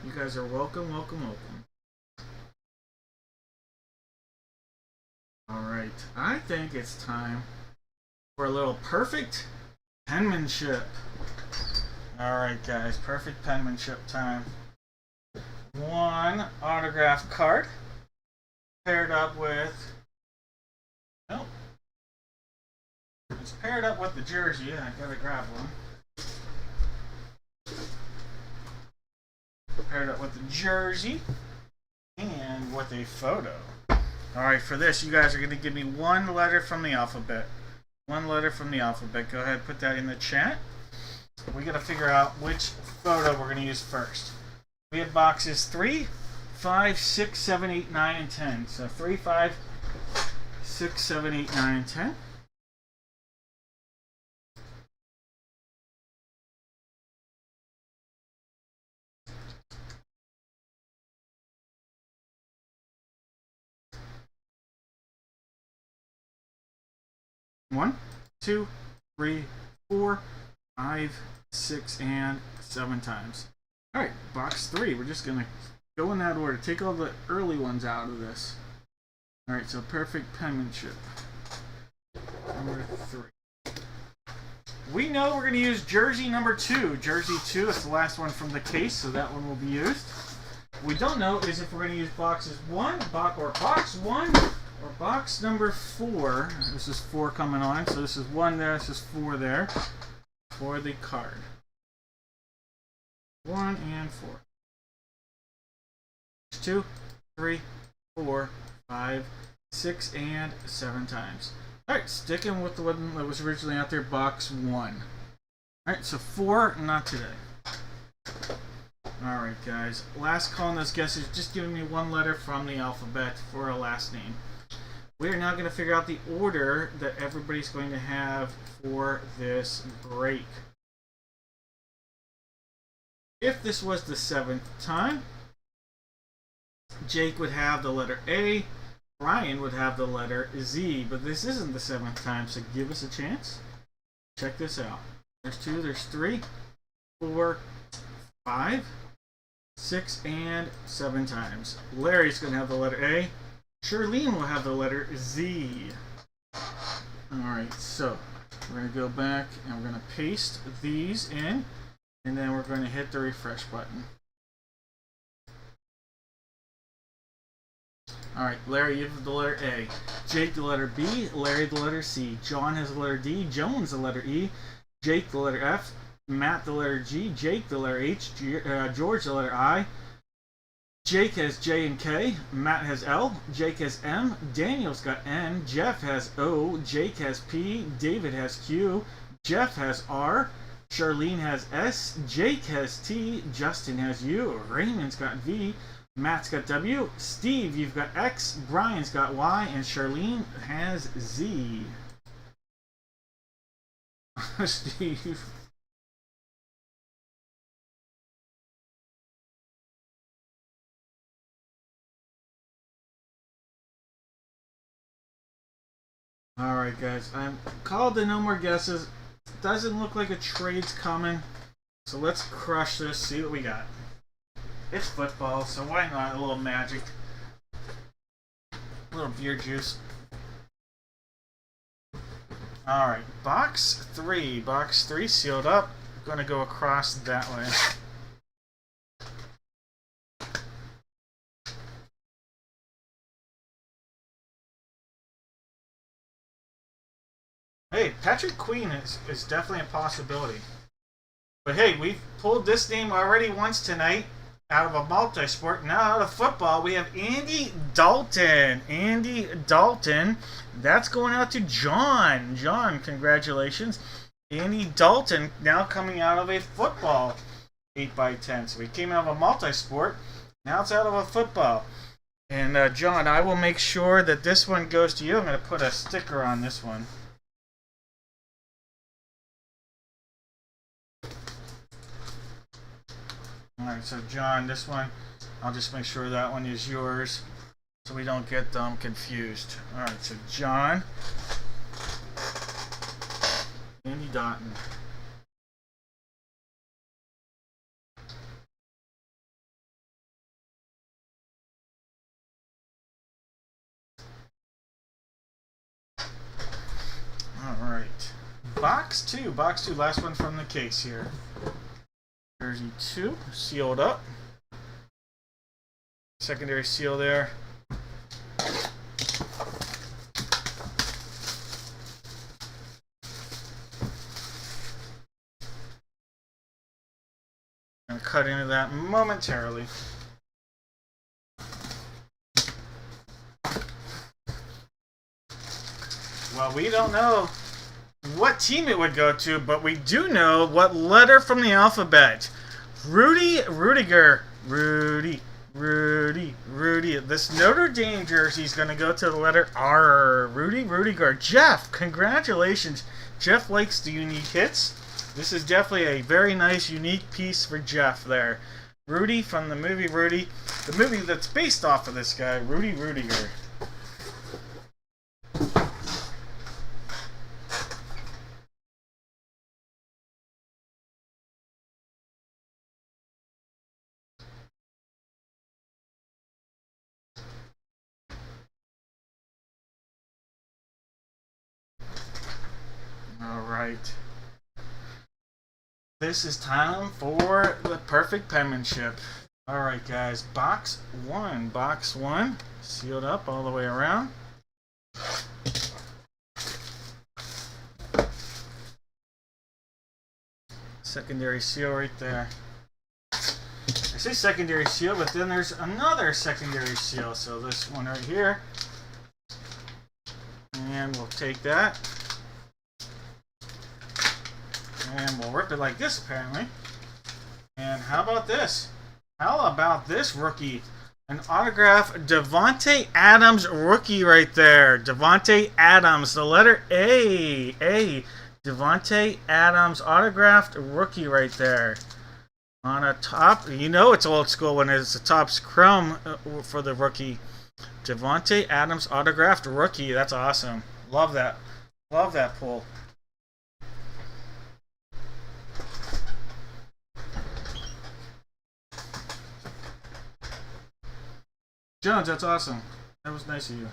You guys are welcome. Alright, I think it's time for a little perfect penmanship. Alright, guys, perfect penmanship time. One autograph card paired up with... Nope. It's paired up with the jersey. I gotta grab one. Paired up with the jersey and with a photo. Alright, for this, you guys are going to give me one letter from the alphabet. One letter from the alphabet. Go ahead, put that in the chat. We got to figure out which photo we're going to use first. We have boxes 3, 5, 6, 7, 8, 9, and 10. So 3, 5, 6, 7, 8, 9, and 10. One, 2, 3, 4, 5, 6, and 7 times. Alright, box 3. We're just going to go in that order. Take all the early ones out of this. Alright, so perfect penmanship. Number 3. We know we're going to use jersey number 2. Jersey 2 is the last one from the case, so that one will be used. What we don't know is if we're going to use boxes 1, or box 1, or box number 4. This is 4 coming on, so this is 1 there, this is 4 there for the card. 1 and 4. 2, 3, 4, 5, 6, and 7 times. Alright, sticking with the one that was originally out there, box 1. Alright, so 4, not today. Alright, guys. Last call on those guesses, just giving me one letter from the alphabet for a last name. we're now going to figure out the order that everybody's going to have for this break. If this was the 7th time, Jake would have the letter A, Brian would have the letter Z, but this isn't the 7th time, so give us a chance. Check this out. There's 2, there's 3, 4, 5, 6, and 7 times. Larry's going to have the letter A. Charlene will have the letter Z. Alright, so we're going to go back and we're going to paste these in, and then we're going to hit the refresh button. Alright, Larry, you have the letter A. Jake, the letter B. Larry, the letter C. John has the letter D. Jones, the letter E. Jake, the letter F. Matt, the letter G. Jake, the letter H. George, the letter I. Jake has J and K. Matt has L. Jake has M. Daniel's got N. Jeff has O. Jake has P. David has Q. Jeff has R. Charlene has S. Jake has T. Justin has U. Raymond's got V. Matt's got W. Steve, you've got X. Brian's got Y. And Charlene has Z. Steve. Alright guys, I'm called to no more guesses. Doesn't look like a trade's coming. So let's crush this, see what we got. It's football, so why not a little magic? A little beer juice. Alright, box 3. Box 3 sealed up. I'm going to go across that way. Hey, Patrick Queen is definitely a possibility. But hey, we've pulled this name already once tonight out of a multi-sport. Now out of football, we have Andy Dalton. Andy Dalton. That's going out to John. John, congratulations. Andy Dalton now coming out of a football 8x10. So we came out of a multi-sport. Now it's out of a football. And John, I will make sure that this one goes to you. I'm going to put a sticker on this one. Alright, so John, this one, I'll just make sure that one is yours so we don't get them confused. Alright, so John, Andy Dalton. Alright, box 2, last one from the case here. Jersey 2, sealed up. Secondary seal there. I'm going to cut into that momentarily. Well, we don't know what team it would go to, but we do know what letter from the alphabet. Rudiger. Rudy. This Notre Dame jersey is going to go to the letter R. Rudiger. Jeff, congratulations. Jeff likes the unique hits. This is definitely a very nice, unique piece for Jeff there. Rudy from the movie Rudy. The movie that's based off of this guy, Rudiger. Alright. This is time for the perfect penmanship. Alright guys, box 1. Box 1, sealed up all the way around. Secondary seal right there. I say secondary seal, but then there's another secondary seal. So this one right here. And we'll take that. And we'll rip it like this, apparently. And how about this? How about this rookie? An autograph, Devontae Adams rookie right there. Devontae Adams, the letter A. A. Devontae Adams autographed rookie right there. On a top, you know it's old school when it's the top's chrome for the rookie. Devontae Adams autographed rookie. That's awesome. Love that. Love that pull. Jones, that's awesome. That was nice of you.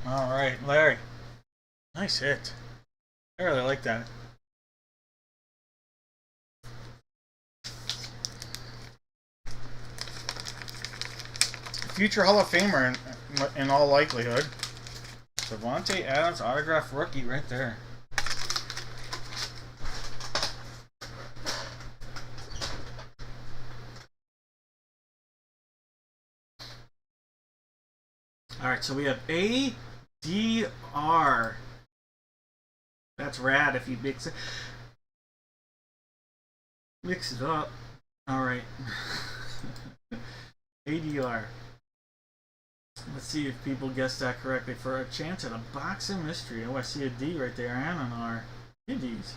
All right, Larry. Nice hit. I really like that. Future Hall of Famer in all likelihood. Devontae Adams autograph rookie right there. All right, so we have ADR. That's rad if you mix it up. All right. ADR. Let's see if people guessed that correctly for a chance at a box of mystery. Oh, I see a D right there and an R. Two D's.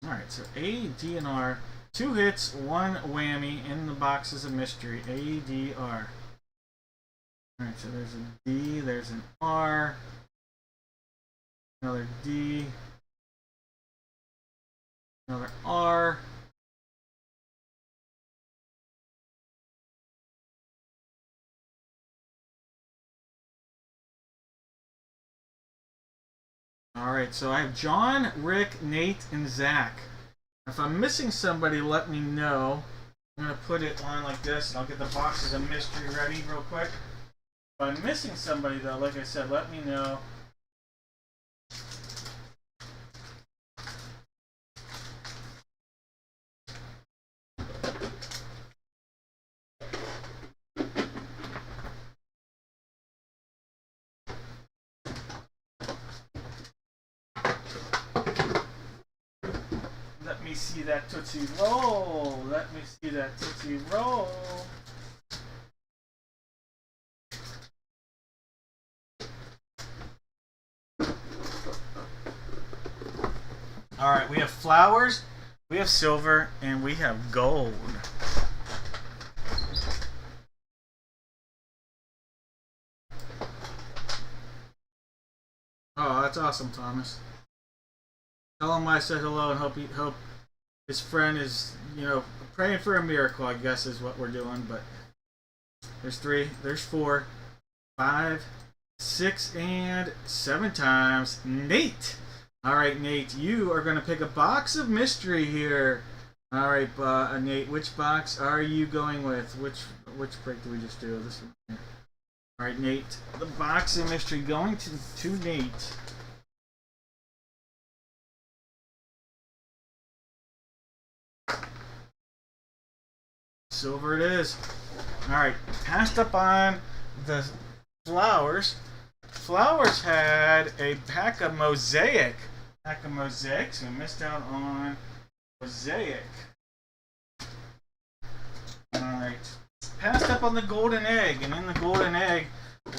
All right, so A, D, and R. 2 hits, 1 whammy in the boxes of mystery. ADR. All right, so there's a D, there's an R, another D, another R. All right, so I have John, Rick, Nate, and Zach. If I'm missing somebody, let me know. I'm going to put it on like this, and I'll get the boxes of mystery ready real quick. If I'm missing somebody, though, like I said, let me know. Let me see that Tootsie Roll. Let me see that Tootsie Roll. All right, we have flowers, we have silver, and we have gold. Oh, that's awesome, Thomas. Tell him I said hello and hope his friend is, praying for a miracle, I guess is what we're doing. But there's 3, there's 4, 5, 6, and 7 times. Nate! All right, Nate, you are going to pick a box of mystery here. All right, Nate, which box are you going with? Which break did we just do? This one here. All right, Nate, the box of mystery going to Nate. Silver it is. All right, passed up on the flowers. Flowers had a pack of mosaic. So we missed out on mosaic. All right, passed up on the golden egg, and in the golden egg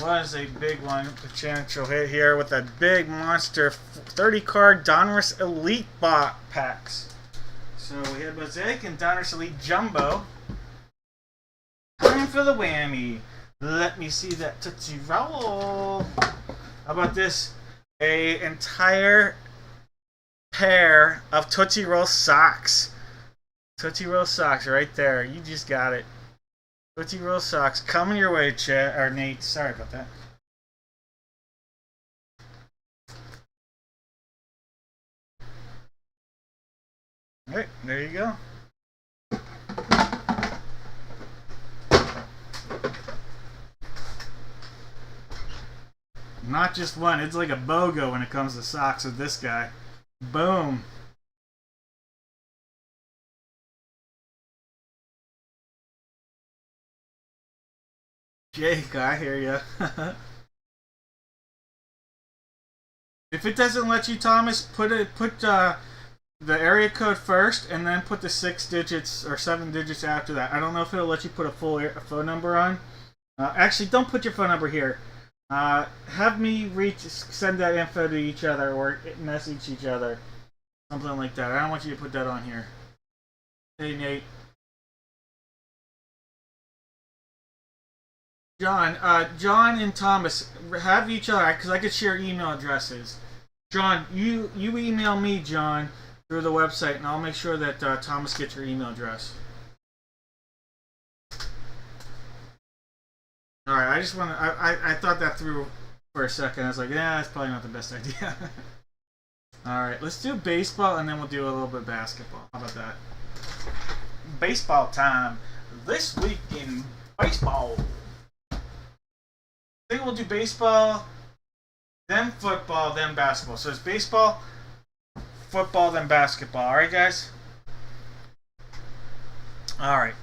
was a big one, potential hit here with a big monster 30-card Donruss Elite packs. So we had mosaic and Donruss Elite Jumbo. Time for the whammy. Let me see that Tootsie Roll. How about this? A entire pair of Tootsie Roll socks. Tootsie Roll socks right there. You just got it. Tootsie Roll socks coming your way, Nate. Sorry about that. All right, there you go. Not just one. It's like a BOGO when it comes to socks with this guy. Boom. Jake, I hear ya. If it doesn't let you, Thomas, put the area code first, and then put the 6 digits or 7 digits after that. I don't know if it'll let you put a full phone number on. Actually, don't put your phone number here. Have me send that info to each other or message each other, something like that. I don't want you to put that on here. Hey, Nate. John and Thomas, have each other, because I could share email addresses. John, you email me, John, through the website, and I'll make sure that Thomas gets your email address. Alright, I just want to... I thought that through for a second. I was like, yeah, that's probably not the best idea. Alright, let's do baseball, and then we'll do a little bit of basketball. How about that? Baseball time. This week in baseball. I think we'll do baseball, then football, then basketball. So it's baseball, football, then basketball. Alright, guys? Alright.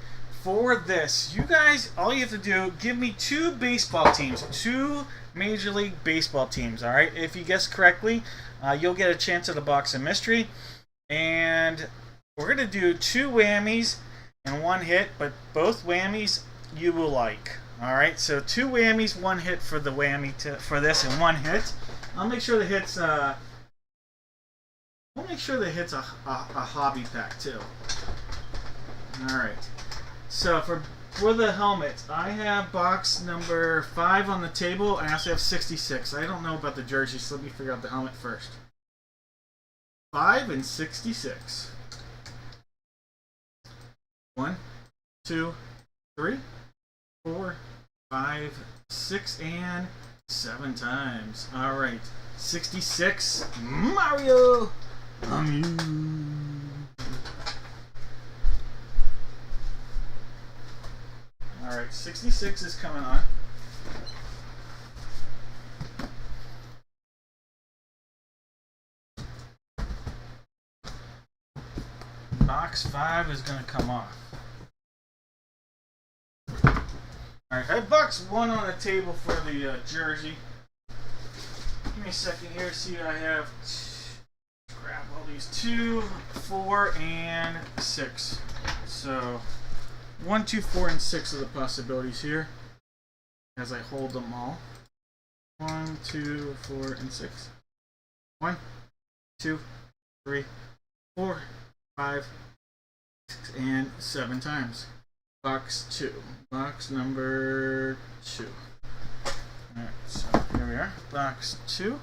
For this, you guys, all you have to do, give me 2 baseball teams. 2 Major League Baseball teams, alright? If you guess correctly, you'll get a chance at a box of mystery. And we're going to do 2 whammies and 1 hit, but both whammies you will like. Alright, so 2 whammies, 1 hit for the whammy for this, and 1 hit. I'll make sure the hits a hobby pack too. Alright. So for the helmet, I have box number 5 on the table, and I also have 66. I don't know about the jersey, so let me figure out the helmet first. 5 and 66. 1, 2, 3, 4, 5, 6, and 7 times. Alright. 66. Mario! Alright, 66 is coming on. Box 5 is going to come off. Alright, I have box 1 on the table for the jersey. Give me a second here to see what I have. Grab all these 2, 4, and 6. So 1, 2, 4, and 6 are the possibilities here as I hold them all. 1, 2, 4, and 6. 1, 2, 3, 4, 5, 6, and 7 times. Box 2. Box number 2. Alright, so here we are. Box 2.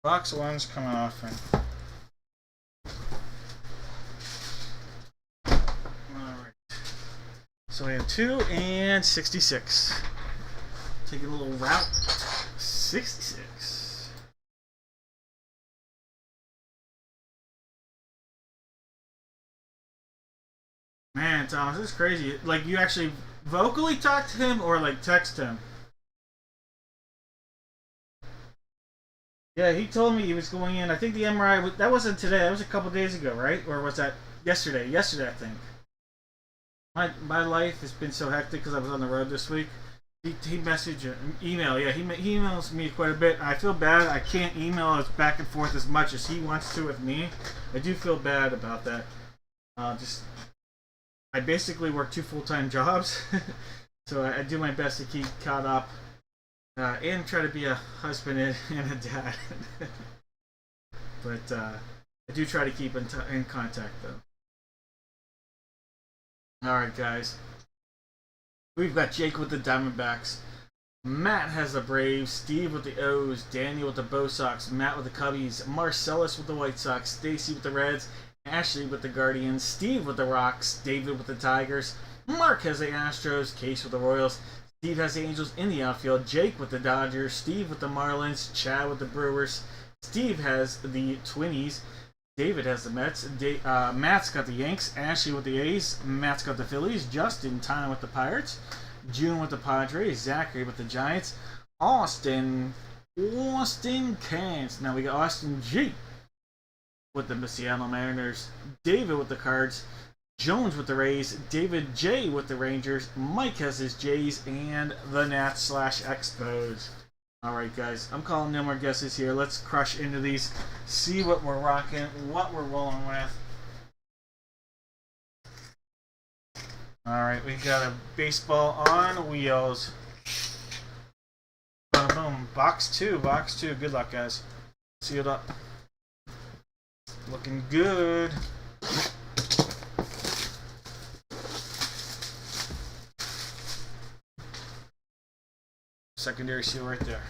Box 1's coming off. Alright. So we have 2 and 66. Taking a little route. 66. Man, Thomas, this is crazy. Like, you actually vocally talk to him or, like, text him? Yeah, he told me he was going in. I think the MRI, that wasn't today. That was a couple days ago, right? Or was that yesterday? Yesterday, I think. My life has been so hectic because I was on the road this week. He messaged, email, yeah, he emails me quite a bit. I feel bad. I can't email us back and forth as much as he wants to with me. I do feel bad about that. I basically work 2 full-time jobs, so I do my best to keep caught up and try to be a husband and a dad. But I do try to keep in contact, though. Alright, guys. We've got Jake with the Diamondbacks. Matt has the Braves, Steve with the O's, Daniel with the Bo Sox, Matt with the Cubbies, Marcellus with the White Sox, Stacy with the Reds, Ashley with the Guardians, Steve with the Rocks, David with the Tigers, Mark has the Astros, Case with the Royals, Steve has the Angels in the outfield, Jake with the Dodgers, Steve with the Marlins, Chad with the Brewers, Steve has the Twinnies, David has the Mets, Matt's got the Yanks, Ashley with the A's, Matt's got the Phillies, Justin, Tom with the Pirates, June with the Padres, Zachary with the Giants, Austin Kent. Now we got Austin G with the Seattle Mariners, David with the Cards, Jones with the Rays, David J with the Rangers, Mike has his Jays, and the Nats / Expos. Alright guys, I'm calling no more guesses here. Let's crush into these, see what we're rocking, what we're rolling with. Alright, we got a baseball on wheels. Boom, boom. Box two. Good luck, guys. Sealed up. Looking good. Secondary seal right there.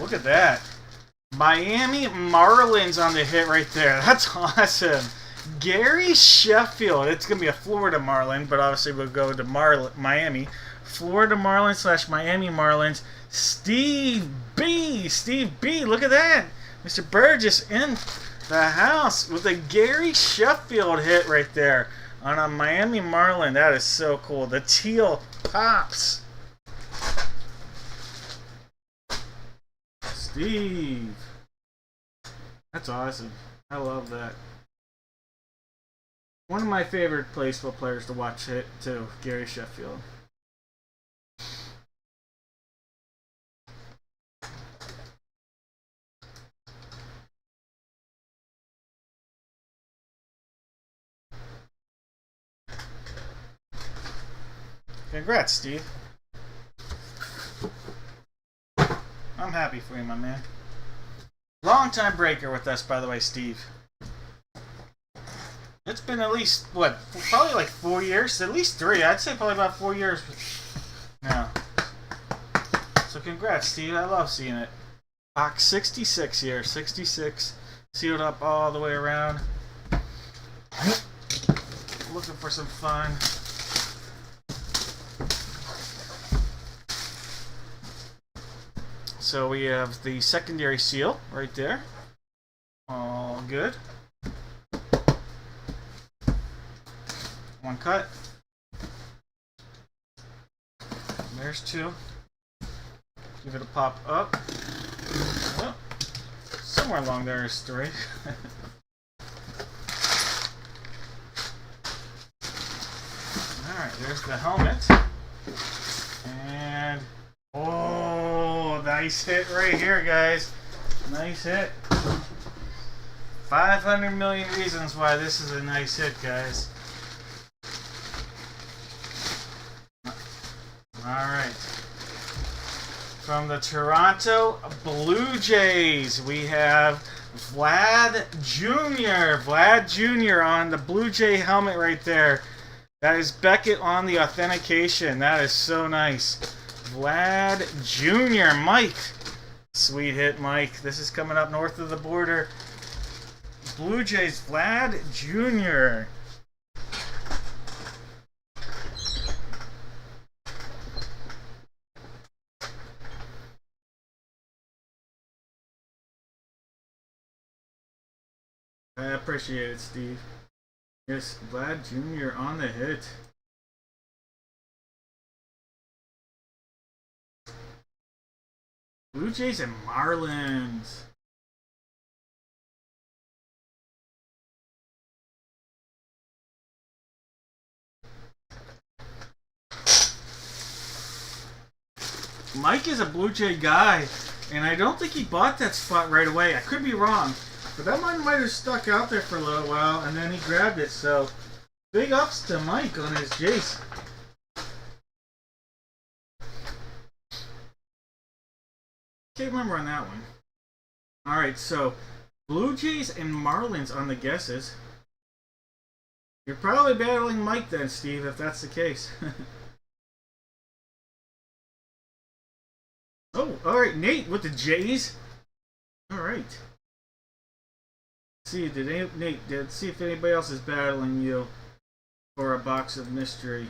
Look at that. Miami Marlins on the hit right there. That's awesome. Gary Sheffield. It's going to be a Florida Marlin, but obviously we'll go to Miami. Florida Marlins / Miami Marlins. Steve B. Look at that. Mr. Burgess in the house with a Gary Sheffield hit right there on a Miami Marlin. That is so cool. The teal pops. Steve. That's awesome. I love that. One of my favorite baseball players to watch hit too, Gary Sheffield. Congrats, Steve. I'm happy for you, my man. Long-time breaker with us, by the way, Steve. It's been at least, what, probably like 4 years? At least 3. I'd say probably about 4 years now. So congrats, Steve. I love seeing it. Box 66 here. 66. Sealed up all the way around. Looking for some fun. So we have the secondary seal right there. All good. One cut. There's 2. Give it a pop up. Oh, somewhere along there is 3. Alright, there's the helmet. And oh, nice hit right here, guys. Nice hit. 500 million reasons why this is a nice hit, guys. Alright. From the Toronto Blue Jays, we have Vlad Jr. Vlad Jr. on the Blue Jay helmet right there. That is Beckett on the authentication. That is so nice. Vlad Jr. Mike. Sweet hit, Mike. This is coming up north of the border. Blue Jays, Vlad Jr. I appreciate it, Steve. Yes, Vlad Jr. on the hit. Blue Jays and Marlins. Mike is a Blue Jay guy, and I don't think he bought that spot right away. I could be wrong, but that one might have stuck out there for a little while, and then he grabbed it. So, big ups to Mike on his Jays. Can't remember on that one. Alright, so Blue Jays and Marlins on the guesses. You're probably battling Mike then, Steve, if that's the case. Oh, alright, Nate with the Jays. Alright. See, Nate, see if anybody else is battling you for a box of mystery.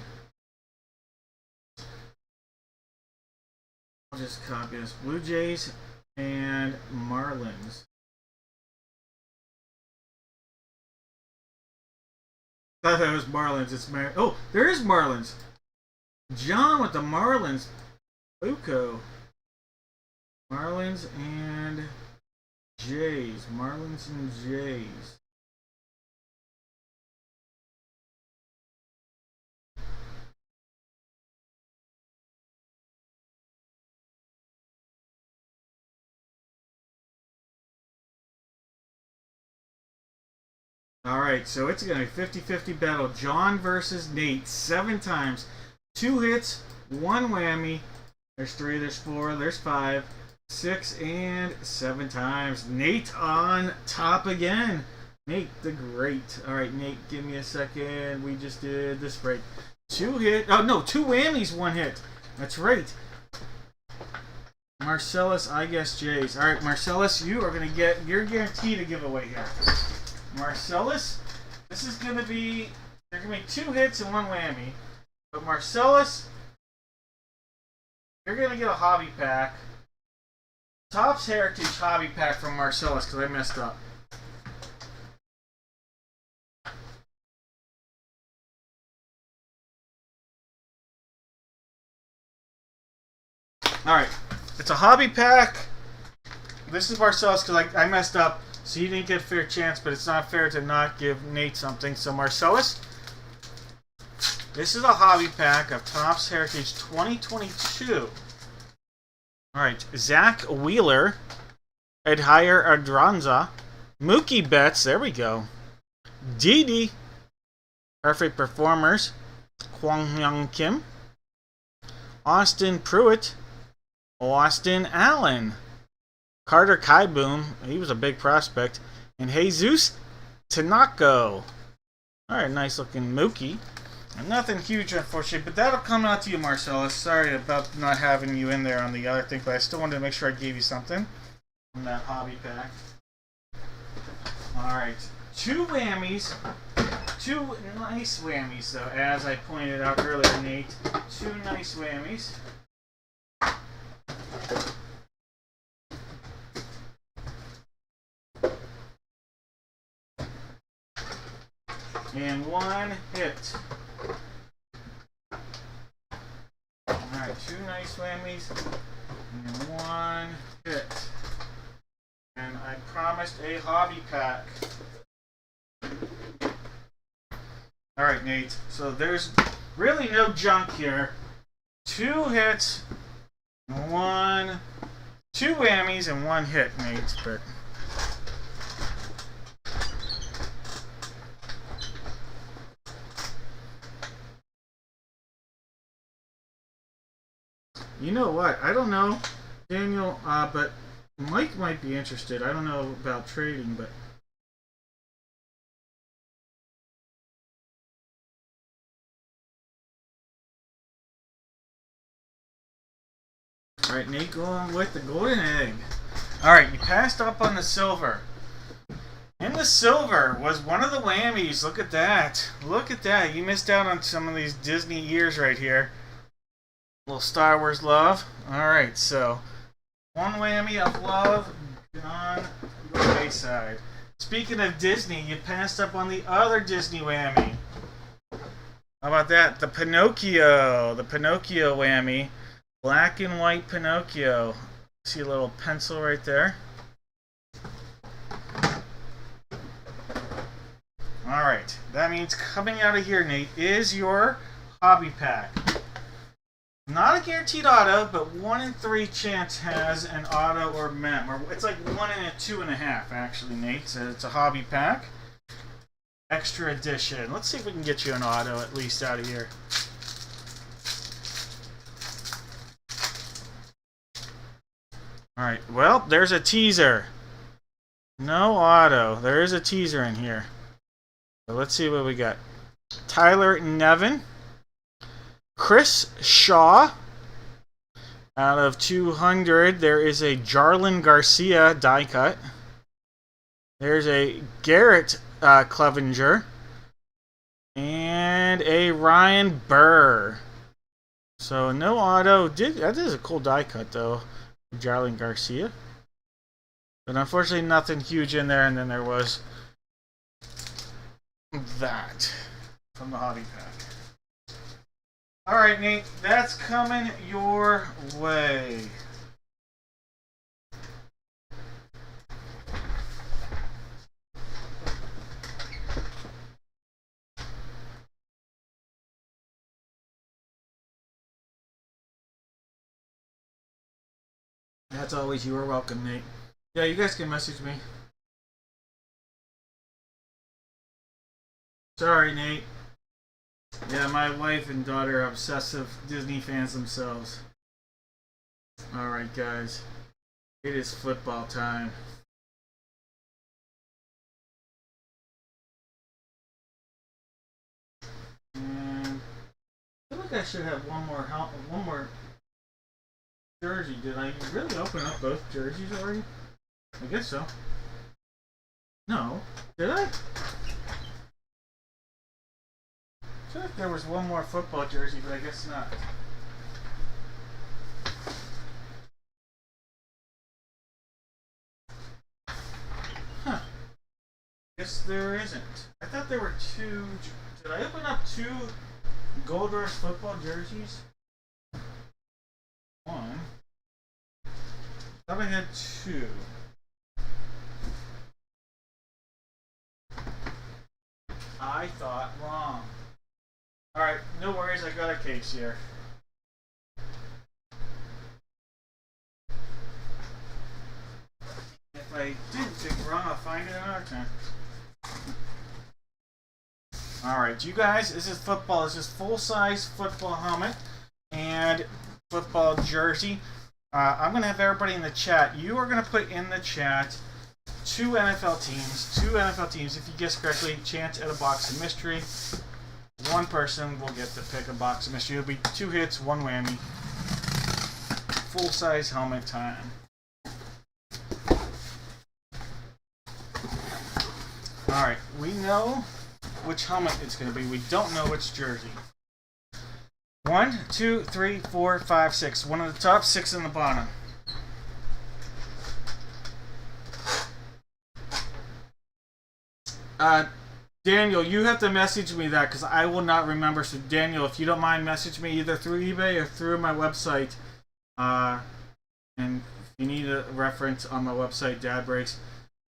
I'll just copy this. Blue Jays and Marlins. thought that was Marlins. It's oh, there is Marlins. John with the Marlins. Funko. Marlins and Jays. Marlins and Jays. Alright, so it's going to be 50-50 battle. John versus Nate. 7 times. 2 hits, 1 whammy. There's 3, there's 4, there's 5, 6, and 7 times. Nate on top again. Nate the Great. Alright, Nate, give me a second. We just did this break. 2 hit. Oh, no, 2 whammies, 1 hit. That's right. Marcellus, I guess Jays. Alright, Marcellus, you are going to get. You're guaranteed a giveaway here. Marcellus, this is going to be. There are going to be 2 hits and 1 whammy. But Marcellus, you're going to get a hobby pack. Topps Heritage hobby pack from Marcellus because I messed up. Alright, it's a hobby pack. This is Marcellus because I messed up, so you didn't get a fair chance, but it's not fair to not give Nate something. So Marcellus, this is a hobby pack of Topps Heritage 2022. Alright, Zach Wheeler, Edhire Adranza, Mookie Betts, there we go. Didi, Perfect Performers, Kwang Hyung Kim, Austin Pruitt, Austin Allen, Carter Kieboom, he was a big prospect, and Jesus Tanaka. Alright, nice looking Mookie. Nothing huge, unfortunately, but that'll come out to you, Marcellus. Sorry about not having you in there on the other thing, but I still wanted to make sure I gave you something from that hobby pack. Alright, 2 whammies. 2 nice whammies, though, as I pointed out earlier, Nate. 2 nice whammies. And 1 hit. Alright, 2 nice whammies and 1 hit. And I promised a hobby pack. Alright, Nate. So there's really no junk here. 2 hits, 2 whammies and 1 hit, Nate. But you know what? I don't know, Daniel, but Mike might be interested. I don't know about trading, but alright, Nate going with the golden egg. Alright, you passed up on the silver. And the silver was one of the whammies. Look at that. Look at that. You missed out on some of these Disney years right here. Little Star Wars love. Alright, so 1 whammy of love on the wayside. Speaking of Disney, you passed up on the other Disney whammy. How about that? The Pinocchio. The Pinocchio whammy. Black and white Pinocchio. See a little pencil right there? Alright, that means coming out of here, Nate, is your hobby pack. Not a guaranteed auto, but 1 in 3 chance has an auto or mem. Or it's like 1 in 2.5, actually, Nate. So it's a hobby pack. Extra edition. Let's see if we can get you an auto at least out of here. Alright, well, there's a teaser. No auto. There is a teaser in here. So let's see what we got. Tyler Nevin. Chris Shaw. Out of 200, there is a Jarlin Garcia die cut. There's a Garrett Clevenger. And a Ryan Burr. So no auto. That is a cool die cut, though. Jarlin Garcia. But unfortunately, nothing huge in there. And then there was that. from the hobby pack. Alright, Nate, that's coming your way. As always, you are welcome, Nate. Yeah, you guys can message me. Sorry, Nate. Yeah, my wife and daughter are obsessive Disney fans themselves. Alright, guys. It is football time. And I feel like I should have one more jersey. Did I really open up both jerseys already? I guess so. No. Did I? I feel like there was one more football jersey, but I guess not. Huh. Guess there isn't. I thought there were two. Did I open up two Gold Rush football jerseys? One. I thought I had two. I thought wrong. Alright, no worries, I got a case here. If I didn't think wrong, I'll find it another time. Alright, you guys, this is football. This is full-size football helmet and football jersey. I'm going to have everybody in the chat. You are going to put in the chat two NFL teams. If you guess correctly, chance at a box of mystery. One person will get to pick a box of mystery. It'll be 2 hits, 1 whammy. Full-size helmet time. Alright, we know which helmet it's going to be. We don't know which jersey. 1, 2, 3, 4, 5, 6. 1 at the top, 6 in the bottom. Daniel, you have to message me that because I will not remember. So Daniel, if you don't mind, message me either through eBay or through my website. And if you need a reference on my website, Dad Breaks,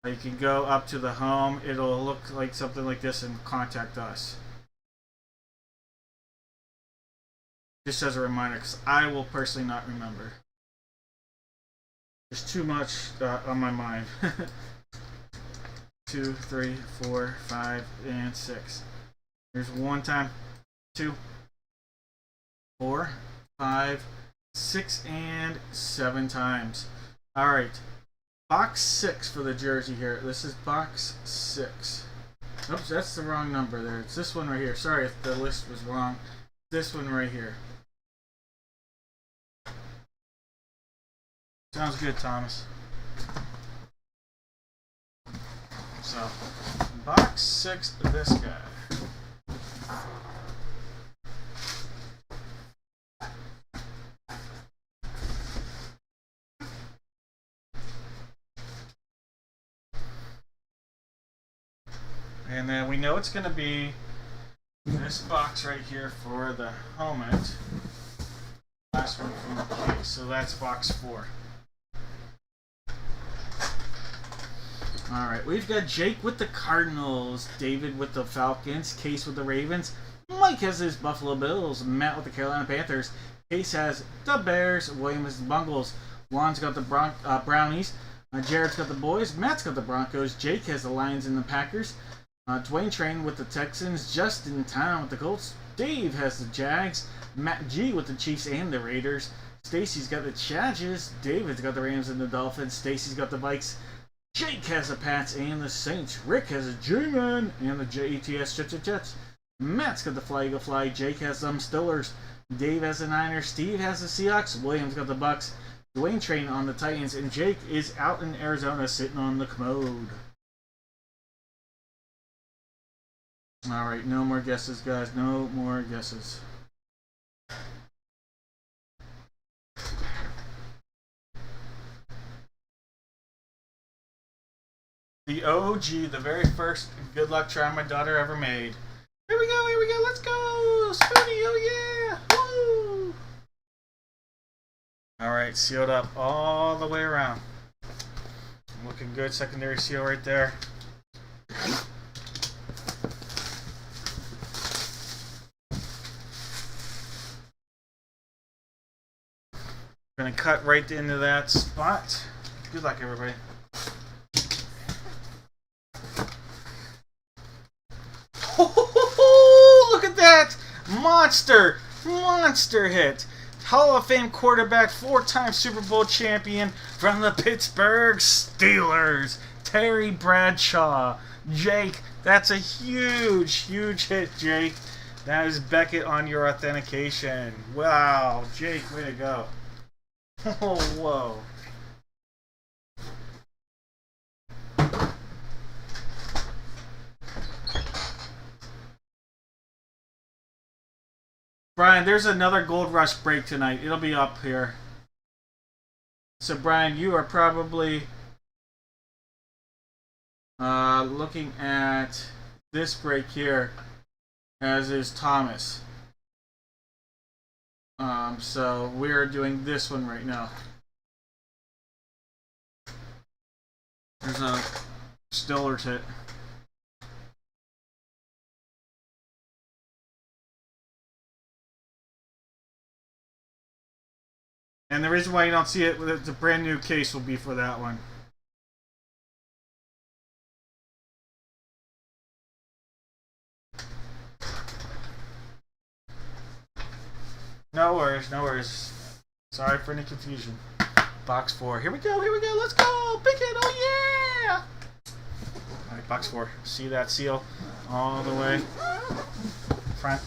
you can go up to the home. It'll look like something like this and contact us. Just as a reminder, because I will personally not remember. There's too much on my mind. 2, 3, 4, 5, and 6. Here's 1 time. 2, 4, 5, 6, and 7 times. Alright. Box 6 for the jersey here. This is box 6. Oops, that's the wrong number there. It's this one right here. Sorry if the list was wrong. This one right here. Sounds good, Thomas. So, box 6 of this guy. And then we know it's going to be this box right here for the helmet. Last one from the case. So that's box 4. Alright, we've got Jake with the Cardinals, David with the Falcons, Case with the Ravens, Mike has his Buffalo Bills, Matt with the Carolina Panthers, Case has the Bears, William has the Bungles, Juan's got the Brownies, Jared's got the Boys, Matt's got the Broncos, Jake has the Lions and the Packers, Dwayne Train with the Texans, Justin Town with the Colts, Dave has the Jags, Matt G with the Chiefs and the Raiders, Stacy's got the Chargers, David's got the Rams and the Dolphins, Stacy's got the Vikes, Jake has the Pats and the Saints. Rick has a G-Man and the Jets. Jets. Matt's got the Fly Eagle Fly. Jake has them Stillers. Dave has the Niners. Steve has the Seahawks. William's got the Bucks. Dwayne Train on the Titans. And Jake is out in Arizona sitting on the commode. Alright, no more guesses, guys. No more guesses. The OG, the very first good luck charm my daughter ever made. Here we go, here we go, let's go! Spoonie, oh yeah! Woo! Alright, sealed up all the way around. Looking good, secondary seal right there. Gonna cut right into that spot. Good luck, everybody. Oh, look at that! Monster hit. Hall of Fame quarterback, 4-time Super Bowl champion from the Pittsburgh Steelers, Terry Bradshaw. Jake, that's a huge hit, Jake. That is Beckett on your authentication. Wow, Jake, way to go. Oh, whoa. Brian, there's another Gold Rush break tonight. It'll be up here. So, Brian, you are probably looking at this break here, as is Thomas. So we're doing this one right now. There's a Stillers hit. And the reason why you don't see it with the brand new case will be for that one. No worries, no worries. Sorry for any confusion. Box 4. Here we go, let's go! Pick it, oh yeah! Alright, box 4. See that seal all the way front.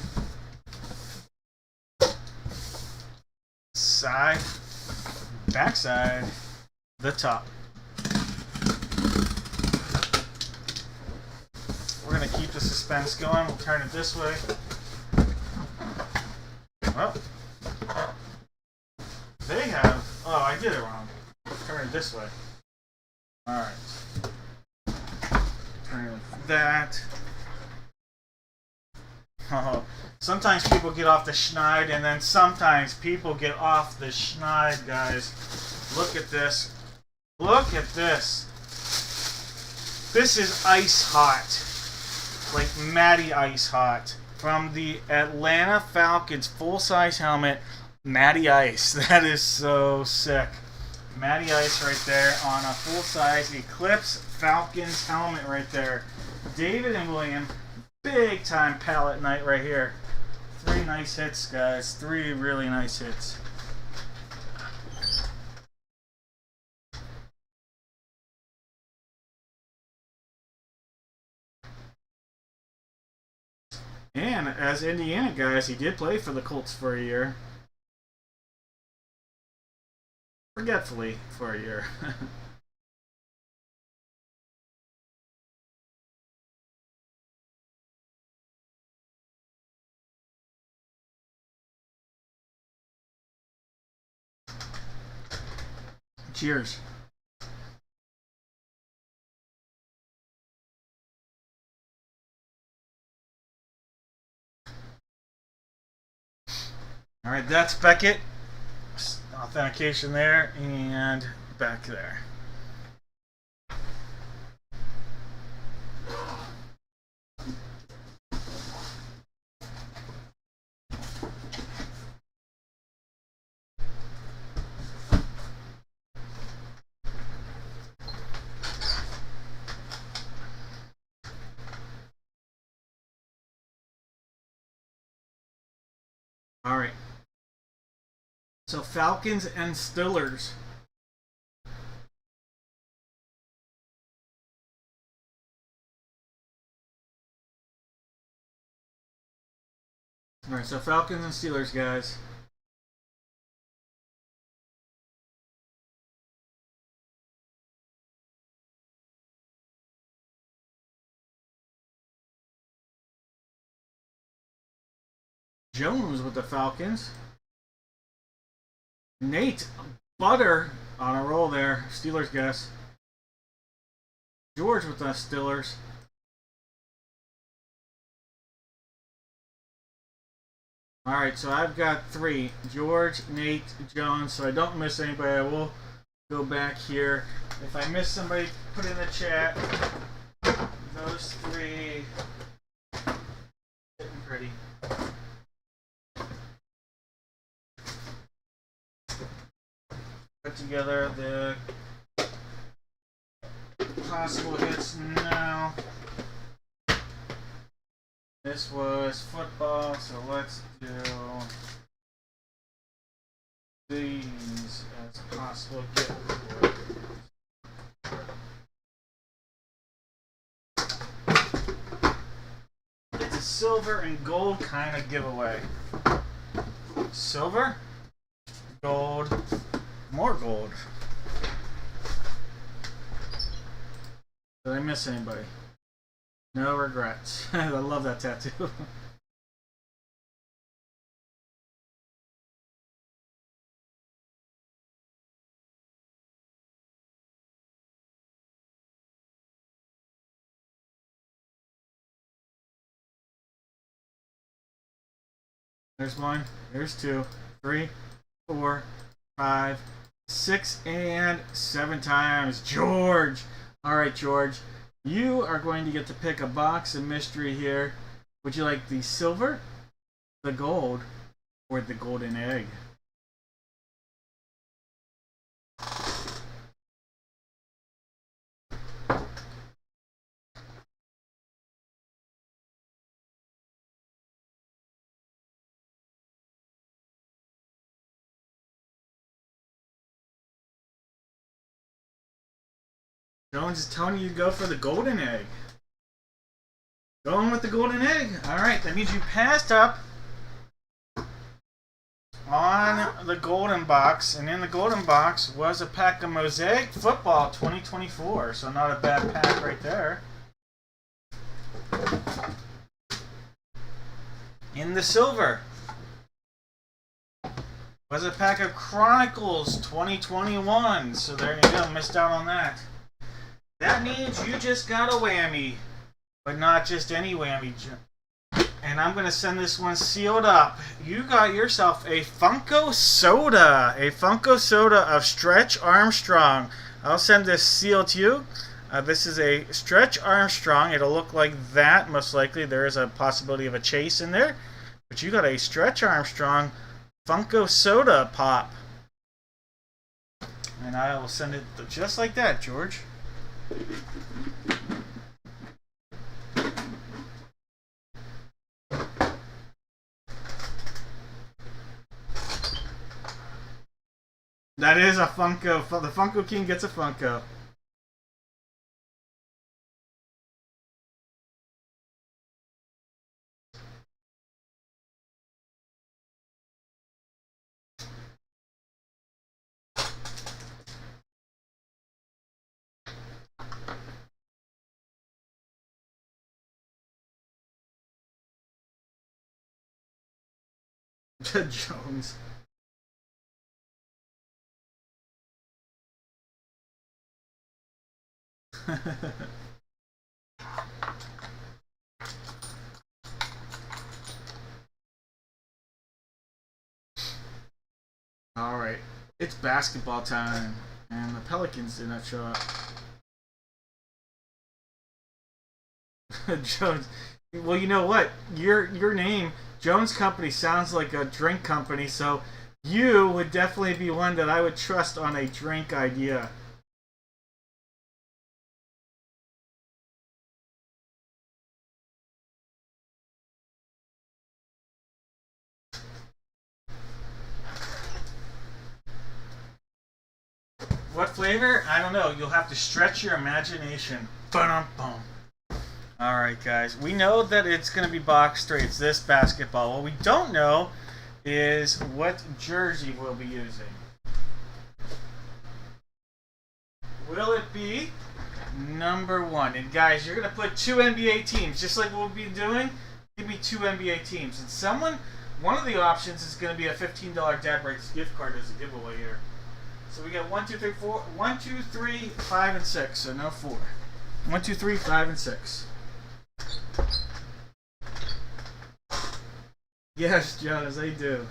Side, back side, the top. We're going to keep the suspense going. We'll turn it this way. Well, they have... Oh, I did it wrong. Turn it this way. Alright. Turn it like that. Oh, sometimes people get off the schneid, and then sometimes people get off the schneid, guys. Look at this. Look at this. This is ice hot. Like Matty ice hot. From the Atlanta Falcons full-size helmet, Matty Ice. That is so sick. Matty Ice right there on a full-size Eclipse Falcons helmet right there. David and William, big-time palette night right here. 3 nice hits, guys. 3 really nice hits. And as Indiana guys, he did play for the Colts for a year. Forgetfully for a year. Cheers. Alright, that's Beckett. Authentication there, and back there. Alright. So Falcons and Steelers. Alright, so Falcons and Steelers, guys. Jones with the Falcons. Nate Butter on a roll there. Steelers guess. George with the Steelers. Alright, so I've got 3. George, Nate, Jones, so I don't miss anybody. I will go back here. If I miss somebody, put in the chat. Those 3. Getting pretty. Put together the possible hits now. This was football, so let's do these as possible giveaways. It's a silver and gold kind of giveaway. Silver, gold, more gold. Did I miss anybody? No regrets. I love that tattoo. There's 1, there's 2, 3, 4, 5, 6, and 7 times. George! Alright, George. You are going to get to pick a box of mystery here. Would you like the silver, the gold, or the golden egg? Jones is telling you to go for the golden egg. Going with the golden egg. Alright, that means you passed up on the golden box. And in the golden box was a pack of Mosaic Football 2024. So not a bad pack right there. In the silver was a pack of Chronicles 2021. So there you go. Missed out on that. That means you just got a whammy, but not just any whammy. And I'm going to send this one sealed up. You got yourself a Funko Soda. A Funko Soda of Stretch Armstrong. I'll send this sealed to you. This is a Stretch Armstrong. It'll look like that, most likely. There is a possibility of a chase in there. But you got a Stretch Armstrong Funko Soda pop. And I will send it just like that, George. That is a Funko. The Funko King gets a Funko. Jones. Alright, it's basketball time, and the Pelicans did not show up. Jones, well, you know what? Your name, Jones Company, sounds like a drink company, so you would definitely be one that I would trust on a drink idea. What flavor? I don't know. You'll have to stretch your imagination. Ba-dum-bum. Alright, guys. We know that it's going to be box 3. It's this basketball. What we don't know is what jersey we'll be using. Will it be number 1? And guys, you're going to put 2 NBA teams. Just like we'll be doing, give me 2 NBA teams. And one of the options is going to be a $15 Dad Breaks gift card as a giveaway here. So we got 1, 2, 3, 4, 1, 2, 3, 5, and 6. So no 4. 1, 2, 3, 5, and 6. Yes, Jonas, I do.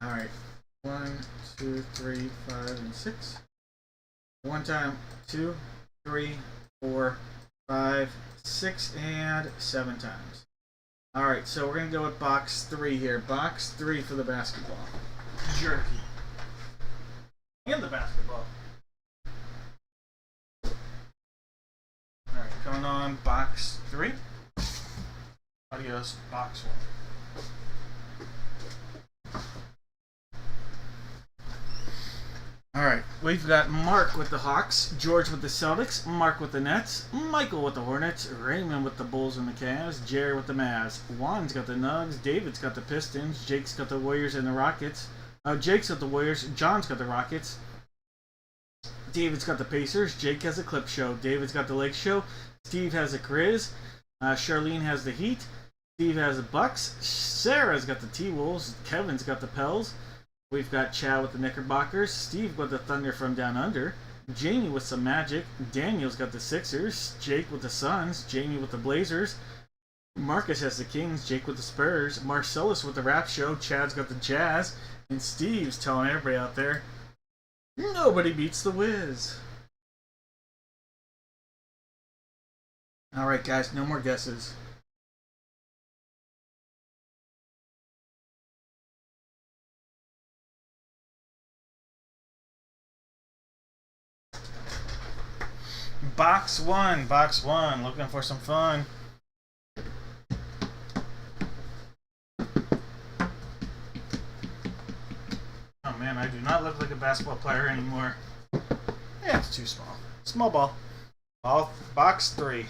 Alright. 1, 2, 3, 5, and 6. One time, 2, 3, 4, 5, 6, and 7 times. Alright, so we're going to go with box 3 here. Box 3 for the basketball. Jerky. And the basketball. Alright, coming on box 3. Adios, box 1. Alright, we've got Mark with the Hawks, George with the Celtics, Mark with the Nets, Michael with the Hornets, Raymond with the Bulls and the Cavs, Jerry with the Mavs, Juan's got the Nugs, David's got the Pistons, Jake's got the Warriors and the Rockets, Jake's got the Warriors, John's got the Rockets, David's got the Pacers, Jake has a Clip Show, David's got the Lake Show, Steve has the Grizz, Charlene has the Heat, Steve has the Bucks, Sarah's got the T-Wolves, Kevin's got the Pels, we've got Chad with the Knickerbockers, Steve with the Thunder from Down Under, Jamie with some Magic, Daniel's got the Sixers, Jake with the Suns, Jamie with the Blazers, Marcus has the Kings, Jake with the Spurs, Marcellus with the Rap Show, Chad's got the Jazz, and Steve's telling everybody out there, nobody beats the Wiz. Alright guys, no more guesses. Box 1, looking for some fun. Oh man, I do not look like a basketball player anymore. Yeah, it's too small. Small ball. Box 3.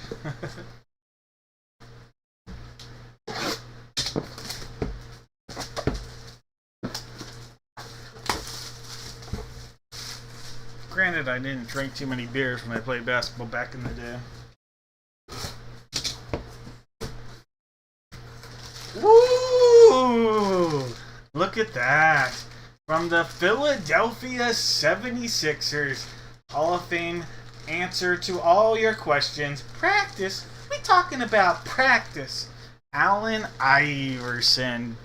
Granted, I didn't drink too many beers when I played basketball back in the day. Woo! Look at that. From the Philadelphia 76ers. Hall of Fame answer to all your questions. Practice? We talking about practice. Allen Iverson.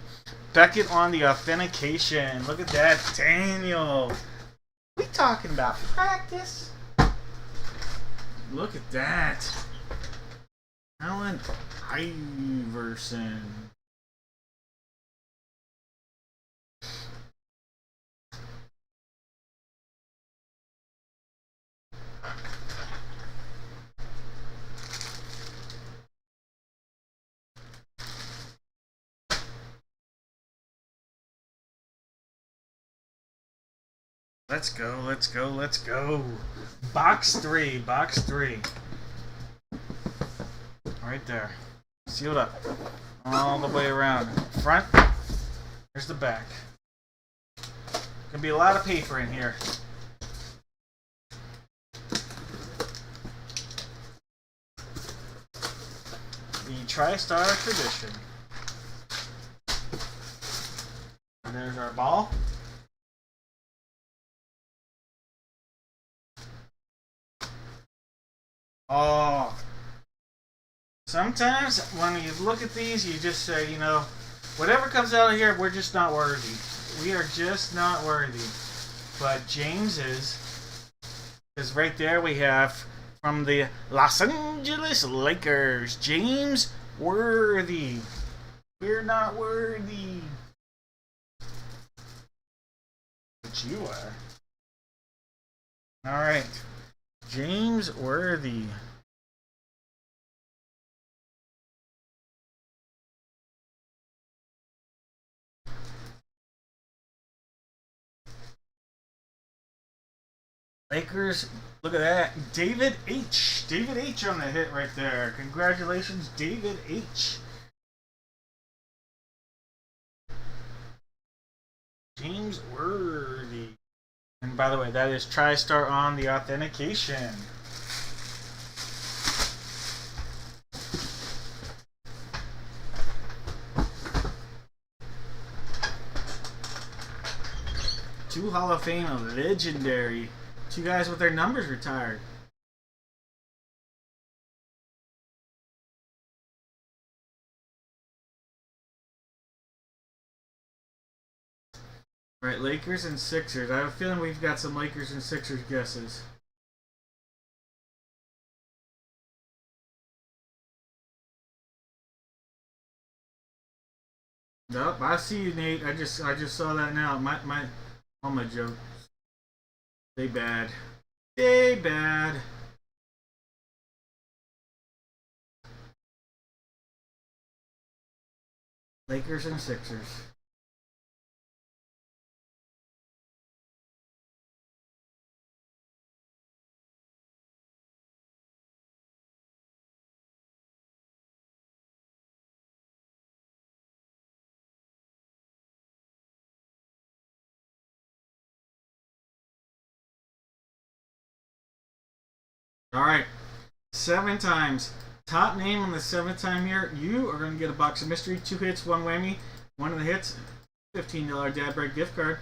Beckett on the authentication. Look at that. Daniel. We talking about practice? Look at that. Allen Iverson. Let's go, let's go, let's go. Box 3, box 3. Right there. Sealed up. All the way around. Front. There's the back. Gonna be a lot of paper in here. The TriStar Tradition. And there's our ball. Oh, sometimes when you look at these, you just say, you know, whatever comes out of here, we're just not worthy. We are just not worthy. But James is, because right there we have from the Los Angeles Lakers, James Worthy. We're not worthy. But you are. All right. James Worthy. Lakers, look at that. David H. David H on the hit right there. Congratulations, David H. James Worthy. And by the way, that is TriStar on the authentication. 2 Hall of Fame legendary. 2 guys with their numbers retired. Right, Lakers and Sixers. I have a feeling we've got some Lakers and Sixers guesses. Nope, I see you, Nate. I just saw that now. All my jokes. They bad. They bad. Lakers and Sixers. Alright. 7 times. Top name on the 7th time here. You are going to get a box of mystery. 2 hits, 1 whammy. One of the hits, $15 dad break gift card.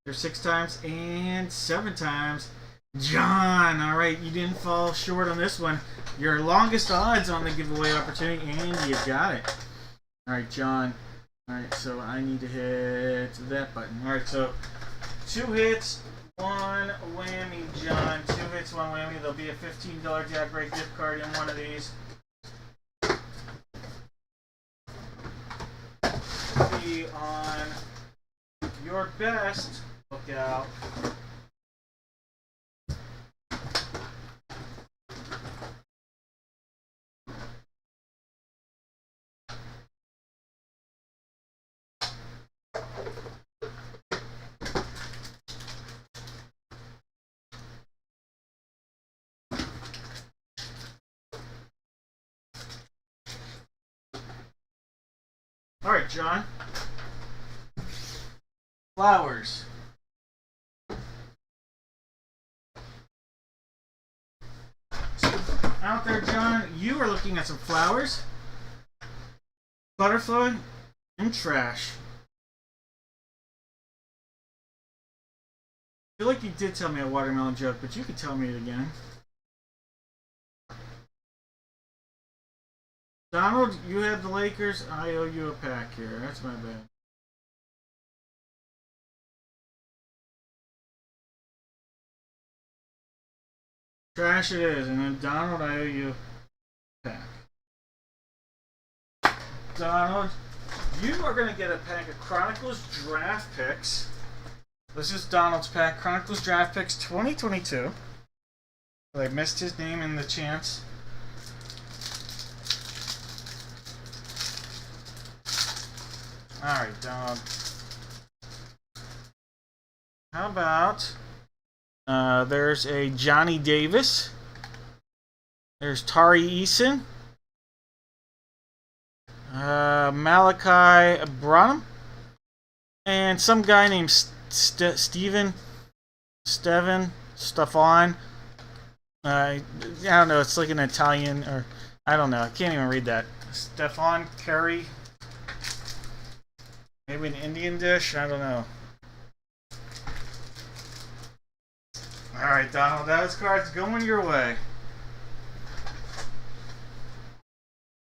There's 6 times and 7 times. John. Alright, you didn't fall short on this one. Your longest odds on the giveaway opportunity, and you got it. Alright, John. Alright, so I need to hit that button. Alright, so 2 hits, 1 whammy, John. 2 hits, 1 whammy. There'll be a $15 Jack Break gift card in one of these. Be on your best lookout. All right, John. Flowers. Out there, John, you are looking at some flowers, butterfly, and trash. I feel like you did tell me a watermelon joke, but you could tell me it again. Donald, you have the Lakers. I owe you a pack here. That's my bad. Trash it is. And then Donald, I owe you a pack. Donald, you are going to get a pack of Chronicles draft picks. This is Donald's pack. Chronicles draft picks 2022. I missed his name in the chance. Alright, Donald. How about there's a Johnny Davis. There's Tari Eason. Malachi Branham. And some guy named Stefan. I don't know, it's like an Italian, or I don't know, I can't even read that. Stefan Curry. Maybe an Indian dish? I don't know. Alright, Donald, those cards going your way.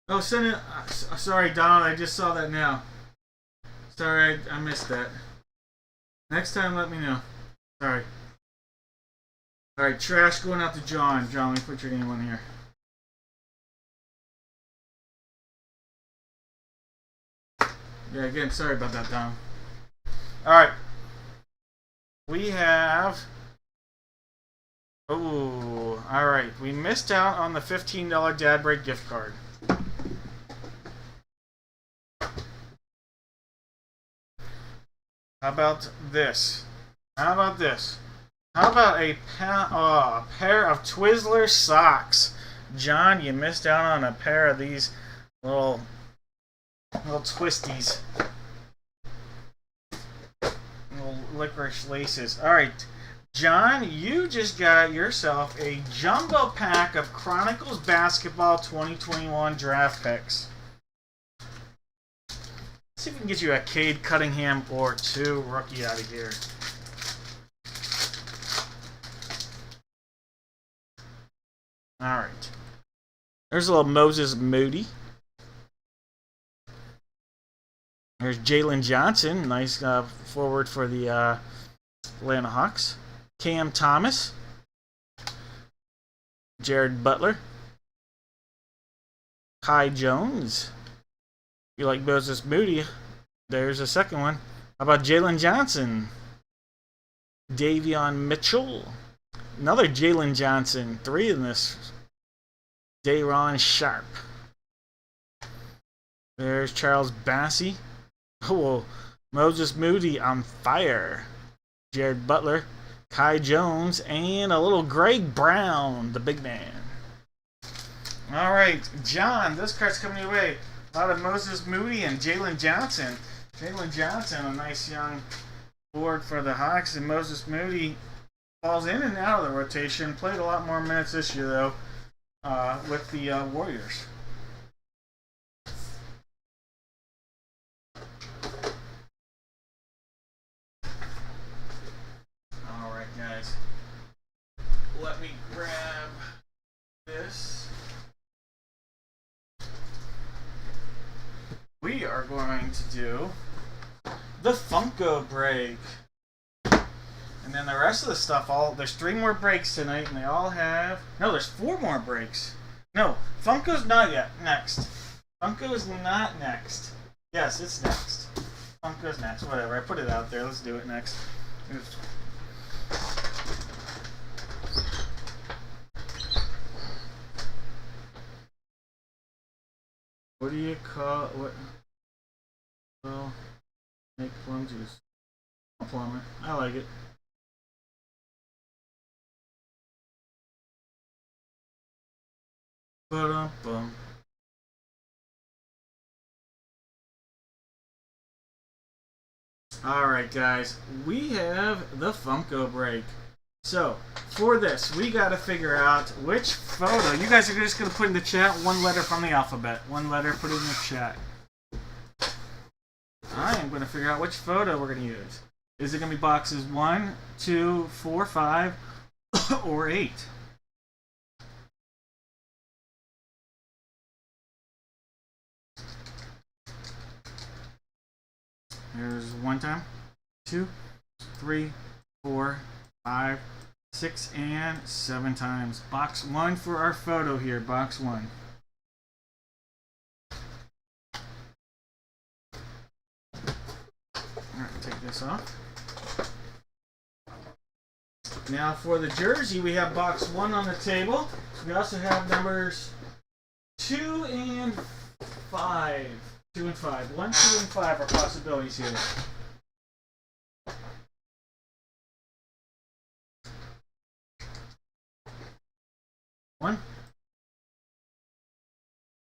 Oh, send it. Sorry, Donald, I just saw that now. Sorry, I missed that. Next time, let me know. Sorry. Alright, trash going out to John. John, let me put your name on here. Yeah, again, sorry about that, Don. Alright. We have... Ooh, alright. We missed out on the $15 Dad Break gift card. How about this? How about this? How about a pair of Twizzler socks? John, you missed out on a pair of these little twisties. Little licorice laces. Alright, John, you just got yourself a jumbo pack of Chronicles Basketball 2021 draft picks. Let's see if we can get you a Cade Cunningham or 2 rookie out of here. Alright. There's a little Moses Moody. There's Jalen Johnson. Nice forward for the Atlanta Hawks. Cam Thomas. Jared Butler. Kai Jones. If you like Moses Moody, there's a second one. How about Jalen Johnson? Davion Mitchell. Another Jalen Johnson. 3 in this. Dayron Sharp. There's Charles Bassey. Oh, Moses Moody on fire. Jared Butler. Kai Jones. And a little Greg Brown, the big man. Alright, John, this card's coming your way. A lot of Moses Moody and Jalen Johnson. Jalen Johnson, a nice young forward for the Hawks, and Moses Moody falls in and out of the rotation. Played a lot more minutes this year, though, with the Warriors. Alright, guys. Let me grab this. We are going to do the Funko break. And then the rest of the stuff, there's 3 more breaks tonight, and they all have... No, there's 4 more breaks. No, Funko's not yet. Next. Funko is not next. Yes, it's next. Funko's next. Whatever, I put it out there. Let's do it next. What do you call... What... Well, make plum juice. A plumber. I like it. Ba-dum-bum. Alright, guys. We have the Funko break. So, for this, we gotta figure out which photo. You guys are just gonna put in the chat 1 letter from the alphabet. 1 letter, put it in the chat. I am going to figure out which photo we're going to use. Is it going to be boxes 1, 2, 4, 5, or 8? There's 1 time, 2, 3, 4, 5, 6, and 7 times. Box 1 for our photo here. Box 1. Alright, take this off. Now for the jersey, we have box 1 on the table. We also have numbers 2 and 5. 2 and 5. 1, 2, and 5 are possibilities here. One,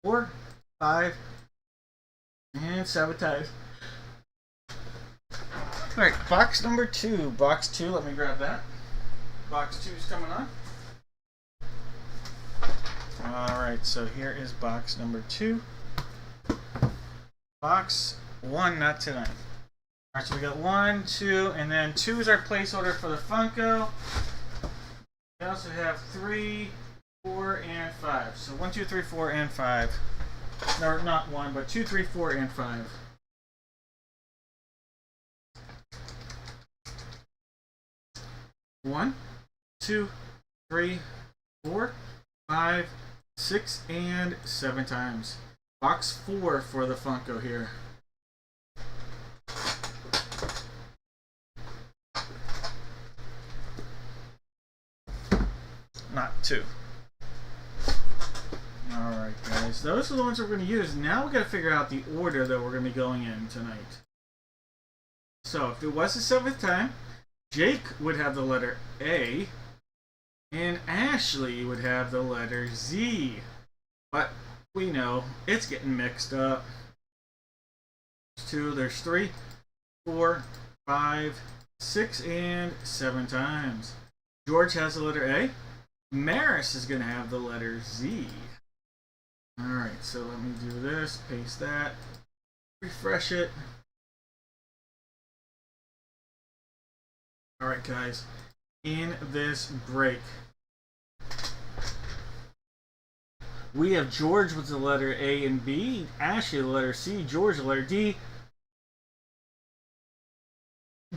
4, 5, and 7 times. Alright, box number 2. Box 2, let me grab that. Box 2 is coming on. Alright, so here is box number 2. Box 1, not tonight. Alright, so we got 1, 2, and then 2 is our placeholder for the Funko. We also have 3, 4, and 5. So 1, 2, 3, 4, and 5. No, not 1, but 2, 3, 4, and 5. One, 2, 3, 4, 5, 6, and 7 times. Box 4 for the Funko here. Not 2. Alright guys, those are the ones we're going to use. Now we got to figure out the order that we're going to be going in tonight. So if it was the 7th time, Jake would have the letter A, and Ashley would have the letter Z. But we know it's getting mixed up. There's 2, there's 3, 4, 5, 6, and 7 times. George has the letter A. Maris is going to have the letter Z. Alright, so let me do this, paste that, refresh it. Alright guys, in this break, We have George with the letter A and B, Ashley the letter C, George the letter D,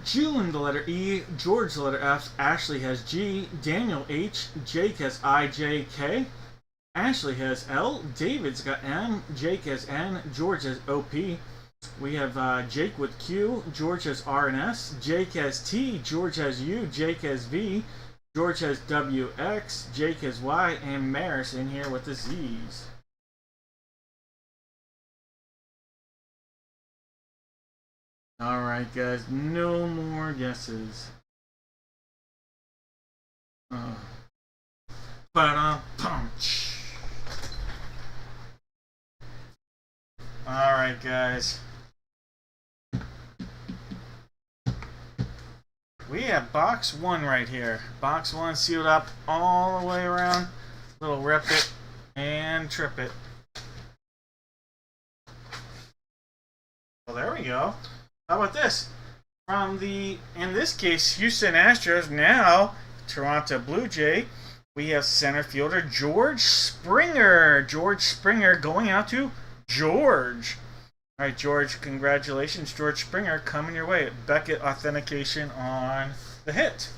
Julian the letter E, George the letter F, Ashley has G, Daniel H, Jake has I, J, K, Ashley has L, David's got M, Jake has N, George has OP. We have Jake with Q, George has R and S, Jake has T, George has U, Jake has V, George has WX, Jake has Y, and Maris in here with the Z's. Alright guys, no more guesses. Punch. Alright guys. We have box 1 right here. Box 1 sealed up all the way around. Little rip it and trip it. Well, there we go. How about this? From the, in this case, Houston Astros, now Toronto Blue Jay, we have center fielder George Springer. George Springer going out to George. All right, George, congratulations. George Springer coming your way. Beckett authentication on the hit.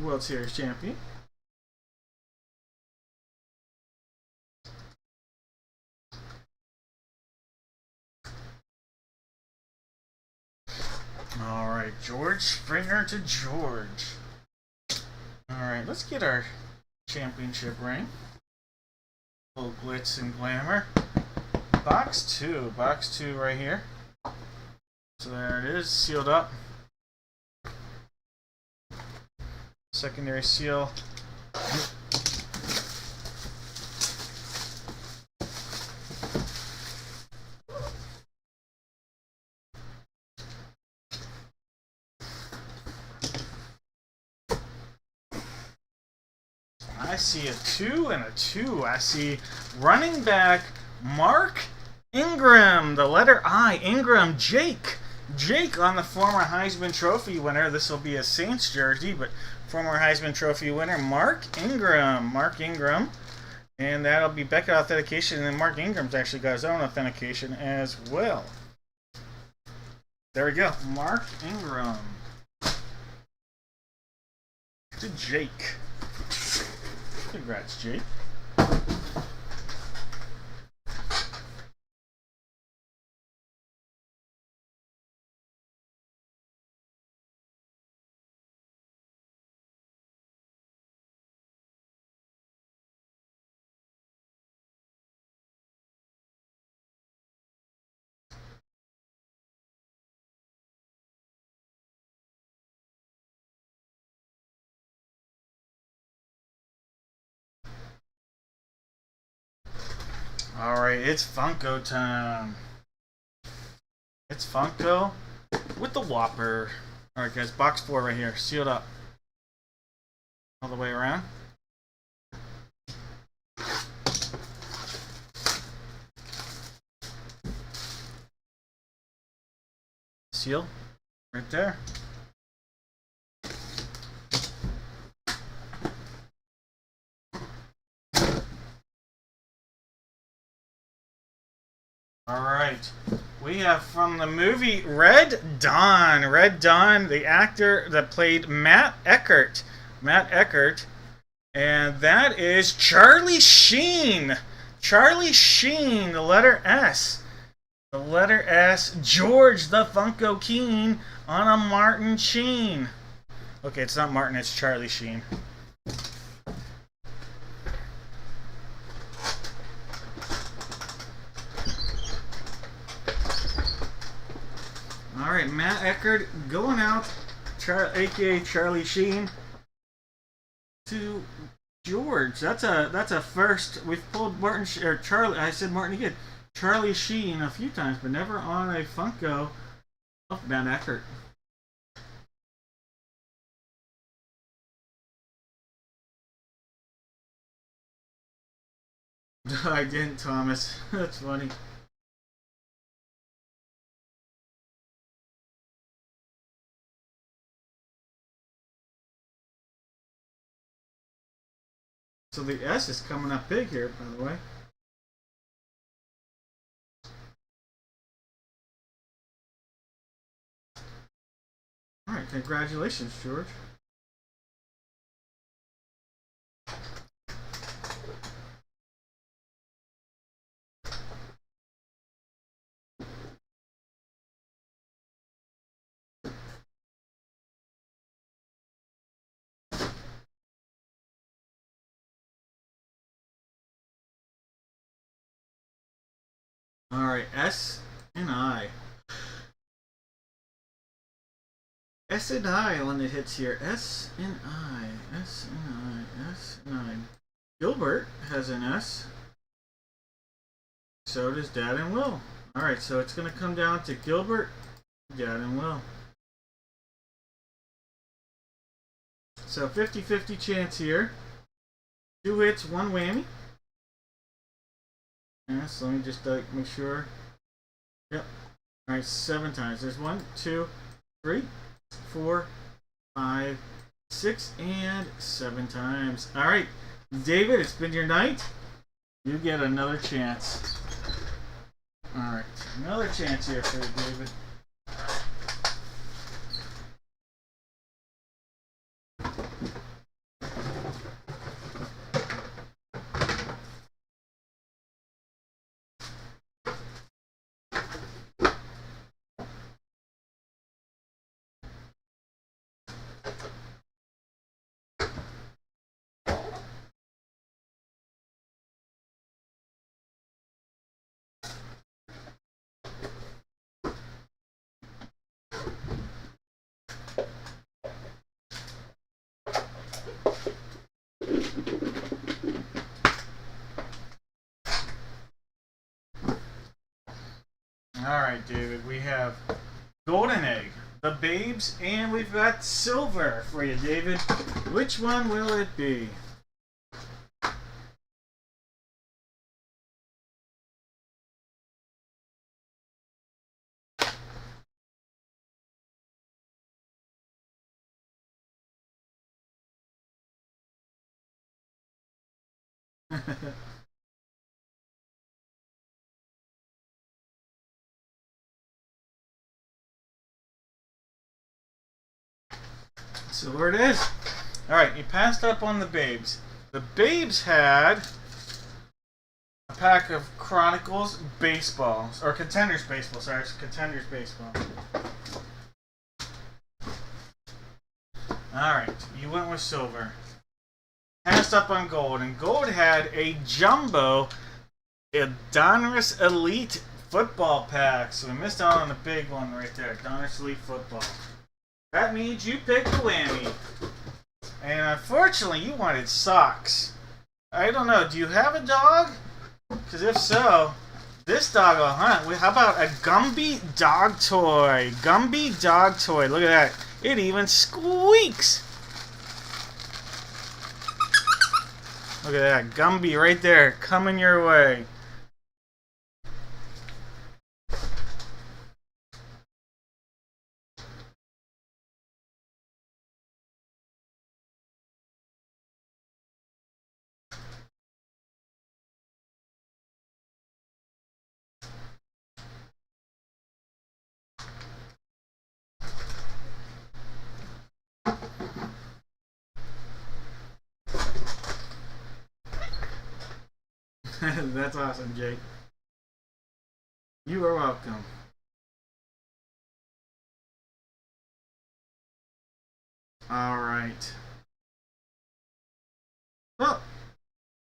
World Series champion. All right, George Springer to George. All right, let's get our championship ring. A little glitz and glamour. Box 2 right here. So there it is, sealed up. Secondary seal. I see a 2 and a 2. I see running back Mark Ingram, the letter I, Ingram, Jake. Jake on the former Heisman Trophy winner. This will be a Saints jersey, but former Heisman Trophy winner Mark Ingram. Mark Ingram. And that'll be Beckett authentication, and then Mark Ingram's actually got his own authentication as well. There we go. Mark Ingram. To Jake. Congrats, Jake. Alright, it's Funko time. It's Funko with the Whopper. Alright guys, box 4 right here, sealed up. All the way around. Seal, right there. Alright, we have from the movie Red Dawn. Red Dawn, the actor that played Matt Eckert. Matt Eckert. And that is Charlie Sheen. Charlie Sheen, the letter S. The letter S. George the Funko Keen on a Martin Sheen. Okay, it's not Martin, it's Charlie Sheen. Alright, Matt Eckert going out, aka Charlie Sheen, to George. That's a first. We've pulled Martin or Charlie. I said Martin again. Charlie Sheen a few times, but never on a Funko of Matt Eckert. I didn't, Thomas. That's funny. So the S is coming up big here, by the way. All right, congratulations, George. All right, S and I. S and I when it hits here. S and I. S and I. S and I. Gilbert has an S. So does Dad and Will. Alright, so it's going to come down to Gilbert, Dad and Will. So 50-50 chance here. 2 hits, 1 whammy. Yeah, so let me just make sure. Yep. Alright, 7 times. There's 1, 2, 3, 4, 5, 6, and 7 times. Alright, David, it's been your night. You get another chance. Alright, another chance here for you, David. Alright, David, we have Golden Egg, the Babes, and we've got Silver for you, David. Which one will it be? Silver it is. Alright, you passed up on the Babes. The Babes had a pack of Chronicles baseballs, or Contenders baseball, sorry, it's Contenders baseball. Alright, you went with Silver. Passed up on Gold, and Gold had a jumbo Donruss Elite football pack, so we missed out on the big one right there, Donruss Elite football. That means you picked the whammy. And unfortunately, you wanted socks. I don't know, do you have a dog? Because if so, this dog will hunt. How about a Gumby dog toy? Gumby dog toy. Look at that. It even squeaks. Look at that. Gumby right there. Coming your way. That's awesome, Jake. You are welcome. Alright. Well,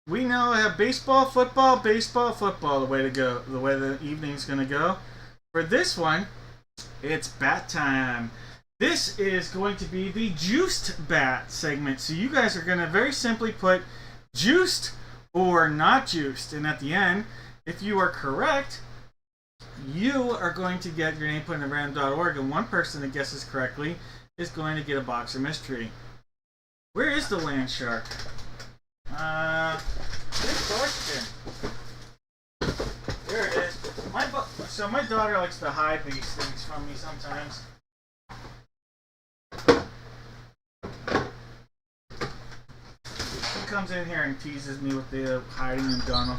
we now have baseball, football, the way to go. The way the evening's going to go. For this one, it's bat time. This is going to be the juiced bat segment. So you guys are going to very simply put juiced or not juiced. And at the end, if you are correct, you are going to get your name put in random.org, and one person that guesses correctly is going to get a box of mystery. Where is the land shark? Good question. There it is. So my daughter likes to hide these things from me sometimes. comes in here and teases me with the hiding in Donald.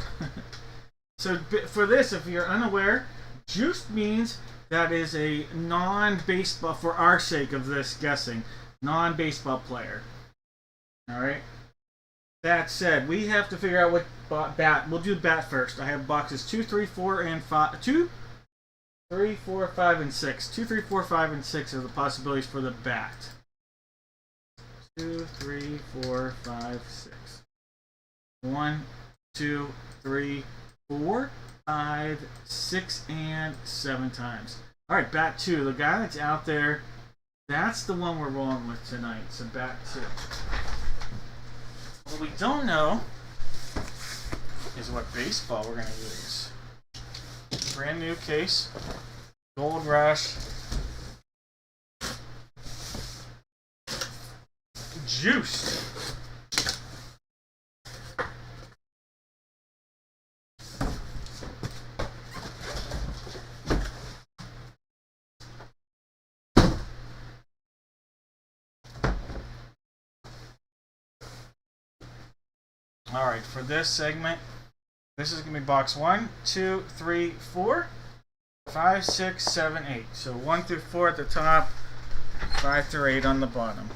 So for this, if you're unaware, juiced means that is a non-baseball, for our sake of this guessing, non-baseball player. Alright? That said, we have to figure out what bat. We'll do bat first. I have boxes 2, 3, 4, and 5. 2, 3, 4, 5, and 6. 2, 3, 4, 5, and 6 are the possibilities for the bat. 2, 3, 4, 5, 6. 1, 2, 3, 4, 5, 6, and 7 times. Alright, bat 2. The guy that's out there, that's the one we're rolling with tonight. So bat 2. What we don't know is what baseball we're going to use. Brand new case. Gold Rush. Juiced. Alright, for this segment, this is going to be box 1, 2, 3, 4, 5, 6, 7, 8. So 1 through 4 at the top, 5 through 8 on the bottom.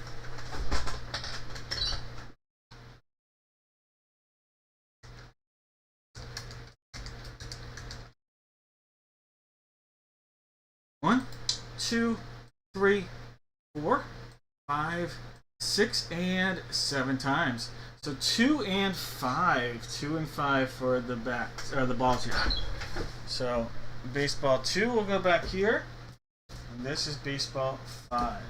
One, 2, 3, 4, 5, 6, and 7 times. So 2 and 5. 2 and 5 for the bats, or the balls here. So baseball 2 will go back here. And this is baseball 5.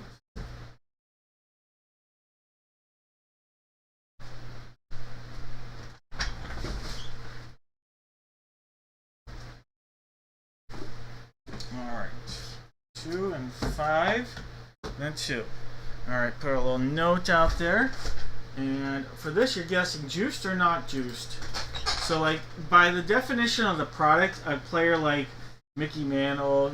Alright. 2 and 5. Then 2. Alright, put a little note out there. And for this, you're guessing juiced or not juiced. So, like, by the definition of the product, a player like Mickey Mantle,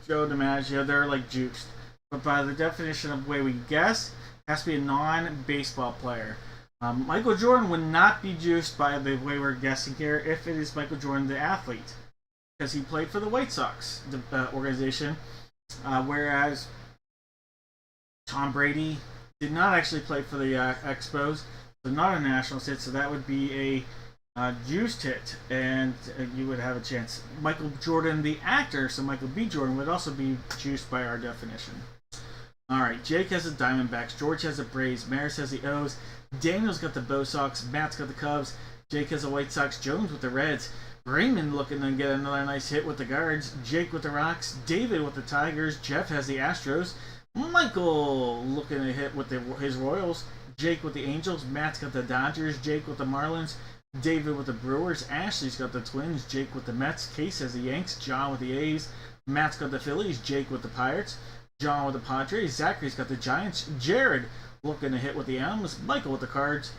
Joe DiMaggio, they're like juiced. But by the definition of the way we guess, it has to be a non-baseball player. Michael Jordan would not be juiced by the way we're guessing here if it is Michael Jordan, the athlete, because he played for the White Sox organization, whereas Tom Brady did not actually play for the Expos, so not a national hit, so that would be a juiced hit, and you would have a chance. Michael Jordan, the actor, so Michael B. Jordan, would also be juiced by our definition. Alright, Jake has the Diamondbacks, George has the Braves, Maris has the O's, Daniel's got the Bo Sox, Matt's got the Cubs, Jake has the White Sox, Jones with the Reds, Raymond looking to get another nice hit with the Guards, Jake with the Rocks, David with the Tigers, Jeff has the Astros, Michael looking to hit with his Royals, Jake with the Angels, Matt's got the Dodgers, Jake with the Marlins, David with the Brewers, Ashley's got the Twins, Jake with the Mets, Case has the Yanks, John with the A's, Matt's got the Phillies, Jake with the Pirates, John with the Padres, Zachary's got the Giants, Jared looking to hit with the Elms, Michael with the Cards,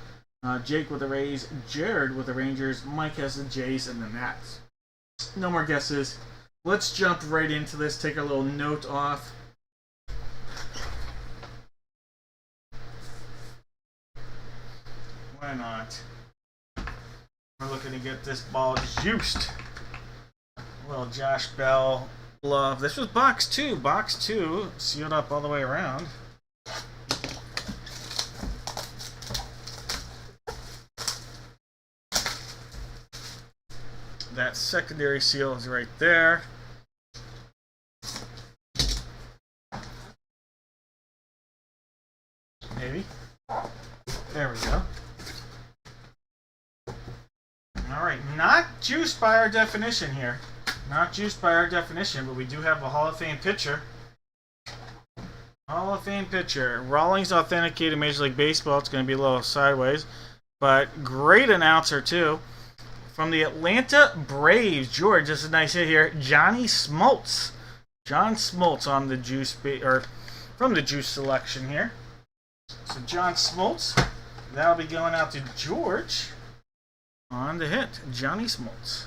Jake with the Rays, Jared with the Rangers, Mike has the Jays, and the Nats. No more guesses. Let's jump right into this, take our little note off. Why not? We're looking to get this ball juiced. A little Josh Bell glove. This was box 2. Box 2 sealed up all the way around. That secondary seal is right there. Maybe. There we go. Alright, not juiced by our definition here. Not juiced by our definition, but we do have a Hall of Fame pitcher. Hall of Fame pitcher. Rawlings authenticated Major League Baseball. It's going to be a little sideways. But great announcer, too. From the Atlanta Braves, George, this is a nice hit here. Johnny Smoltz. John Smoltz on the juice, or from the juice selection here. So John Smoltz. That'll be going out to George on the hit. Johnny Smoltz.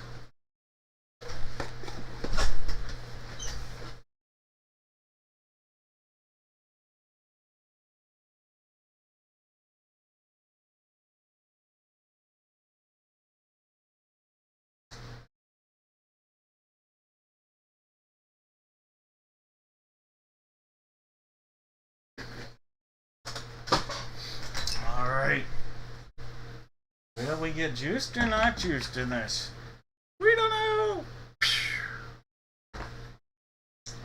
get juiced or not juiced in this? We don't know.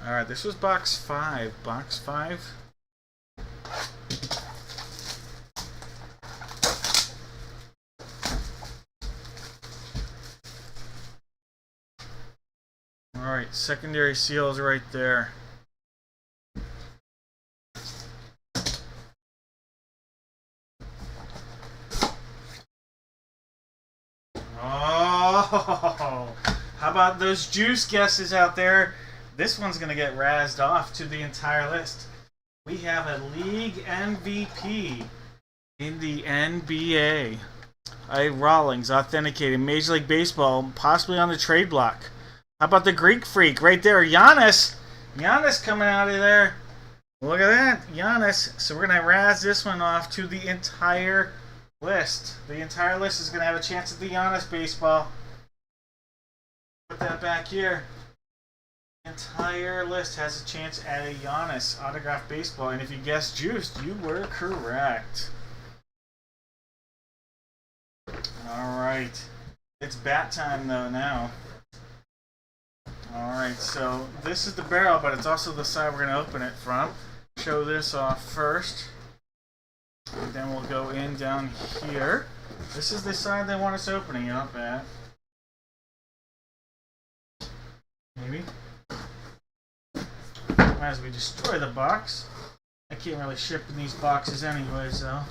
Alright, this was box 5. Box 5. Alright, secondary seals right there. Oh, how about those juice guesses out there? This one's going to get razzed off to the entire list. We have a league MVP in the NBA. Rawlings, authenticated. Major League Baseball, possibly on the trade block. How about the Greek Freak right there? Giannis! Giannis coming out of there. Look at that. Giannis. So we're going to razz this one off to the entire list. The entire list is going to have a chance at the Giannis baseball. Put that back here. The entire list has a chance at a Giannis autographed baseball. And if you guessed juiced, you were correct. Alright. It's bat time though now. Alright, so this is the barrel, but it's also the side we're going to open it from. Show this off first. And then we'll go in down here. This is the side they want us opening up at. Maybe. As we destroy the box. I can't really ship in these boxes anyways, though.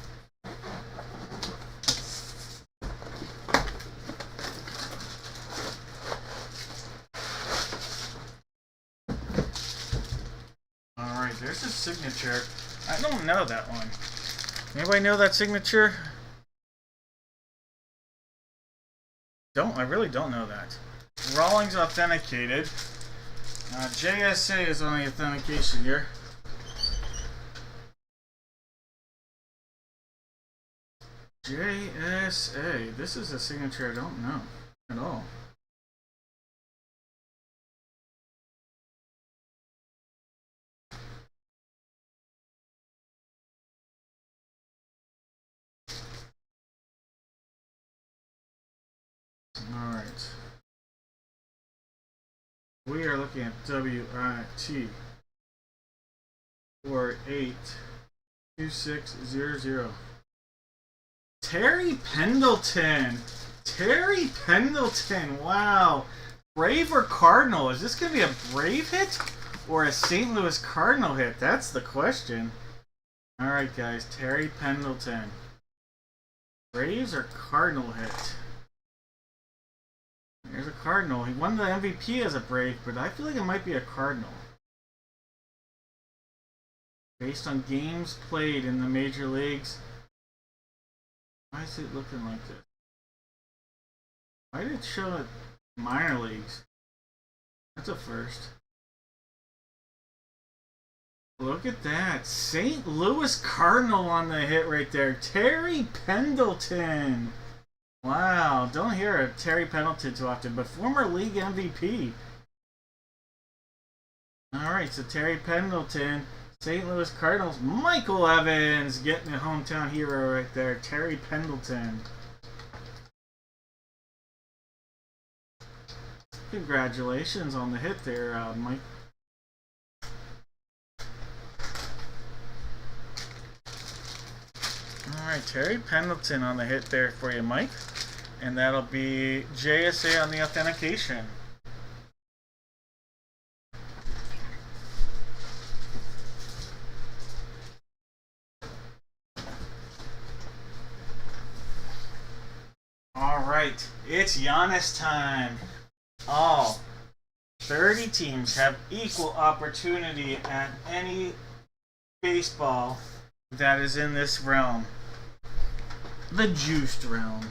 Alright, there's a signature. I don't know that one. Anybody know that signature? I really don't know that. Rawlings authenticated. JSA is on the authentication here. JSA. This is a signature I don't know at all. Alright. We are looking at WIT 482600. Terry Pendleton. Terry Pendleton. Wow. Brave or Cardinal? Is this going to be a Brave hit or a St. Louis Cardinal hit? That's the question. Alright, guys. Terry Pendleton. Braves or Cardinal hit? There's a Cardinal. He won the MVP as a Brave, but I feel like it might be a Cardinal. Based on games played in the major leagues. Why is it looking like this? Why did it show it minor leagues? That's a first. Look at that. St. Louis Cardinal on the hit right there. Terry Pendleton. Wow, don't hear of Terry Pendleton too often, but former league MVP. Alright, so Terry Pendleton, St. Louis Cardinals, Michael Evans getting a hometown hero right there, Terry Pendleton. Congratulations on the hit there, Mike. Alright, Terry Pendleton on the hit there for you, Mike. And that'll be JSA on the authentication. Alright, it's Giannis time. All 30 teams have equal opportunity at any baseball that is in this realm. The juiced realm.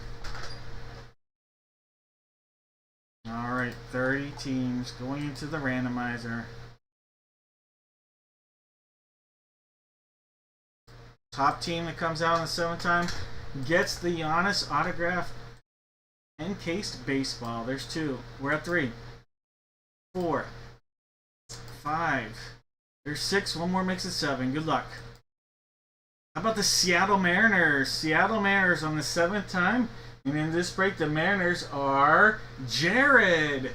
Alright, 30 teams going into the randomizer. Top team that comes out in the 7th time gets the Giannis autograph encased baseball. There's 2. We're at 3. 4. 5. There's 6. One more makes it 7. Good luck. How about the Seattle Mariners? Seattle Mariners on the 7th time And in this break, the Mariners are Jared.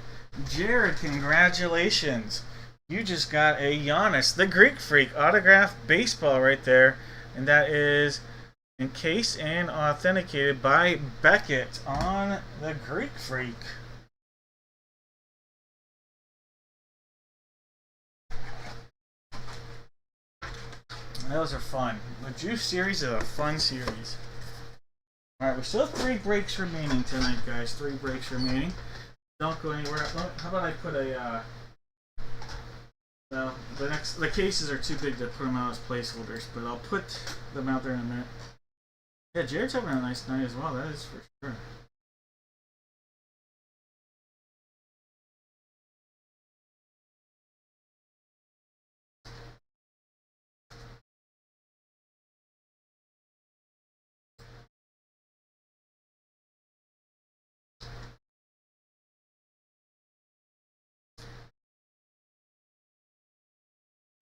Jared, congratulations. You just got a Giannis, the Greek Freak, autographed baseball right there. And that is encased and authenticated by Beckett on the Greek Freak. Those are fun. The Juice series is a fun series. Alright, we still have 3 breaks remaining tonight, guys. 3 breaks remaining. Don't go anywhere. How about I put a, well, the cases are too big to put them out as placeholders, but I'll put them out there in a minute. Yeah, Jared's having a nice night as well, that is for sure.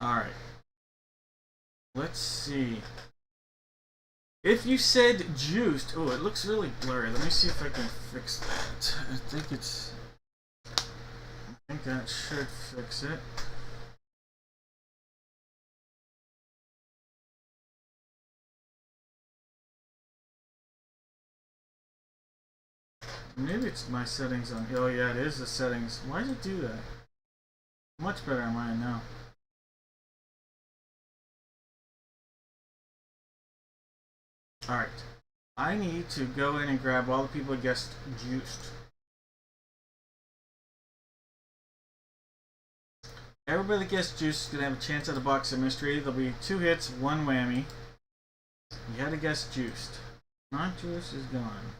Alright. Let's see. If you said juiced, oh, it looks really blurry. Let me see if I can fix that. I think that should fix it. Maybe it's my settings on. Oh yeah, it is the settings. Why does it do that? Much better on mine now. Alright. I need to go in and grab all the people who guessed juiced. Everybody that guessed juiced is going to have a chance at a box of mystery. There'll be 2 hits, 1 whammy. You had to guess juiced. Not juiced is gone.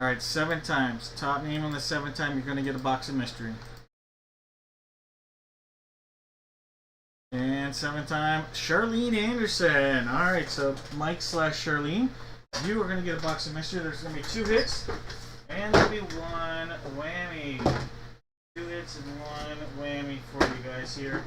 Alright, 7 times. Top name on the 7th time, you're going to get a box of mystery. And 7th time, Charlene Anderson. Alright, so Mike / Charlene, you are going to get a box of mystery. There's going to be 2 hits, and there'll be 1 whammy. 2 hits and 1 whammy for you guys here.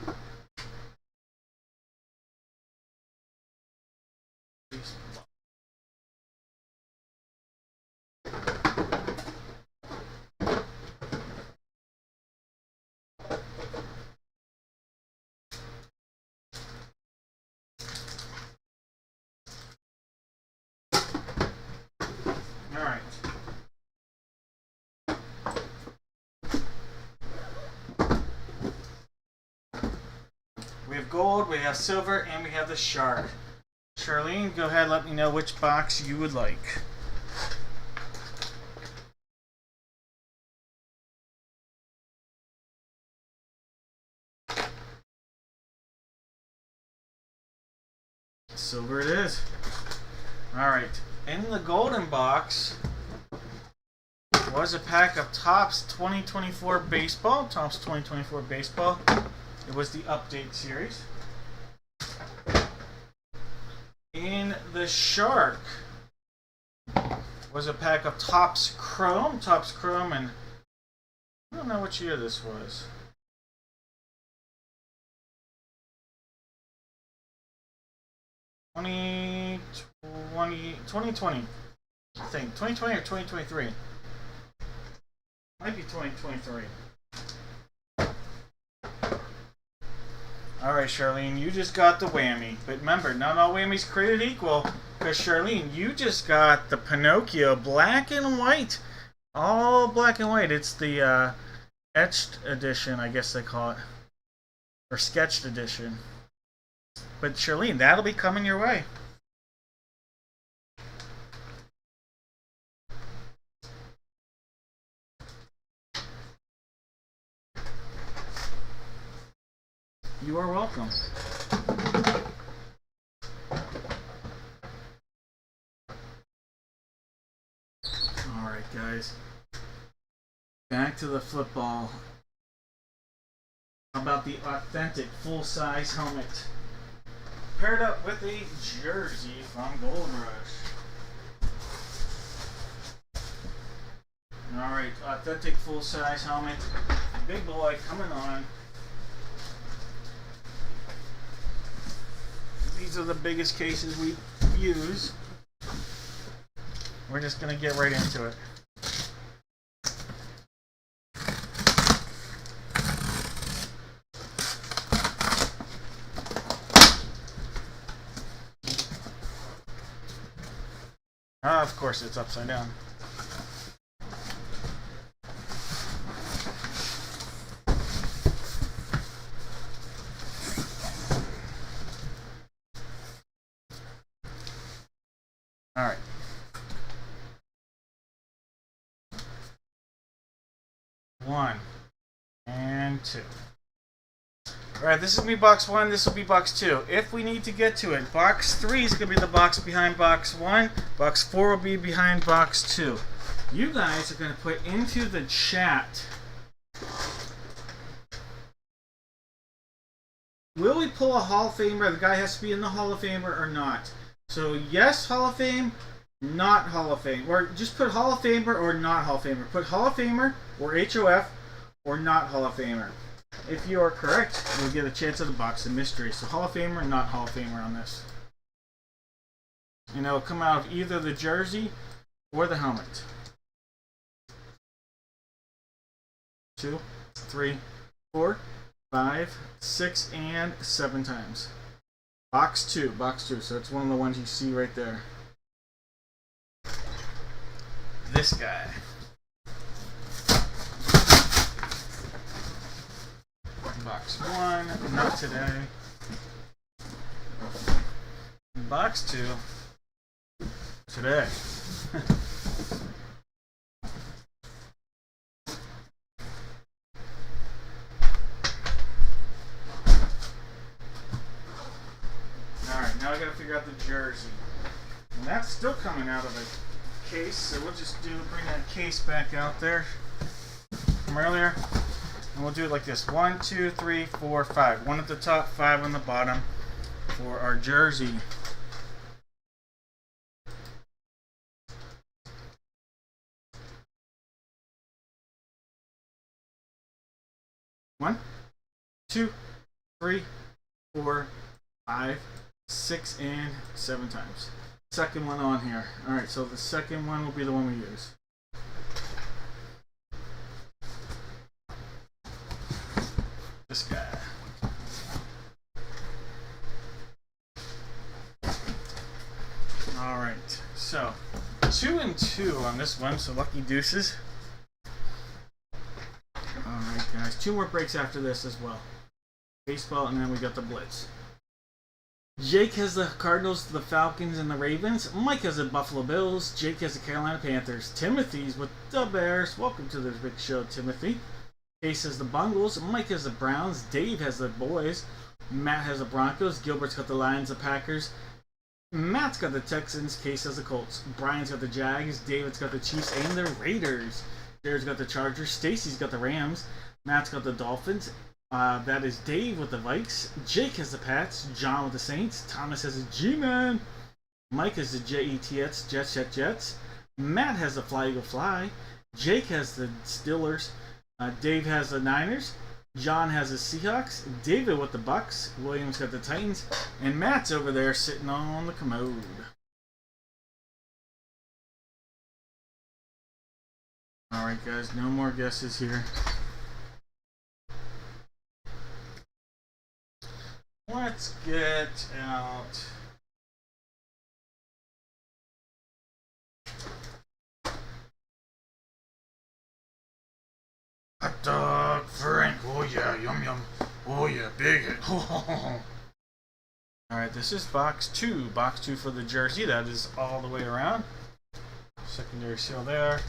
We have gold, we have silver, and we have the shark. Charlene, go ahead and let me know which box you would like. Silver it is. Alright, in the golden box was a pack of Topps 2024 Baseball. Topps 2024 Baseball. It was the update series. In the shark was a pack of Topps Chrome. Topps Chrome, and I don't know which year this was. '20, I think. 2020 or 2023. Might be 2023. Alright, Charlene, you just got the whammy. But remember, not all whammies created equal. Because, Charlene, you just got the Pinocchio black and white. All black and white. It's the etched edition, I guess they call it. Or sketched edition. But, Charlene, that'll be coming your way. You are welcome. Alright, guys. Back to the football. How about the authentic full-size helmet? Paired up with a jersey from Gold Rush. Alright, authentic full-size helmet. Big boy coming on. These are the biggest cases we use. We're just gonna get right into it. Of course it's upside down. All right. One and two. Alright, this is going to be box 1, this will be box 2. If we need to get to it, box 3 is going to be the box behind box 1. Box 4 will be behind box 2. You guys are going to put into the chat, will we pull a Hall of Famer? The guy has to be in the Hall of Famer or not? So yes, Hall of Fame, not Hall of Fame. Or just put Hall of Famer or not Hall of Famer. Put Hall of Famer or HOF or not Hall of Famer. If you are correct, you'll get a chance at the box of mystery. So Hall of Famer, not Hall of Famer on this. And it'll come out of either the jersey or the helmet. 2, 3, 4, 5, 6, and 7 times. Box 2, box 2. So it's one of the ones you see right there. This guy. Box 1, not today. Box 2, today. Alright, now I gotta figure out the jersey. And that's still coming out of a case, so we'll just bring that case back out there from earlier. And we'll do it like this. 1, 2, 3, 4, 5. 1 at the top, 5 on the bottom for our jersey. One, 2, 3, 4, 5, 6, and 7 times. Second one on here. Alright, so the second one will be the one we use. This guy. Alright, so 2 and 2 on this one, so lucky deuces. Alright guys, 2 more breaks after this as well. Baseball, and then we got the Blitz. Jake has the Cardinals, the Falcons, and the Ravens. Mike has the Buffalo Bills. Jake has the Carolina Panthers. Timothy's with the Bears. Welcome to the big show, Timothy. Case has the Bungles, Mike has the Browns, Dave has the Boys, Matt has the Broncos, Gilbert's got the Lions, the Packers, Matt's got the Texans, Case has the Colts, Brian's got the Jags, David's got the Chiefs and the Raiders, Jared's got the Chargers, Stacy's got the Rams, Matt's got the Dolphins, that is Dave with the Vikes, Jake has the Pats, John with the Saints, Thomas has the G-Man, Mike has the Jets, Jets, Matt has the Fly Eagle Fly, Jake has the Steelers, Dave has the Niners, John has the Seahawks, David with the Bucks, William's got the Titans, and Matt's over there sitting on the commode. Alright guys, no more guesses here. Let's get out... hot dog, Frank, oh yeah, yum yum, oh yeah, big hit. Alright, this is box 2. Box 2 for the jersey, that is all the way around. Secondary seal there.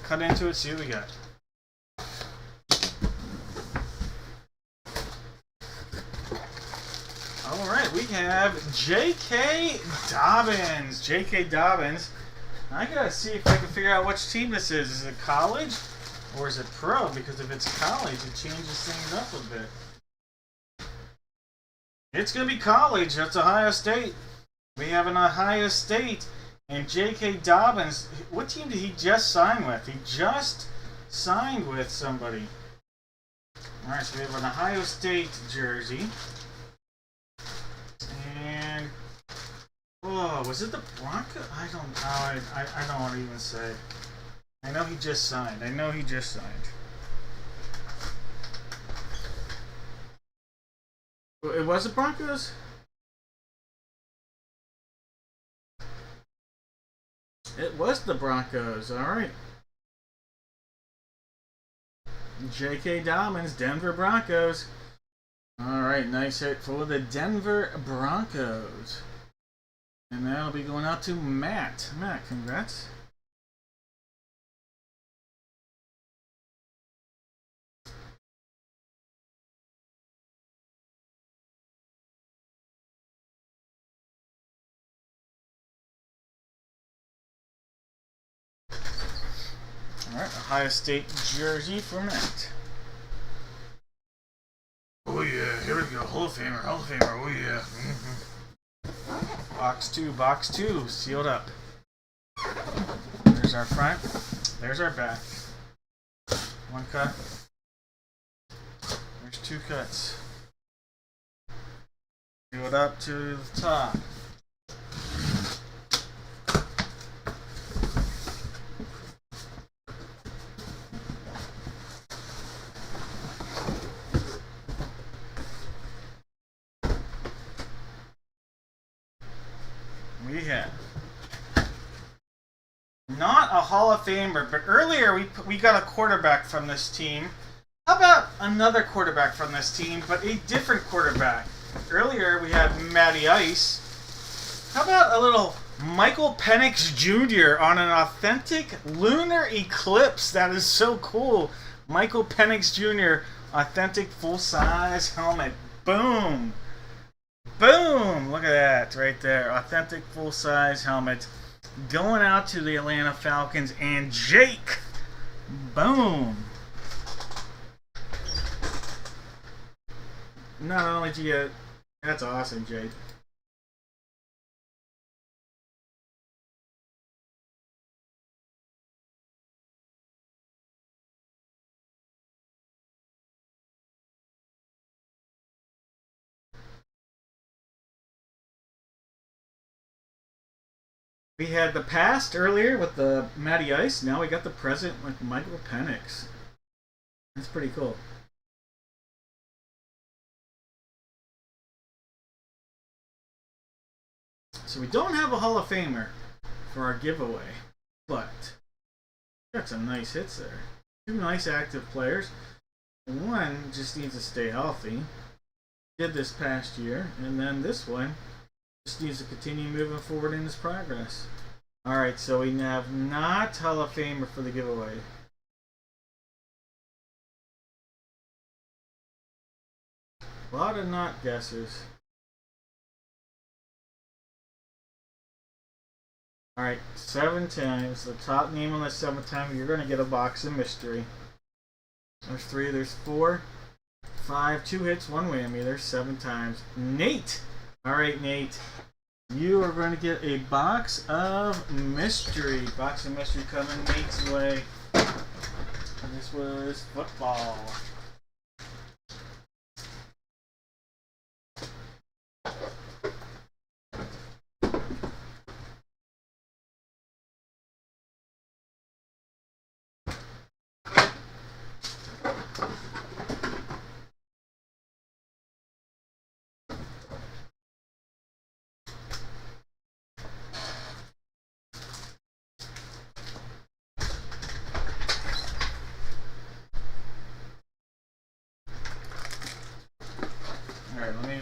Cut into it, see what we got. Alright, we have J.K. Dobbins. J.K. Dobbins. I gotta see if I can figure out which team this is. Is it college or is it pro? Because if it's college, it changes things up a bit. It's going to be college. That's Ohio State. We have an Ohio State. And J.K. Dobbins, what team did he just sign with? He just signed with somebody. Alright, so we have an Ohio State jersey. And, oh, was it the Broncos? I don't know. I don't want to even say. I know he just signed. It was the Broncos? It was the Broncos. Alright. J.K. Dobbins, Denver Broncos. Alright, nice hit for the Denver Broncos. And that'll be going out to Matt. Matt, congrats. Alright, Ohio State jersey for Matt. Oh yeah, here we go. Hall of Famer, oh yeah. Box two, sealed up. There's our front, there's our back. One cut. There's two cuts. Sealed up to the top. We have not a Hall of Famer, but earlier we got a quarterback from this team. How about another quarterback from this team, but a different quarterback? Earlier we had Matty Ice. How about a little Michael Penix Jr. on an authentic lunar eclipse? That is so cool. Michael Penix Jr. authentic full-size helmet. Boom. Boom! Look at that right there. Authentic full-size helmet going out to the Atlanta Falcons and Jake. Boom! Not only do you get... That's awesome, Jake. We had the past earlier with the Matty Ice. Now we got the present with Michael Penix. That's pretty cool. So we don't have a Hall of Famer for our giveaway, but got some nice hits there. Two nice active players. One just needs to stay healthy. Did this past year, and then this one just needs to continue moving forward in his progress. Alright, so we have not Hall of Famer for the giveaway. A lot of not guesses. Alright, 7 times. The top name on the 7th time, you're going to get a box of mystery. There's 3, there's 4, 5, 2 hits, 1 whammy. There's 7 times. Nate! Alright, Nate. You are going to get a box of mystery. Box of mystery coming Nate's way. And this was football.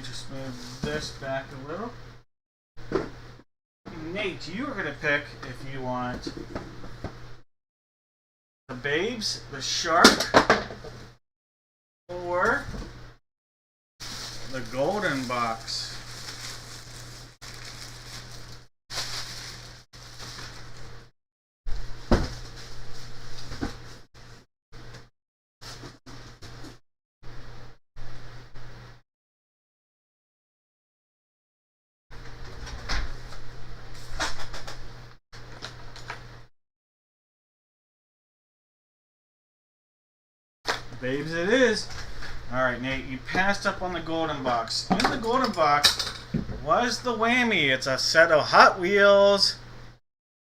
Just move this back a little. Nate, you are going to pick if you want the Babes, the Shark, or the Golden Box. Babes it is. Alright, Nate, you passed up on the golden box. In the golden box was the whammy. It's a set of Hot Wheels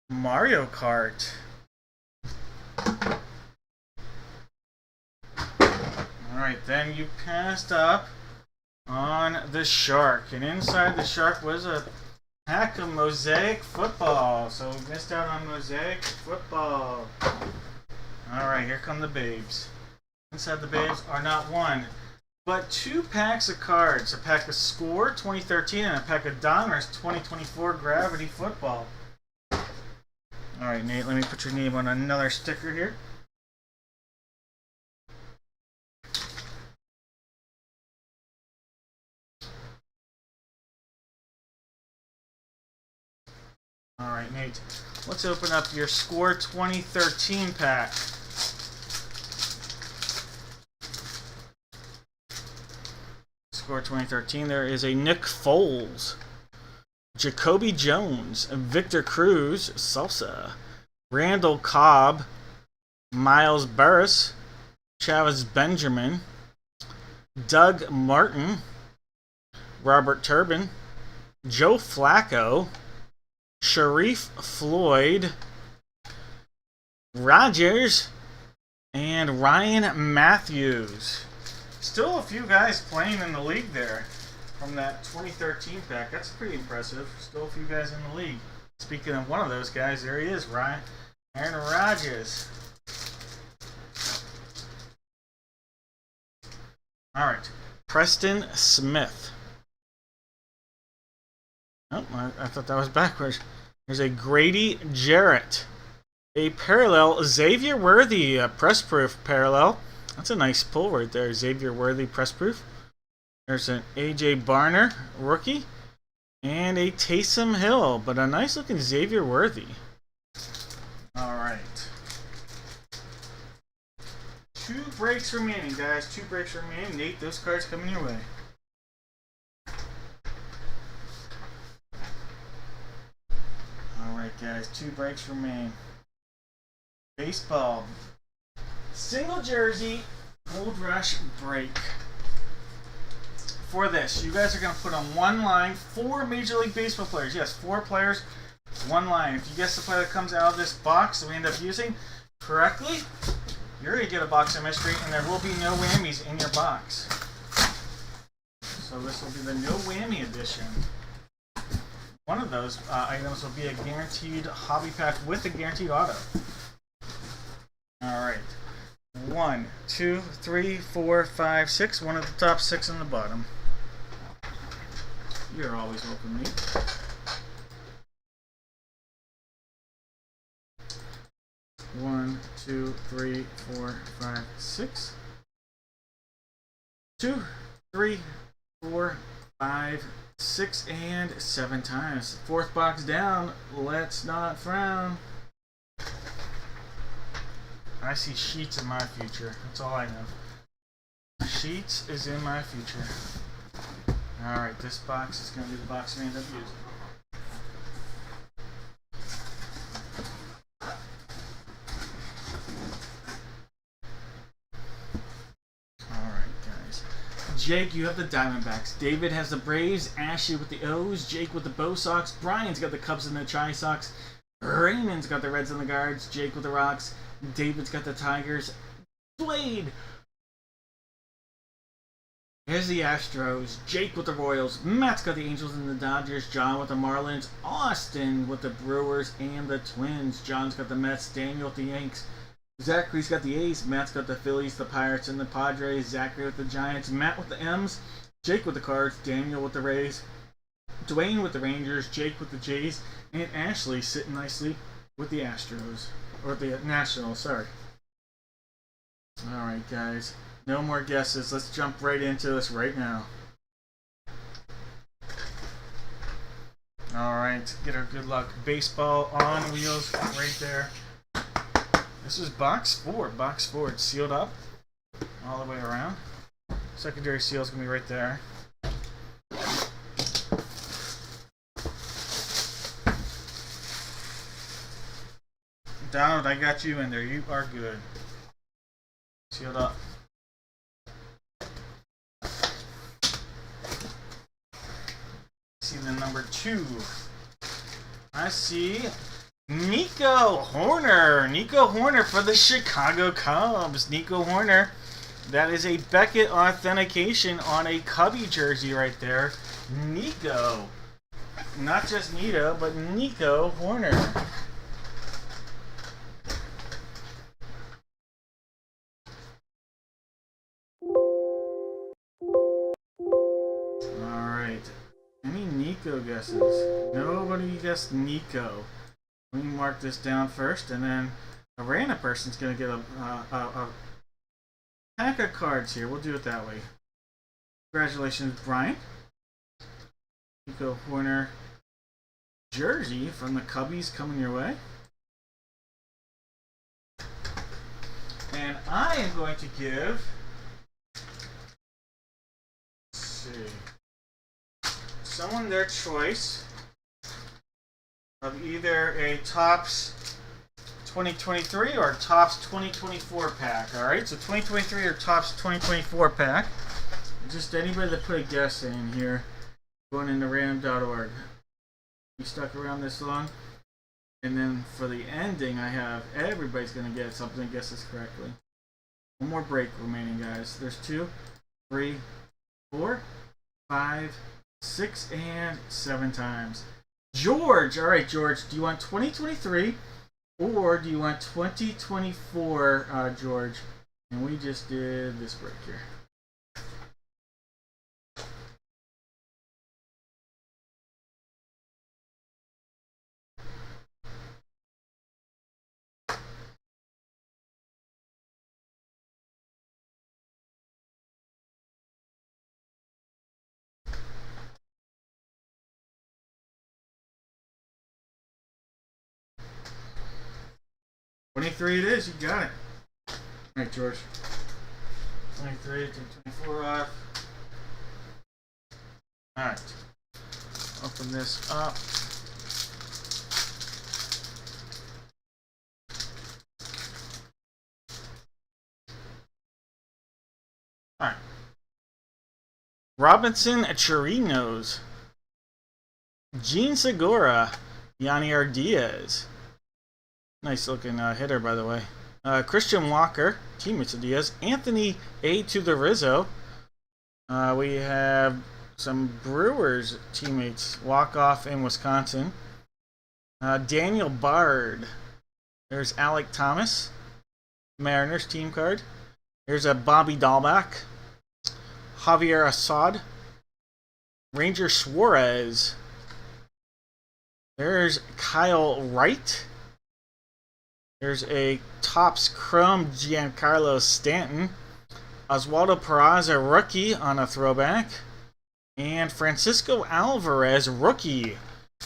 Mario Kart. Alright, then you passed up on the shark. And inside the shark was a pack of Mosaic football. So we missed out on Mosaic football. Alright, here come the babes. Inside the babes are not one, but two packs of cards. A pack of Score 2013 and a pack of Donruss 2024 Gravity Football. Alright, Nate, let me put your name on another sticker here. Alright, Nate, let's open up your Score 2013 pack. Score 2013, there is a Nick Foles, Jacoby Jones, Victor Cruz, Salsa, Randall Cobb, Miles Burris, Travis Benjamin, Doug Martin, Robert Turbin, Joe Flacco, Sharif Floyd, Rodgers, and Ryan Matthews. Still a few guys playing in the league there from that 2013 pack. That's pretty impressive. Still a few guys in the league. Speaking of one of those guys, there he is, Aaron Rodgers. Alright, Preston Smith. Oh, I thought that was backwards. There's a Grady Jarrett. A parallel Xavier Worthy press proof parallel. That's a nice pull right there. Xavier Worthy press proof. There's an AJ Barner rookie. And a Taysom Hill. But a nice looking Xavier Worthy. Alright. 2 breaks remaining, guys. 2 breaks remaining. Nate, those cards coming your way. Alright, guys. 2 breaks remain. Baseball. Single jersey Gold Rush break. For this, you guys are going to put on one line 4 Major League Baseball players. Yes, 4 players, 1 line. If you guess the player that comes out of this box that we end up using correctly, you're going to get a box of mystery, and there will be no whammies in your box. So this will be the no whammy edition. One of those items will be a guaranteed hobby pack with a guaranteed auto. Alright. 1, 2, 3, 4, 5, 6. One at the top, 6 on the bottom. You're always welcome, Nate. One, 2, 3, 4, 5, 6. 2, 3, 4, 5, 6, and 7 times. 4th box down. Let's not frown. I see Sheets in my future. That's all I know. Sheets is in my future. Alright, this box is going to be the box we end up using. Alright, guys. Jake, you have the Diamondbacks. David has the Braves. Ashley with the O's. Jake with the Bo Sox. Brian's got the Cubs and the Chi Sox. Raymond's got the Reds and the Guards. Jake with the Rocks. David's got the Tigers. Blade. Here's the Astros. Jake with the Royals. Matt's got the Angels and the Dodgers. John with the Marlins. Austin with the Brewers and the Twins. John's got the Mets. Daniel with the Yanks. Zachary's got the A's. Matt's got the Phillies, the Pirates, and the Padres. Zachary with the Giants. Matt with the M's. Jake with the Cards. Daniel with the Rays. Dwayne with the Rangers. Jake with the Jays. And Ashley sitting nicely with the Astros. Or the Nationals, sorry. Alright, guys. No more guesses. Let's jump right into this right now. Alright, get our good luck. Baseball on wheels right there. This is box 4. Box 4. It's sealed up all the way around. Secondary seal is going to be right there. Donald, I got you in there. You are good. Sealed up. number 2. I see Nico Horner. Nico Horner for the Chicago Cubs. Nico Horner. That is a Beckett authentication on a Cubby jersey right there. Nico. Not just Nito, but Nico Horner. Alright. Any Nico guesses? Nobody guessed Nico. Let me mark this down first, and then a random person's going to get a pack of cards here. We'll do it that way. Congratulations, Brian. Nico Horner jersey from the Cubbies coming your way. And I am going to give, let's see, someone their choice of either a Topps 2023 or Topps 2024 pack. Alright, so 2023 or Topps 2024 pack. Just anybody that put a guess in here, going into random.org. You stuck around this long? And then for the ending, I have everybody's going to get something, guesses correctly. One more break remaining, guys. There's 2, 3, 4, 5, 6, and 7 times. George! Alright, George, do you want 2023 or do you want 2024, George? And we just did this break here. $23 it is, you got it. Alright, George. 23 to 24 off. Alright. Open this up. Alright. Robinson Chirinos. Gene Segura. Yanier Diaz. Nice looking hitter, by the way. Christian Walker, teammates of Diaz. Anthony A. to the Rizzo. We have some Brewers teammates. Walk-off in Wisconsin. Daniel Bard. There's Alec Thomas. Mariners team card. There's a Bobby Dahlbach. Javier Assad. Ranger Suarez. There's Kyle Wright. There's a Topps Chrome Giancarlo Stanton. Oswaldo Peraza rookie on a throwback. And Francisco Alvarez rookie.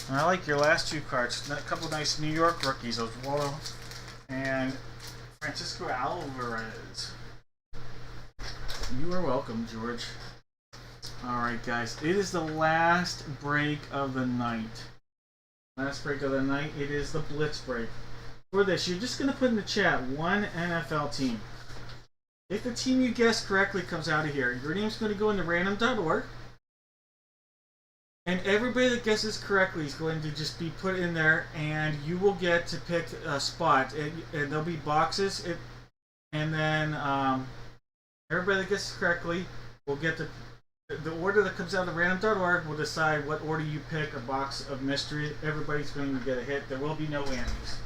I like your last 2 cards. A couple nice New York rookies. Oswaldo and Francisco Alvarez. You are welcome, George. Alright, guys. It is the last break of the night. Last break of the night. It is the Blitz break. For this, you're just going to put in the chat one NFL team. If the team you guessed correctly comes out of here, your name's going to go into random.org. And everybody that guesses correctly is going to just be put in there, and you will get to pick a spot. And there'll be boxes. And then everybody that guesses correctly will get the order that comes out of random.org will decide what order you pick a box of mystery. Everybody's going to get a hit. There will be no whammies.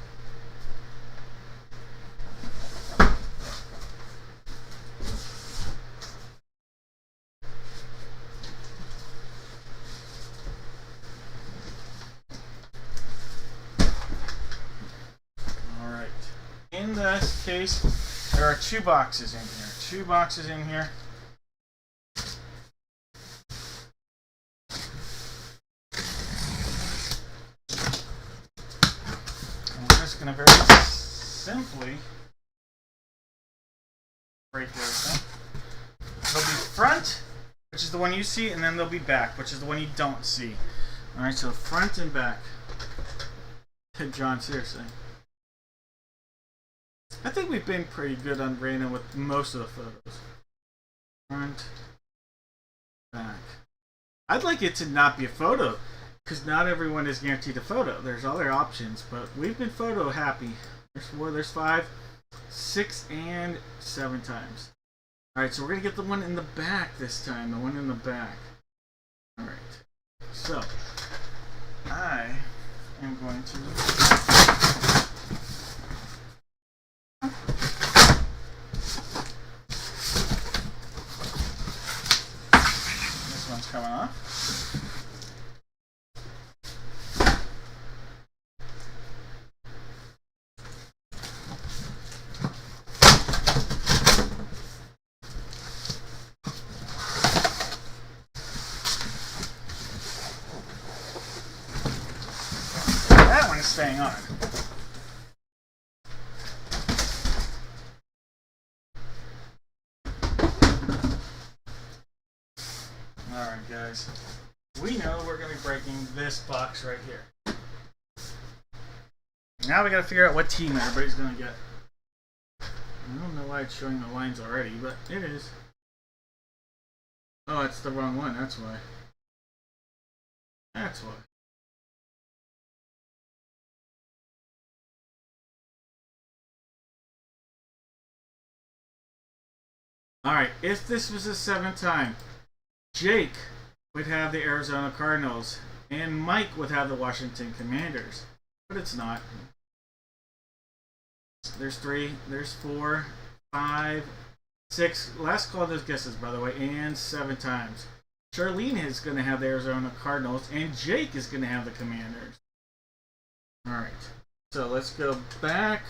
In this case, there are 2 boxes in here. 2 boxes in here. And we're just going to very simply break everything. There'll be front, which is the one you see, and then there'll be back, which is the one you don't see. Alright, so front and back. John, seriously. I think we've been pretty good on random with most of the photos. Front, back. I'd like it to not be a photo. because not everyone is guaranteed a photo. There's other options, but we've been photo happy. There's 4, there's 5, 6, and 7 times. Alright, so we're going to get the one in the back this time. The one in the back. Alright. So, I am going to... This one's coming off. Staying on. Alright guys, we know we're going to be breaking this box right here. Now we got to figure out what team everybody's going to get. I don't know why it's showing the lines already, but it is. Oh, it's the wrong one, that's why. That's why. Alright, if this was the 7th time, Jake would have the Arizona Cardinals, and Mike would have the Washington Commanders. But it's not. There's 3, there's 4, 5, 6, last call those guesses by the way, and 7 times. Charlene is going to have the Arizona Cardinals, and Jake is going to have the Commanders. Alright, so let's go back,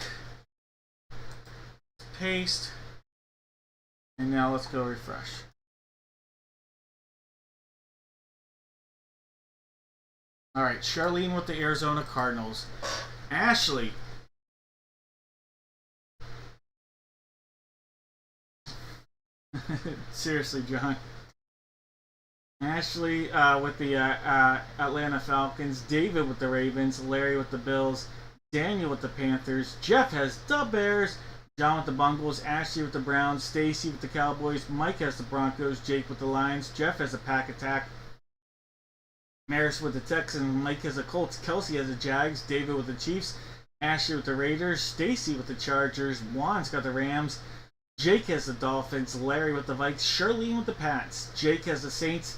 paste, and now let's go refresh. Alright, Charlene with the Arizona Cardinals. Ashley. Seriously, John. Ashley with the Atlanta Falcons. David with the Ravens. Larry with the Bills. Daniel with the Panthers. Jeff has the Bears. John with the Bungles, Ashley with the Browns, Stacy with the Cowboys, Mike has the Broncos, Jake with the Lions, Jeff has a Pack Attack, Maris with the Texans, Mike has the Colts, Kelsey has the Jags, David with the Chiefs, Ashley with the Raiders, Stacy with the Chargers, Juan's got the Rams, Jake has the Dolphins, Larry with the Vikes, Charlene with the Pats, Jake has the Saints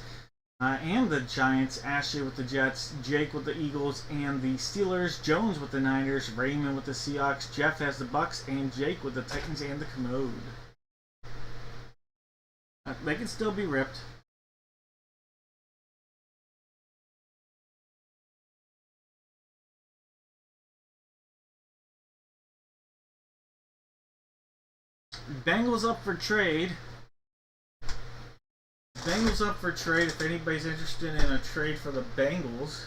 and the Giants, Ashley with the Jets, Jake with the Eagles and the Steelers, Jones with the Niners, Raymond with the Seahawks, Jeff has the Bucks, and Jake with the Titans and the Commode. They can still be ripped. Bengals up for trade. Bengals up for trade if anybody's interested in a trade for the Bengals.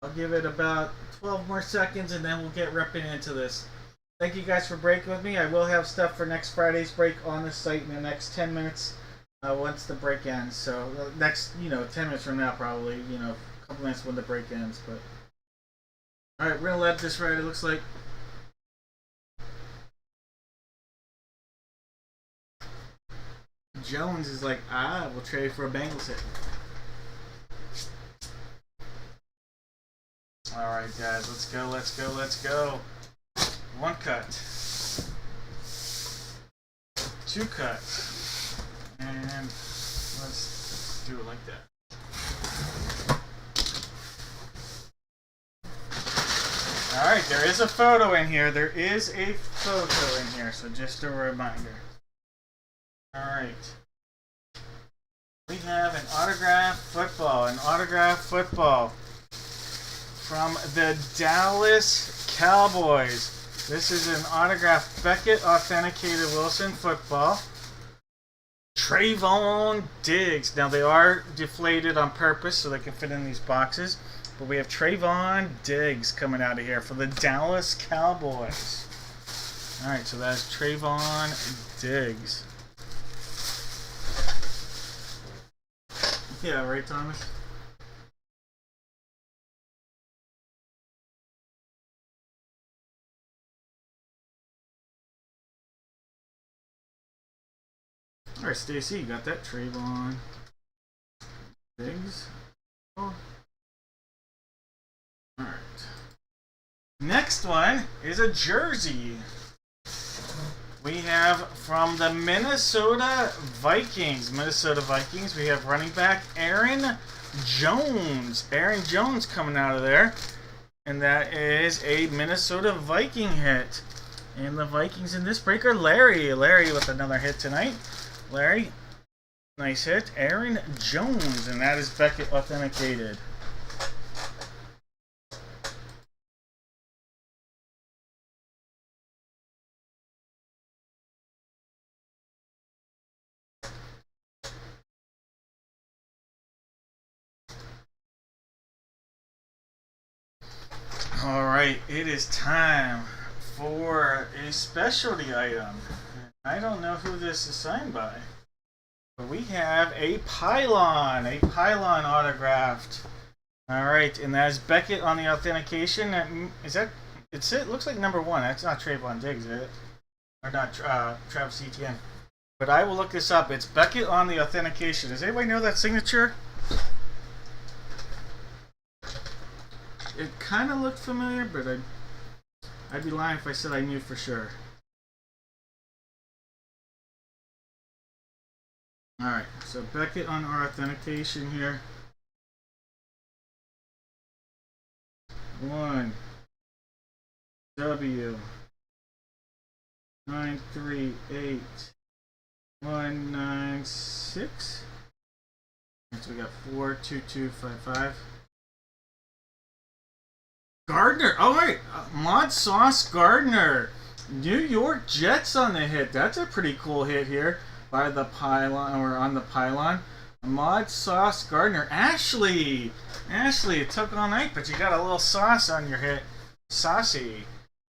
I'll give it about 12 more seconds and then we'll get ripping into this. Thank you guys for breaking with me. I will have stuff for next Friday's break on the site in the next 10 minutes once the break ends. So next, 10 minutes from now probably, a couple minutes when the break ends. But alright, we're going to let this ride, it looks like. Jones is like, we'll trade for a Bengals hit. Alright guys, let's go, let's go, let's go. 1 cut. 2 cut. And let's do it like that. Alright, there is a photo in here. There is a photo in here, so just a reminder. Alright. We have an autographed football. An autographed football from the Dallas Cowboys. This is an autographed Beckett Authenticated Wilson football. Trayvon Diggs. Now they are deflated on purpose so they can fit in these boxes. But we have Trayvon Diggs coming out of here for the Dallas Cowboys. Alright, so that's Trayvon Diggs. Yeah, right, Thomas? Alright, Stacy, you got that? Trayvon Diggs. Oh. Alright. Next one is a jersey. We have from the Minnesota Vikings. We have running back Aaron Jones. Aaron Jones coming out of there. And that is a Minnesota Viking hit. And the Vikings in this break are Larry. Larry with another hit tonight. Larry, nice hit. Aaron Jones, and that is Beckett authenticated. Alright, it is time for a specialty item. I don't know who this is signed by, but we have a pylon autographed. Alright, and that's Beckett on the authentication. Is that, it looks like number 1. That's not Trayvon Diggs, is it? Or not Travis Etienne. But I will look this up. It's Beckett on the authentication. Does anybody know that signature? It kind of looked familiar, but I'd be lying if I said I knew for sure. Alright, so Beckett on our authentication here. 1 W 938196. So we got 42255. Gardner. All right, Mod Sauce Gardner. New York Jets on the hit. That's a pretty cool hit here by the pylon, or on the pylon. Mod Sauce Gardner. Ashley, it took all night, but you got a little sauce on your hit. Saucy.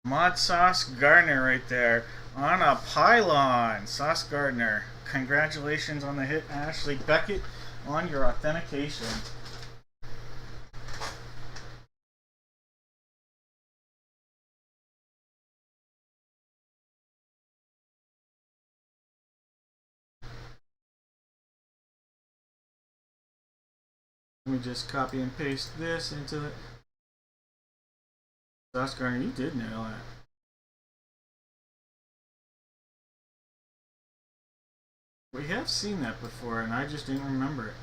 Mod Sauce Gardner right there on a pylon. Sauce Gardner. Congratulations on the hit, Ashley. Beckett on your authentication. Let me just copy and paste this into it. Sauce Gardner, you did nail it. We have seen that before, and I just didn't remember it.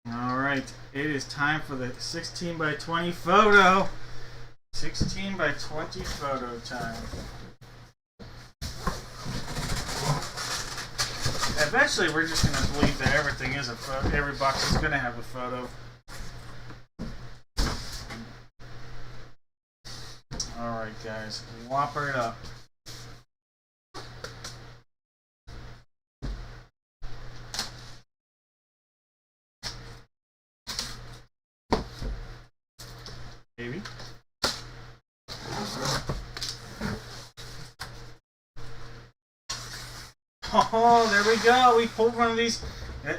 Alright, it is time for the 16 by 20 photo. 16 by 20 photo time. Eventually, we're just going to believe that everything is a photo. Every box is going to have a photo. Alright, guys. Whopper it up. Baby. Oh, there we go. We pulled one of these.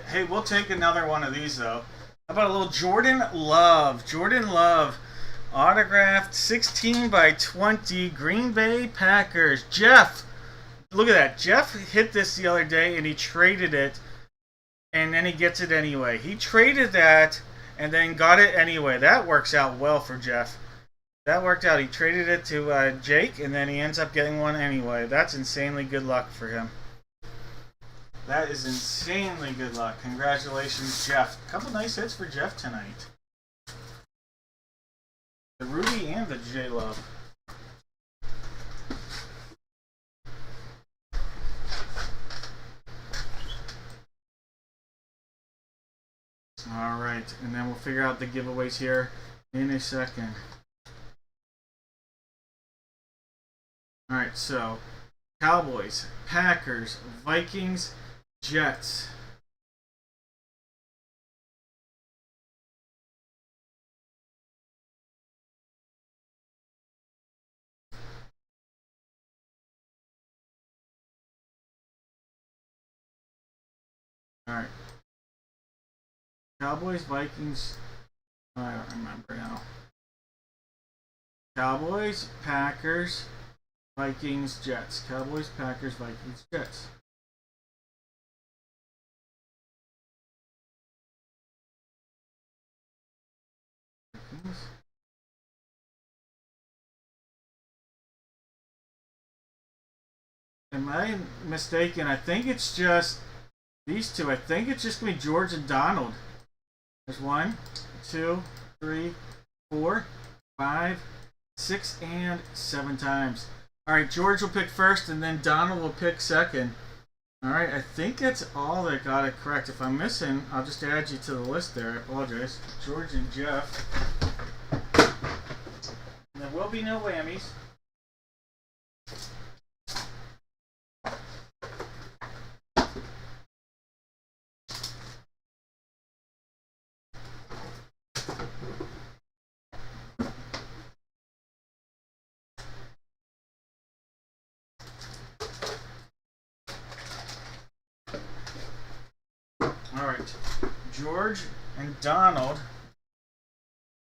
Hey, we'll take another one of these, though. How about a little Jordan Love? Jordan Love. Autographed 16 by 20 Green Bay Packers. Jeff. Look at that. Jeff hit this the other day, and he traded it. And then he gets it anyway. He traded that, and then got it anyway. That works out well for Jeff. That worked out. He traded it to Jake, and then he ends up getting one anyway. That's insanely good luck for him. That is insanely good luck. Congratulations, Jeff. A couple nice hits for Jeff tonight. The Rudy and the J-Love. Alright, and then we'll figure out the giveaways here in a second. Alright, so Cowboys, Packers, Vikings, Jets. Alright. Cowboys, Vikings. I don't remember now. Cowboys, Packers, Vikings, Jets. Cowboys, Packers, Vikings, Jets. Vikings. Am I mistaken? I think it's just these two. I think it's just going to be George and Donald. There's 1, 2, 3, 4, 5, 6, and 7 times. Alright, George will pick first, and then Donald will pick second. Alright, I think that's all that got it correct. If I'm missing, I'll just add you to the list there. I apologize. George and Jeff. And there will be no whammies. Alright, George and Donald.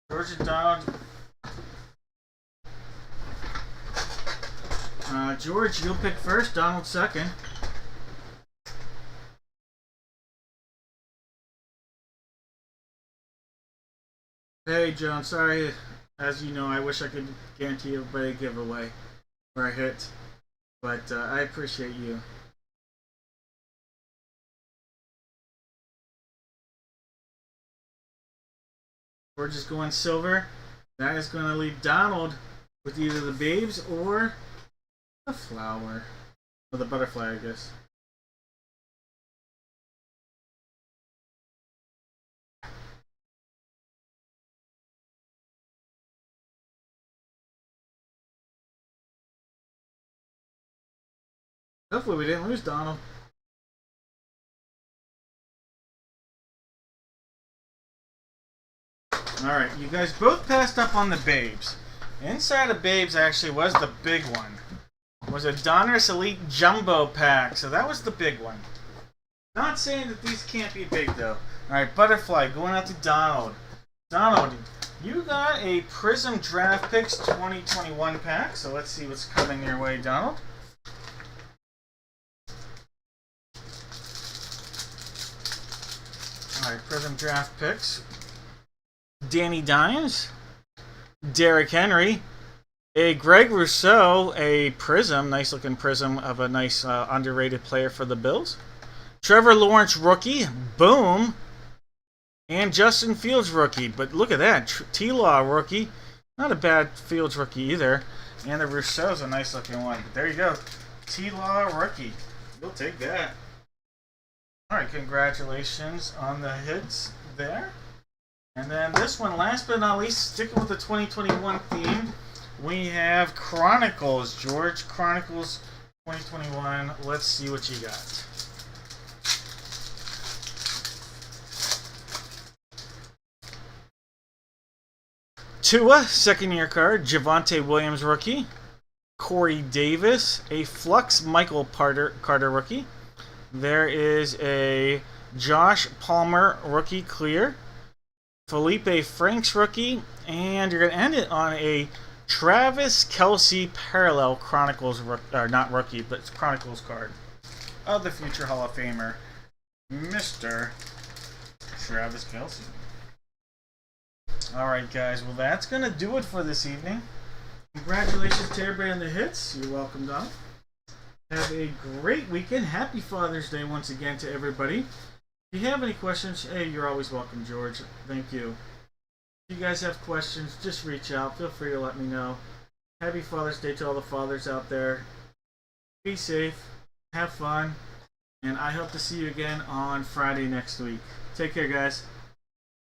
George and Donald. George, you'll pick first, Donald second. Hey, John, sorry. As you know, I wish I could guarantee everybody a giveaway or a hit, but I appreciate you. George is going silver. That is going to leave Donald with either the babes or the flower. Or the butterfly, I guess. Hopefully we didn't lose Donald. Alright, you guys both passed up on the babes. Inside of babes actually was the big one. It was a Donruss Elite Jumbo Pack, so that was the big one. Not saying that these can't be big though. Alright, Butterfly going out to Donald. Donald, you got a Prism Draft Picks 2021 pack, so let's see what's coming your way, Donald. Alright, Prism Draft Picks. Danny Dimes, Derrick Henry, a Greg Rousseau, a Prism, nice looking Prism of a nice underrated player for the Bills. Trevor Lawrence rookie, boom, and Justin Fields rookie. But look at that, T-Law rookie, not a bad Fields rookie either. And the Rousseau's a nice looking one. But there you go, T-Law rookie. You'll take that. All right, congratulations on the hits there. And then this one, last but not least, sticking with the 2021 theme, we have Chronicles. George, Chronicles 2021. Let's see what you got. Tua, second-year card. Javonte Williams rookie. Corey Davis, a Flux Michael Carter rookie. There is a Josh Palmer rookie clear. Felipe Franks rookie, and you're going to end it on a Travis Kelce parallel Chronicles, or not rookie, but Chronicles card of the future Hall of Famer, Mr. Travis Kelce. Alright guys, well that's going to do it for this evening. Congratulations to everybody on the hits. You're welcome, Donald. Have a great weekend. Happy Father's Day once again to everybody. If you have any questions, hey, you're always welcome, George. Thank you. If you guys have questions, just reach out. Feel free to let me know. Happy Father's Day to all the fathers out there. Be safe. Have fun. And I hope to see you again on Friday next week. Take care, guys.